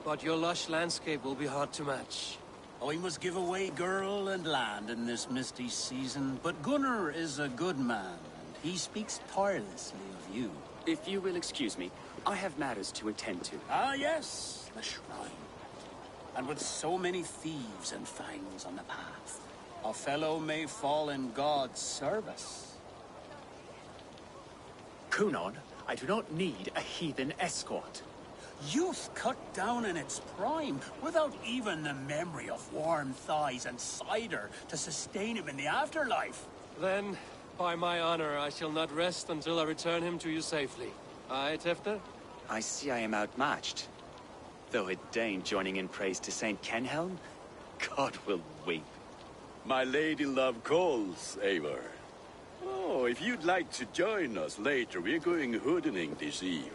but your lush landscape will be hard to match. I must give away girl and land in this misty season, but Gunnar is a good man, and he speaks tirelessly of you. If you will excuse me, I have matters to attend to. Ah, yes, the shrine. And with so many thieves and fangs on the path, a fellow may fall in God's service. Cunan, I do not need a heathen escort. Youth cut down in its prime, without even the memory of warm thighs and cider to sustain him in the afterlife. Then, by my honor, I shall not rest until I return him to you safely. Aye, Tefter? I see I am outmatched. Though a Dane joining in praise to Saint Kenhelm, God will weep. My lady love calls, Eivor. Oh, if you'd like to join us later, we're going hoodening this eve.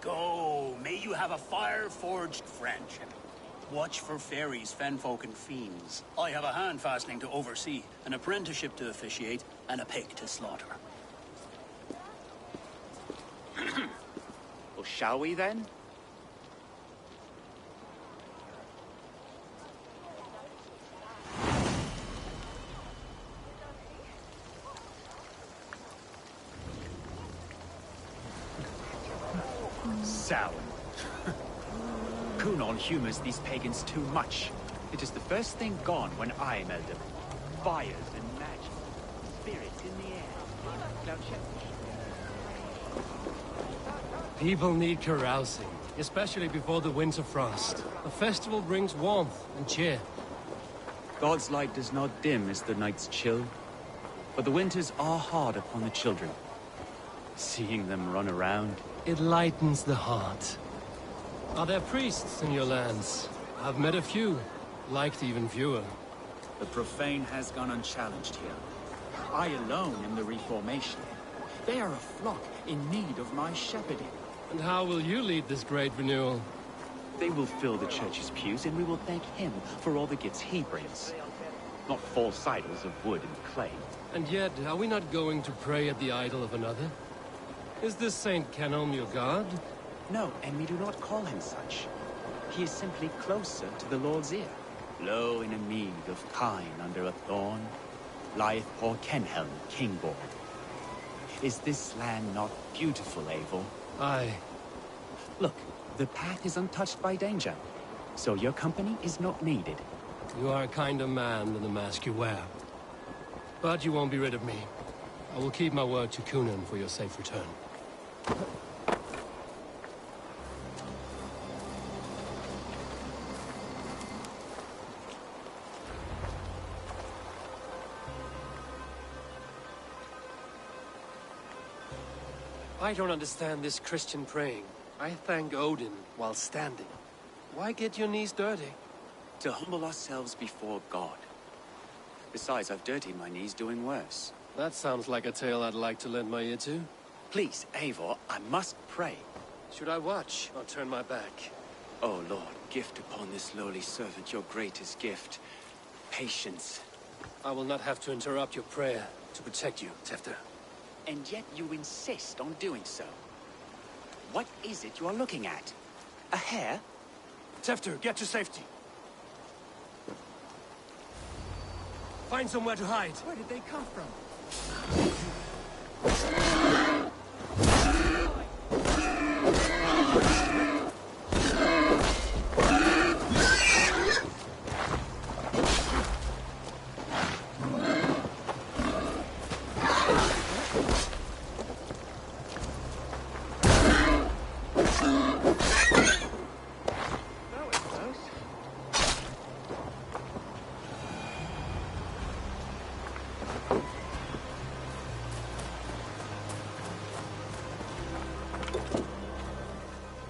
Go, may you have a fire-forged friendship. Watch for fairies, fenfolk, and fiends. I have a hand fastening to oversee, an apprenticeship to officiate, and a pig to slaughter. Well, shall we then? Sour. Cunan humors these pagans too much. It is the first thing gone when I am elder. Fires and magic. Spirits in the air. People need carousing, especially before the winter frost. A festival brings warmth and cheer. God's light does not dim as the nights chill, but the winters are hard upon the children. Seeing them run around, it lightens the heart. Are there priests in your lands? I've met a few, liked even fewer. The profane has gone unchallenged here. I alone am the reformation. They are a flock in need of my shepherding. And how will you lead this great renewal? They will fill the church's pews, and we will thank him for all the gifts he brings. Not false idols of wood and clay. And yet, are we not going to pray at the idol of another? Is this Saint Kenhelm your god? No, and we do not call him such. He is simply closer to the Lord's ear. Low in a mead of kine under a thorn, lieth poor Kenhelm, king-born. Is this land not beautiful, Eivor? Aye. Look, the path is untouched by danger, so your company is not needed. You are a kinder man than the mask you wear. But you won't be rid of me. I will keep my word to Cunan for your safe return. I don't understand this Christian praying. I thank Odin while standing. Why get your knees dirty? To humble ourselves before God. Besides, I've dirtied my knees doing worse. That sounds like a tale I'd like to lend my ear to. Please, Eivor, I must pray. Should I watch or turn my back? Oh Lord, gift upon this lowly servant your greatest gift. Patience. I will not have to interrupt your prayer to protect you, Tefter. And yet you insist on doing so. What is it you are looking at? A hare? Tefter, get to safety. Find somewhere to hide. Where did they come from?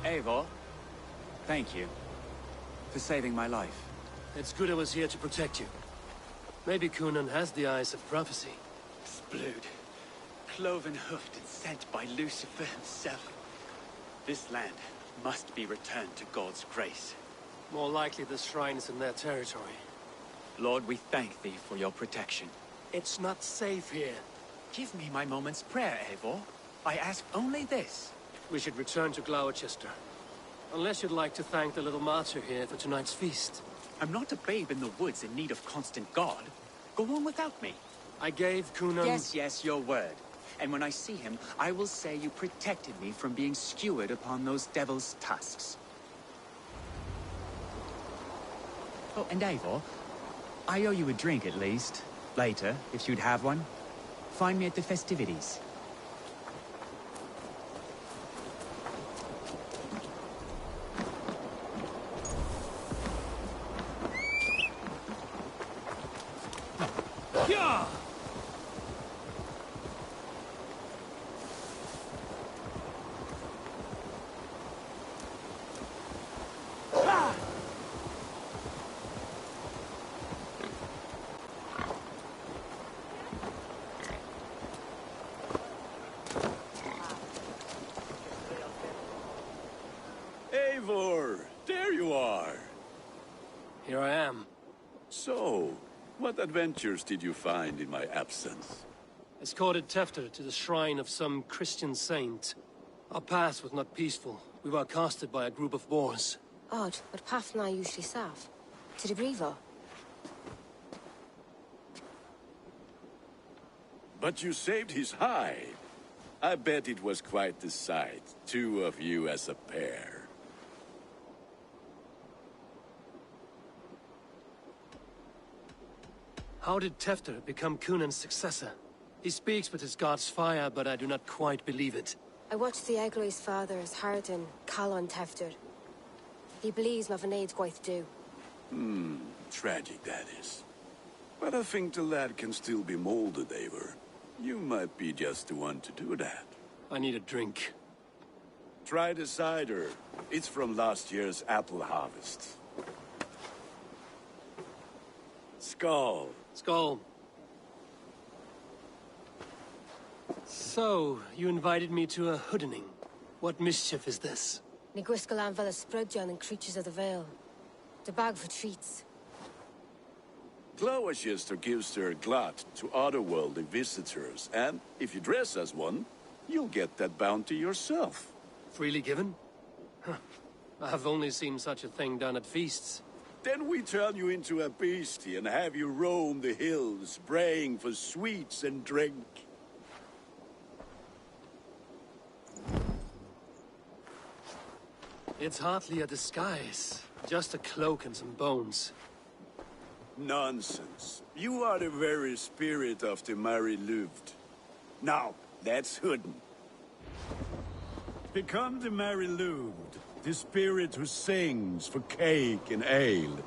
Eivor, thank you for saving my life. It's good I was here to protect you. Maybe Cunan has the eyes of prophecy. Splood, cloven-hoofed and sent by Lucifer himself. This land must be returned to God's grace. More likely the shrine is in their territory. Lord, we thank thee for your protection. It's not safe here. Give me my moment's prayer, Eivor. I ask only this. We should return to Gloucester. Unless you'd like to thank the little martyr here for tonight's feast. I'm not a babe in the woods in need of constant guard. Go on without me. I gave Cunan... Yes, your word. And when I see him, I will say you protected me from being skewered upon those devil's tusks. Oh, and Eivor, I owe you a drink at least. Later, if you'd have one. Find me at the festivities. Eivor, there you are. Here I am. So, what adventures did you find in my absence? Escorted Tefter to the shrine of some Christian saint. Our path was not peaceful. We were accosted by a group of boars. Odd, but Pathna usually safe. To the Grievo. But you saved his hide. I bet it was quite the sight, two of you as a pair. How did Tefter become Cunan's successor? He speaks with his god's fire, but I do not quite believe it. I watched the Egloi's father's Harden call on Tefter. He believes Mavanade quite do. Tragic that is. But I think the lad can still be molded, Eivor. You might be just the one to do that. I need a drink. Try the cider. It's from last year's apple harvest. Skull. Skull. So, you invited me to a hoodening. What mischief is this? Niguiscalan Vela Sprudjan and Creatures of the Vale. The bag for treats. Gloucester gives their glut to otherworldly visitors, and if you dress as one, you'll get that bounty yourself. Freely given? Huh. I have only seen such a thing done at feasts. Then we turn you into a beastie and have you roam the hills, braying for sweets and drink. It's hardly a disguise. Just a cloak and some bones. Nonsense. You are the very spirit of the Mary Louved. Now, that's Hooden. Become the Mary Louved, the spirit who sings for cake and ale.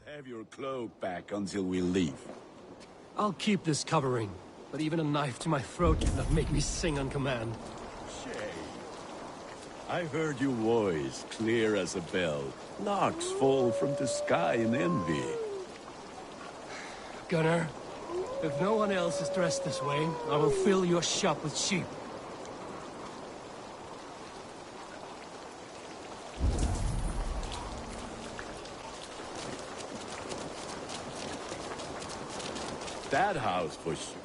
Have your cloak back until we leave. I'll keep this covering, but even a knife to my throat cannot make me sing on command. I heard your voice clear as a bell. Larks fall from the sky in envy. Gunnar, if no one else is dressed this way, I will fill your shop with sheep. That house for sure.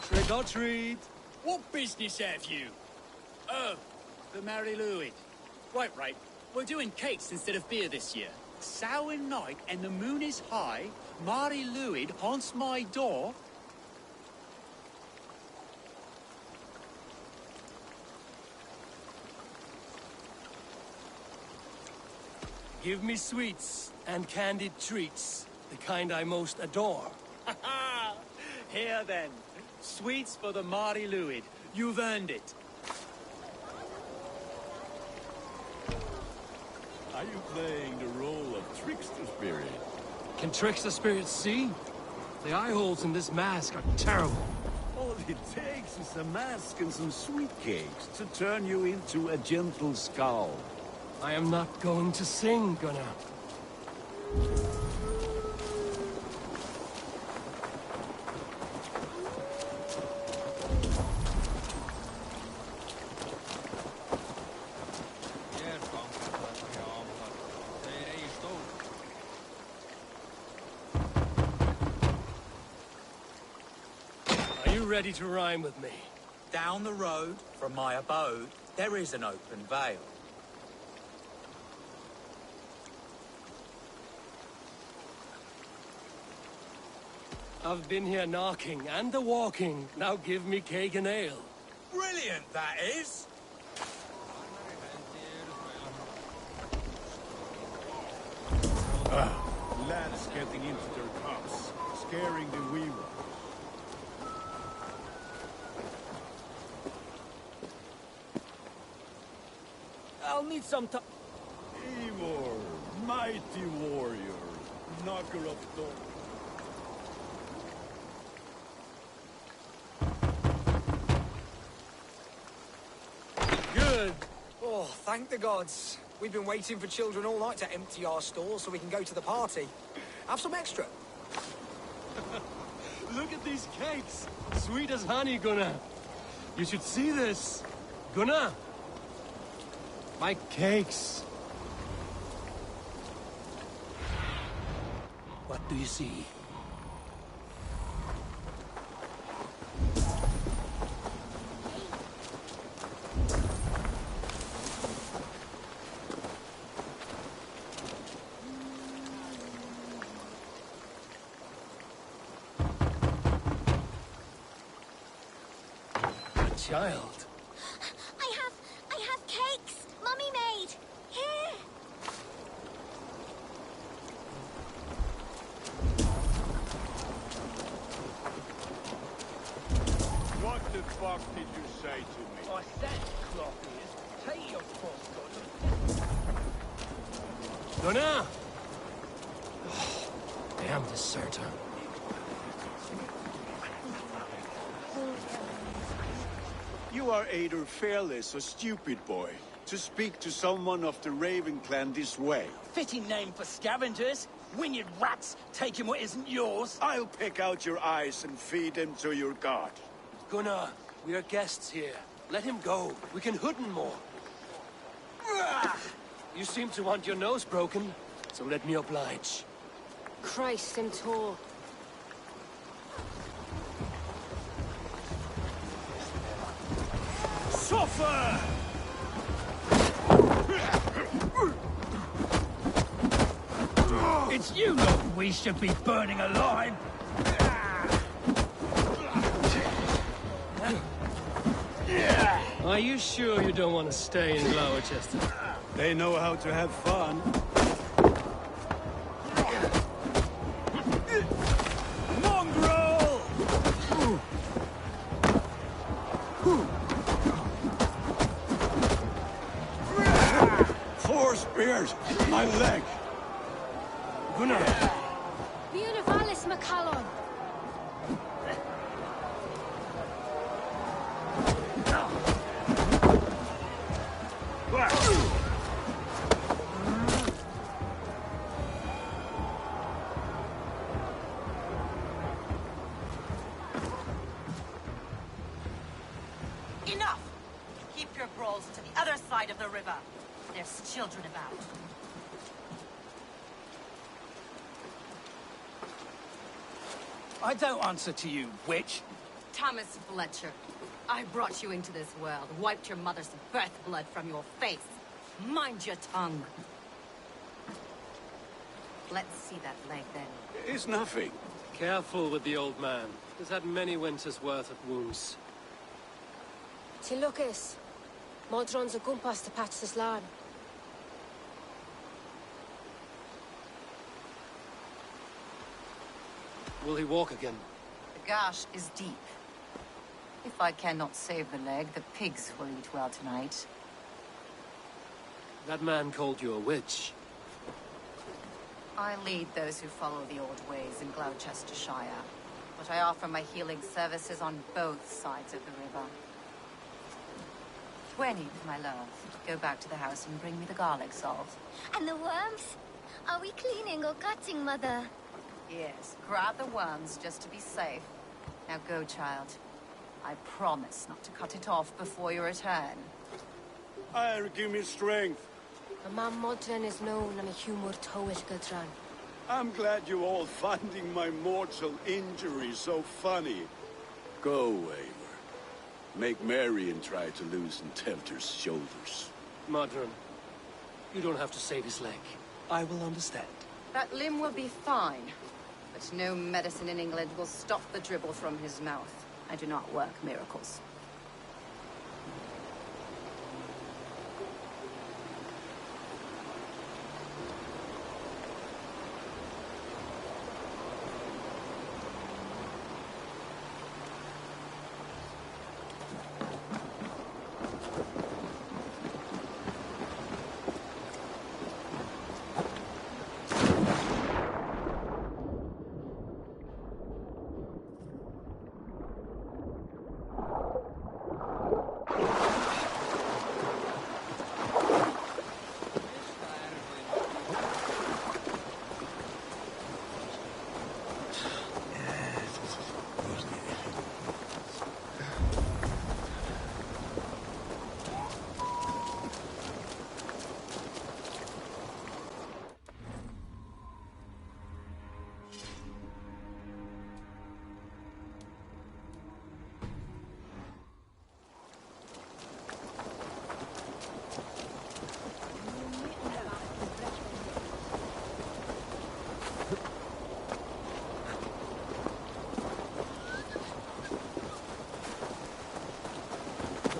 Trick or treat. What business have you? Oh, the Mary Louis. Right. We're doing cakes instead of beer this year. Samhain night and the moon is high. Mary Louis haunts my door. Give me sweets and candied treats, the kind I most adore. Here then, sweets for the Mary Louis. You've earned it. Are you playing the role of trickster spirit? Can trickster spirits see? The eye holes in this mask are terrible. All it takes is a mask and some sweet cakes to turn you into a gentle skull. I am not going to sing, Gunnar. Are you ready to rhyme with me? Down the road from my abode, there is an open vale. I've been here knocking and the walking. Now give me cake and ale. Brilliant, that is! Lads getting into their cups, scaring the wee ones. I'll need some time. Eivor, mighty warrior, knocker of doors. Good. Oh, thank the gods. We've been waiting for children all night to empty our stalls so we can go to the party. Have some extra. Look at these cakes. Sweet as honey, Gunnar. You should see this. Gunnar. My cakes. What do you see? Child. I have cakes. Mummy made. Here. What the fuck did you say to me? I said, Clockies, take your false Gunnar! Damn deserter. You are either fearless or stupid, boy, to speak to someone of the Raven clan this way. Fitting name for scavengers. Winged rats, taking what isn't yours. I'll pick out your eyes and feed them to your god. Gunnar, we are guests here. Let him go. We can hood him more. You seem to want your nose broken, so let me oblige. Christ and Tor. Suffer! It's you lot we should be burning alive. Are you sure you don't want to stay in Gloucester? They know how to have fun. Mongrel! Four spears! My leg! Gunnar! Bionavalis Macallon! Enough! Keep your brawls to the other side of the river. There's children about. I don't answer to you, witch. Thomas Fletcher, I brought you into this world, wiped your mother's birth blood from your face. Mind your tongue. Let's see that leg, then. It's nothing. Careful with the old man. He's had many winters' worth of wounds. Ti Lucas. Modron's a gumpas to patch this lad. Will he walk again? The gash is deep. If I cannot save the leg, the pigs will eat well tonight. That man called you a witch. I lead those who follow the old ways in Gloucestershire, but I offer my healing services on both sides of the river. 20, my love. Go back to the house and bring me the garlic salt. And the worms? Are we cleaning or cutting, Mother? Yes, grab the worms just to be safe. Now go, child. I promise not to cut it off before you return. Give me strength. A man Modron is known and a humor towish Gudran. I'm glad you're all finding my mortal injury so funny. Go away. Make merry and try to loosen Tempter's shoulders. Modron, you don't have to save his leg. I will understand. That limb will be fine, but no medicine in England will stop the dribble from his mouth. I do not work miracles.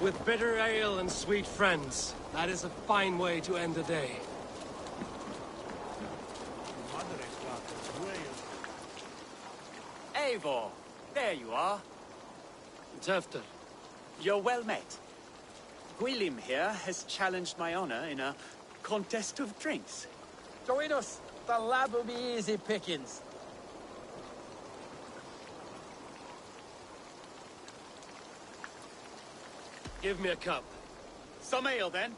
With bitter ale and sweet friends, that is a fine way to end the day. Eivor, there you are. Tefter. You're well met. Gwilym here has challenged my honor in a contest of drinks. Join us. The lab will be easy pickings. Give me a cup. Some ale, then.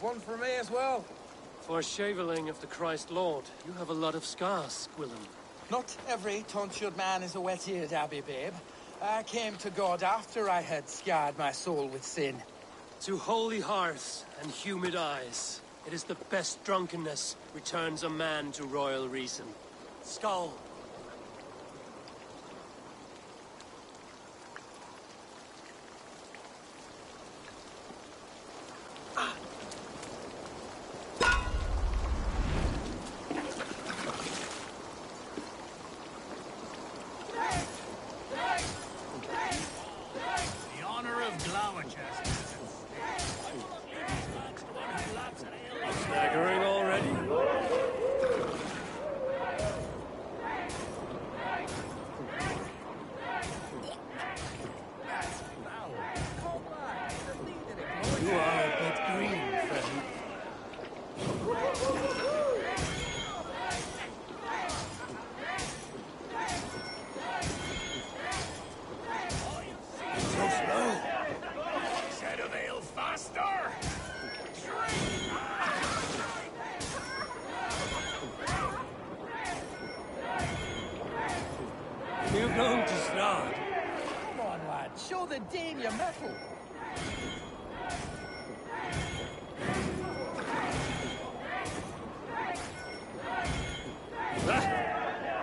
One for me as well. For a shaveling of the Christ Lord, you have a lot of scars, Gwilym. Not every tonsured man is a wet-eared abbey, babe. I came to God after I had scarred my soul with sin. To holy hearths and humid eyes, it is the best drunkenness returns a man to royal reason. Skull. The honor of Gloucester. We're going to Strahd. Come on, lad. Show the Dane your mettle.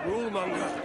Rulemonger.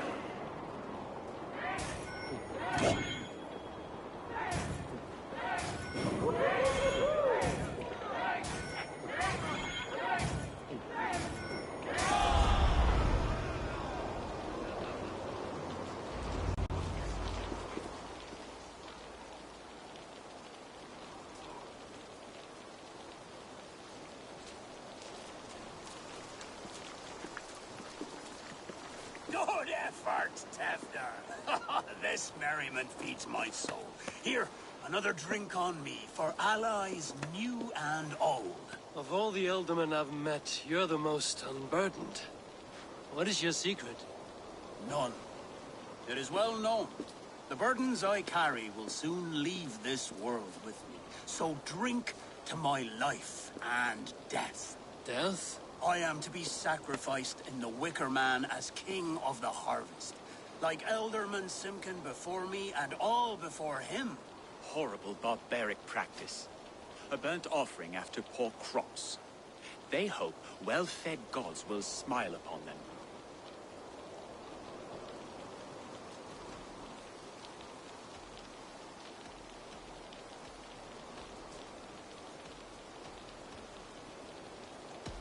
Good effort, Tefner. This merriment feeds my soul. Here, another drink on me for allies new and old. Of all the Ealdormen I've met, you're the most unburdened. What is your secret? None. It is well known. The burdens I carry will soon leave this world with me. So drink to my life and death. Death? I am to be sacrificed in the Wicker Man as king of the harvest. Like Elderman Simkin before me and all before him. Horrible barbaric practice. A burnt offering after poor crops. They hope well-fed gods will smile upon them.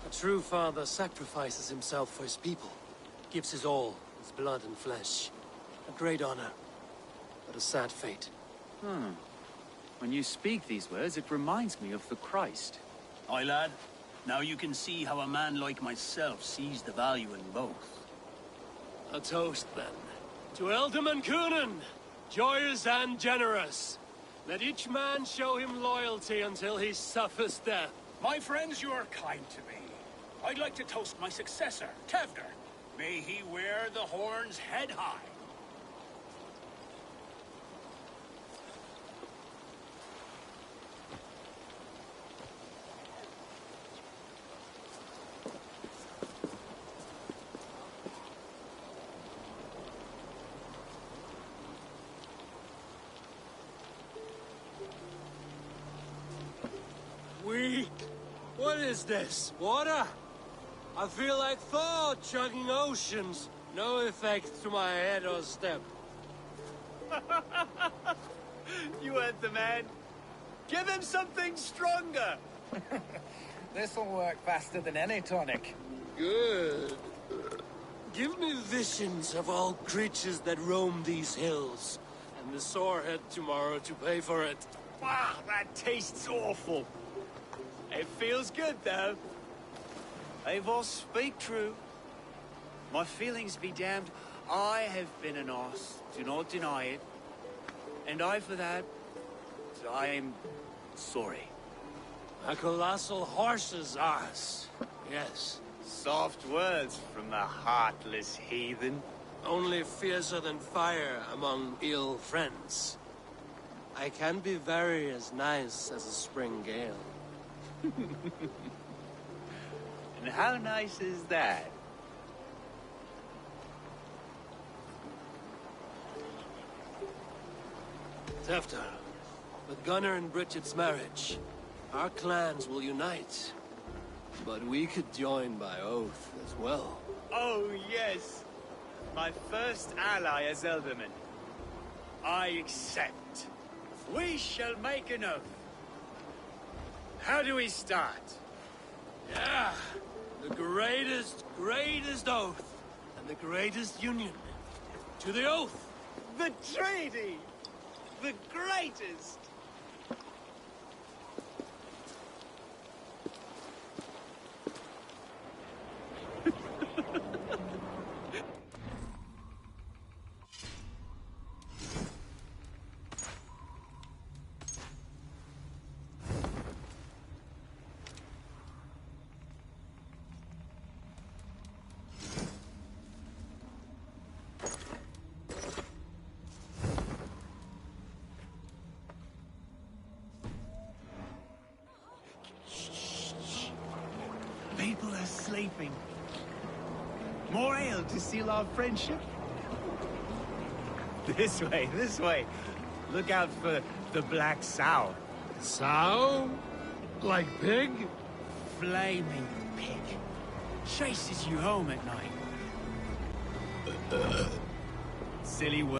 A true father sacrifices himself for his people. Gives his all, his blood and flesh. A great honor, but a sad fate. When you speak these words, it reminds me of the Christ. Aye, lad. Now you can see how a man like myself sees the value in both. A toast, then. To Ealdorman Coonan, joyous and generous. Let each man show him loyalty until he suffers death. My friends, you are kind to me. I'd like to toast my successor, Tefner. May he wear the horns head high. What is this? Water? I feel like Thor chugging oceans. No effect to my head or step. You heard the man. Give him something stronger. This'll work faster than any tonic. Good. Give me visions of all creatures that roam these hills, and the sorehead tomorrow to pay for it. Wow, that tastes awful. It feels good, though. Eivor, speak true. My feelings be damned. I have been an arse, do not deny it. And I, for that, I am sorry. A colossal horse's arse, yes. Soft words from the heartless heathen. Only fiercer than fire among ill friends. I can be very as nice as a spring gale. And how nice is that? Tefter, with Gunnar and Bridget's marriage, our clans will unite. But we could join by oath as well. Oh, yes. My first ally as Ealdorman. I accept. We shall make an oath. How do we start? Yeah, the greatest oath, and the greatest union. To the oath! The treaty! The greatest! People are sleeping. More ale to seal our friendship? This way, this way. Look out for the black sow. Sow? Like pig? Flaming pig. Chases you home at night. Silly word.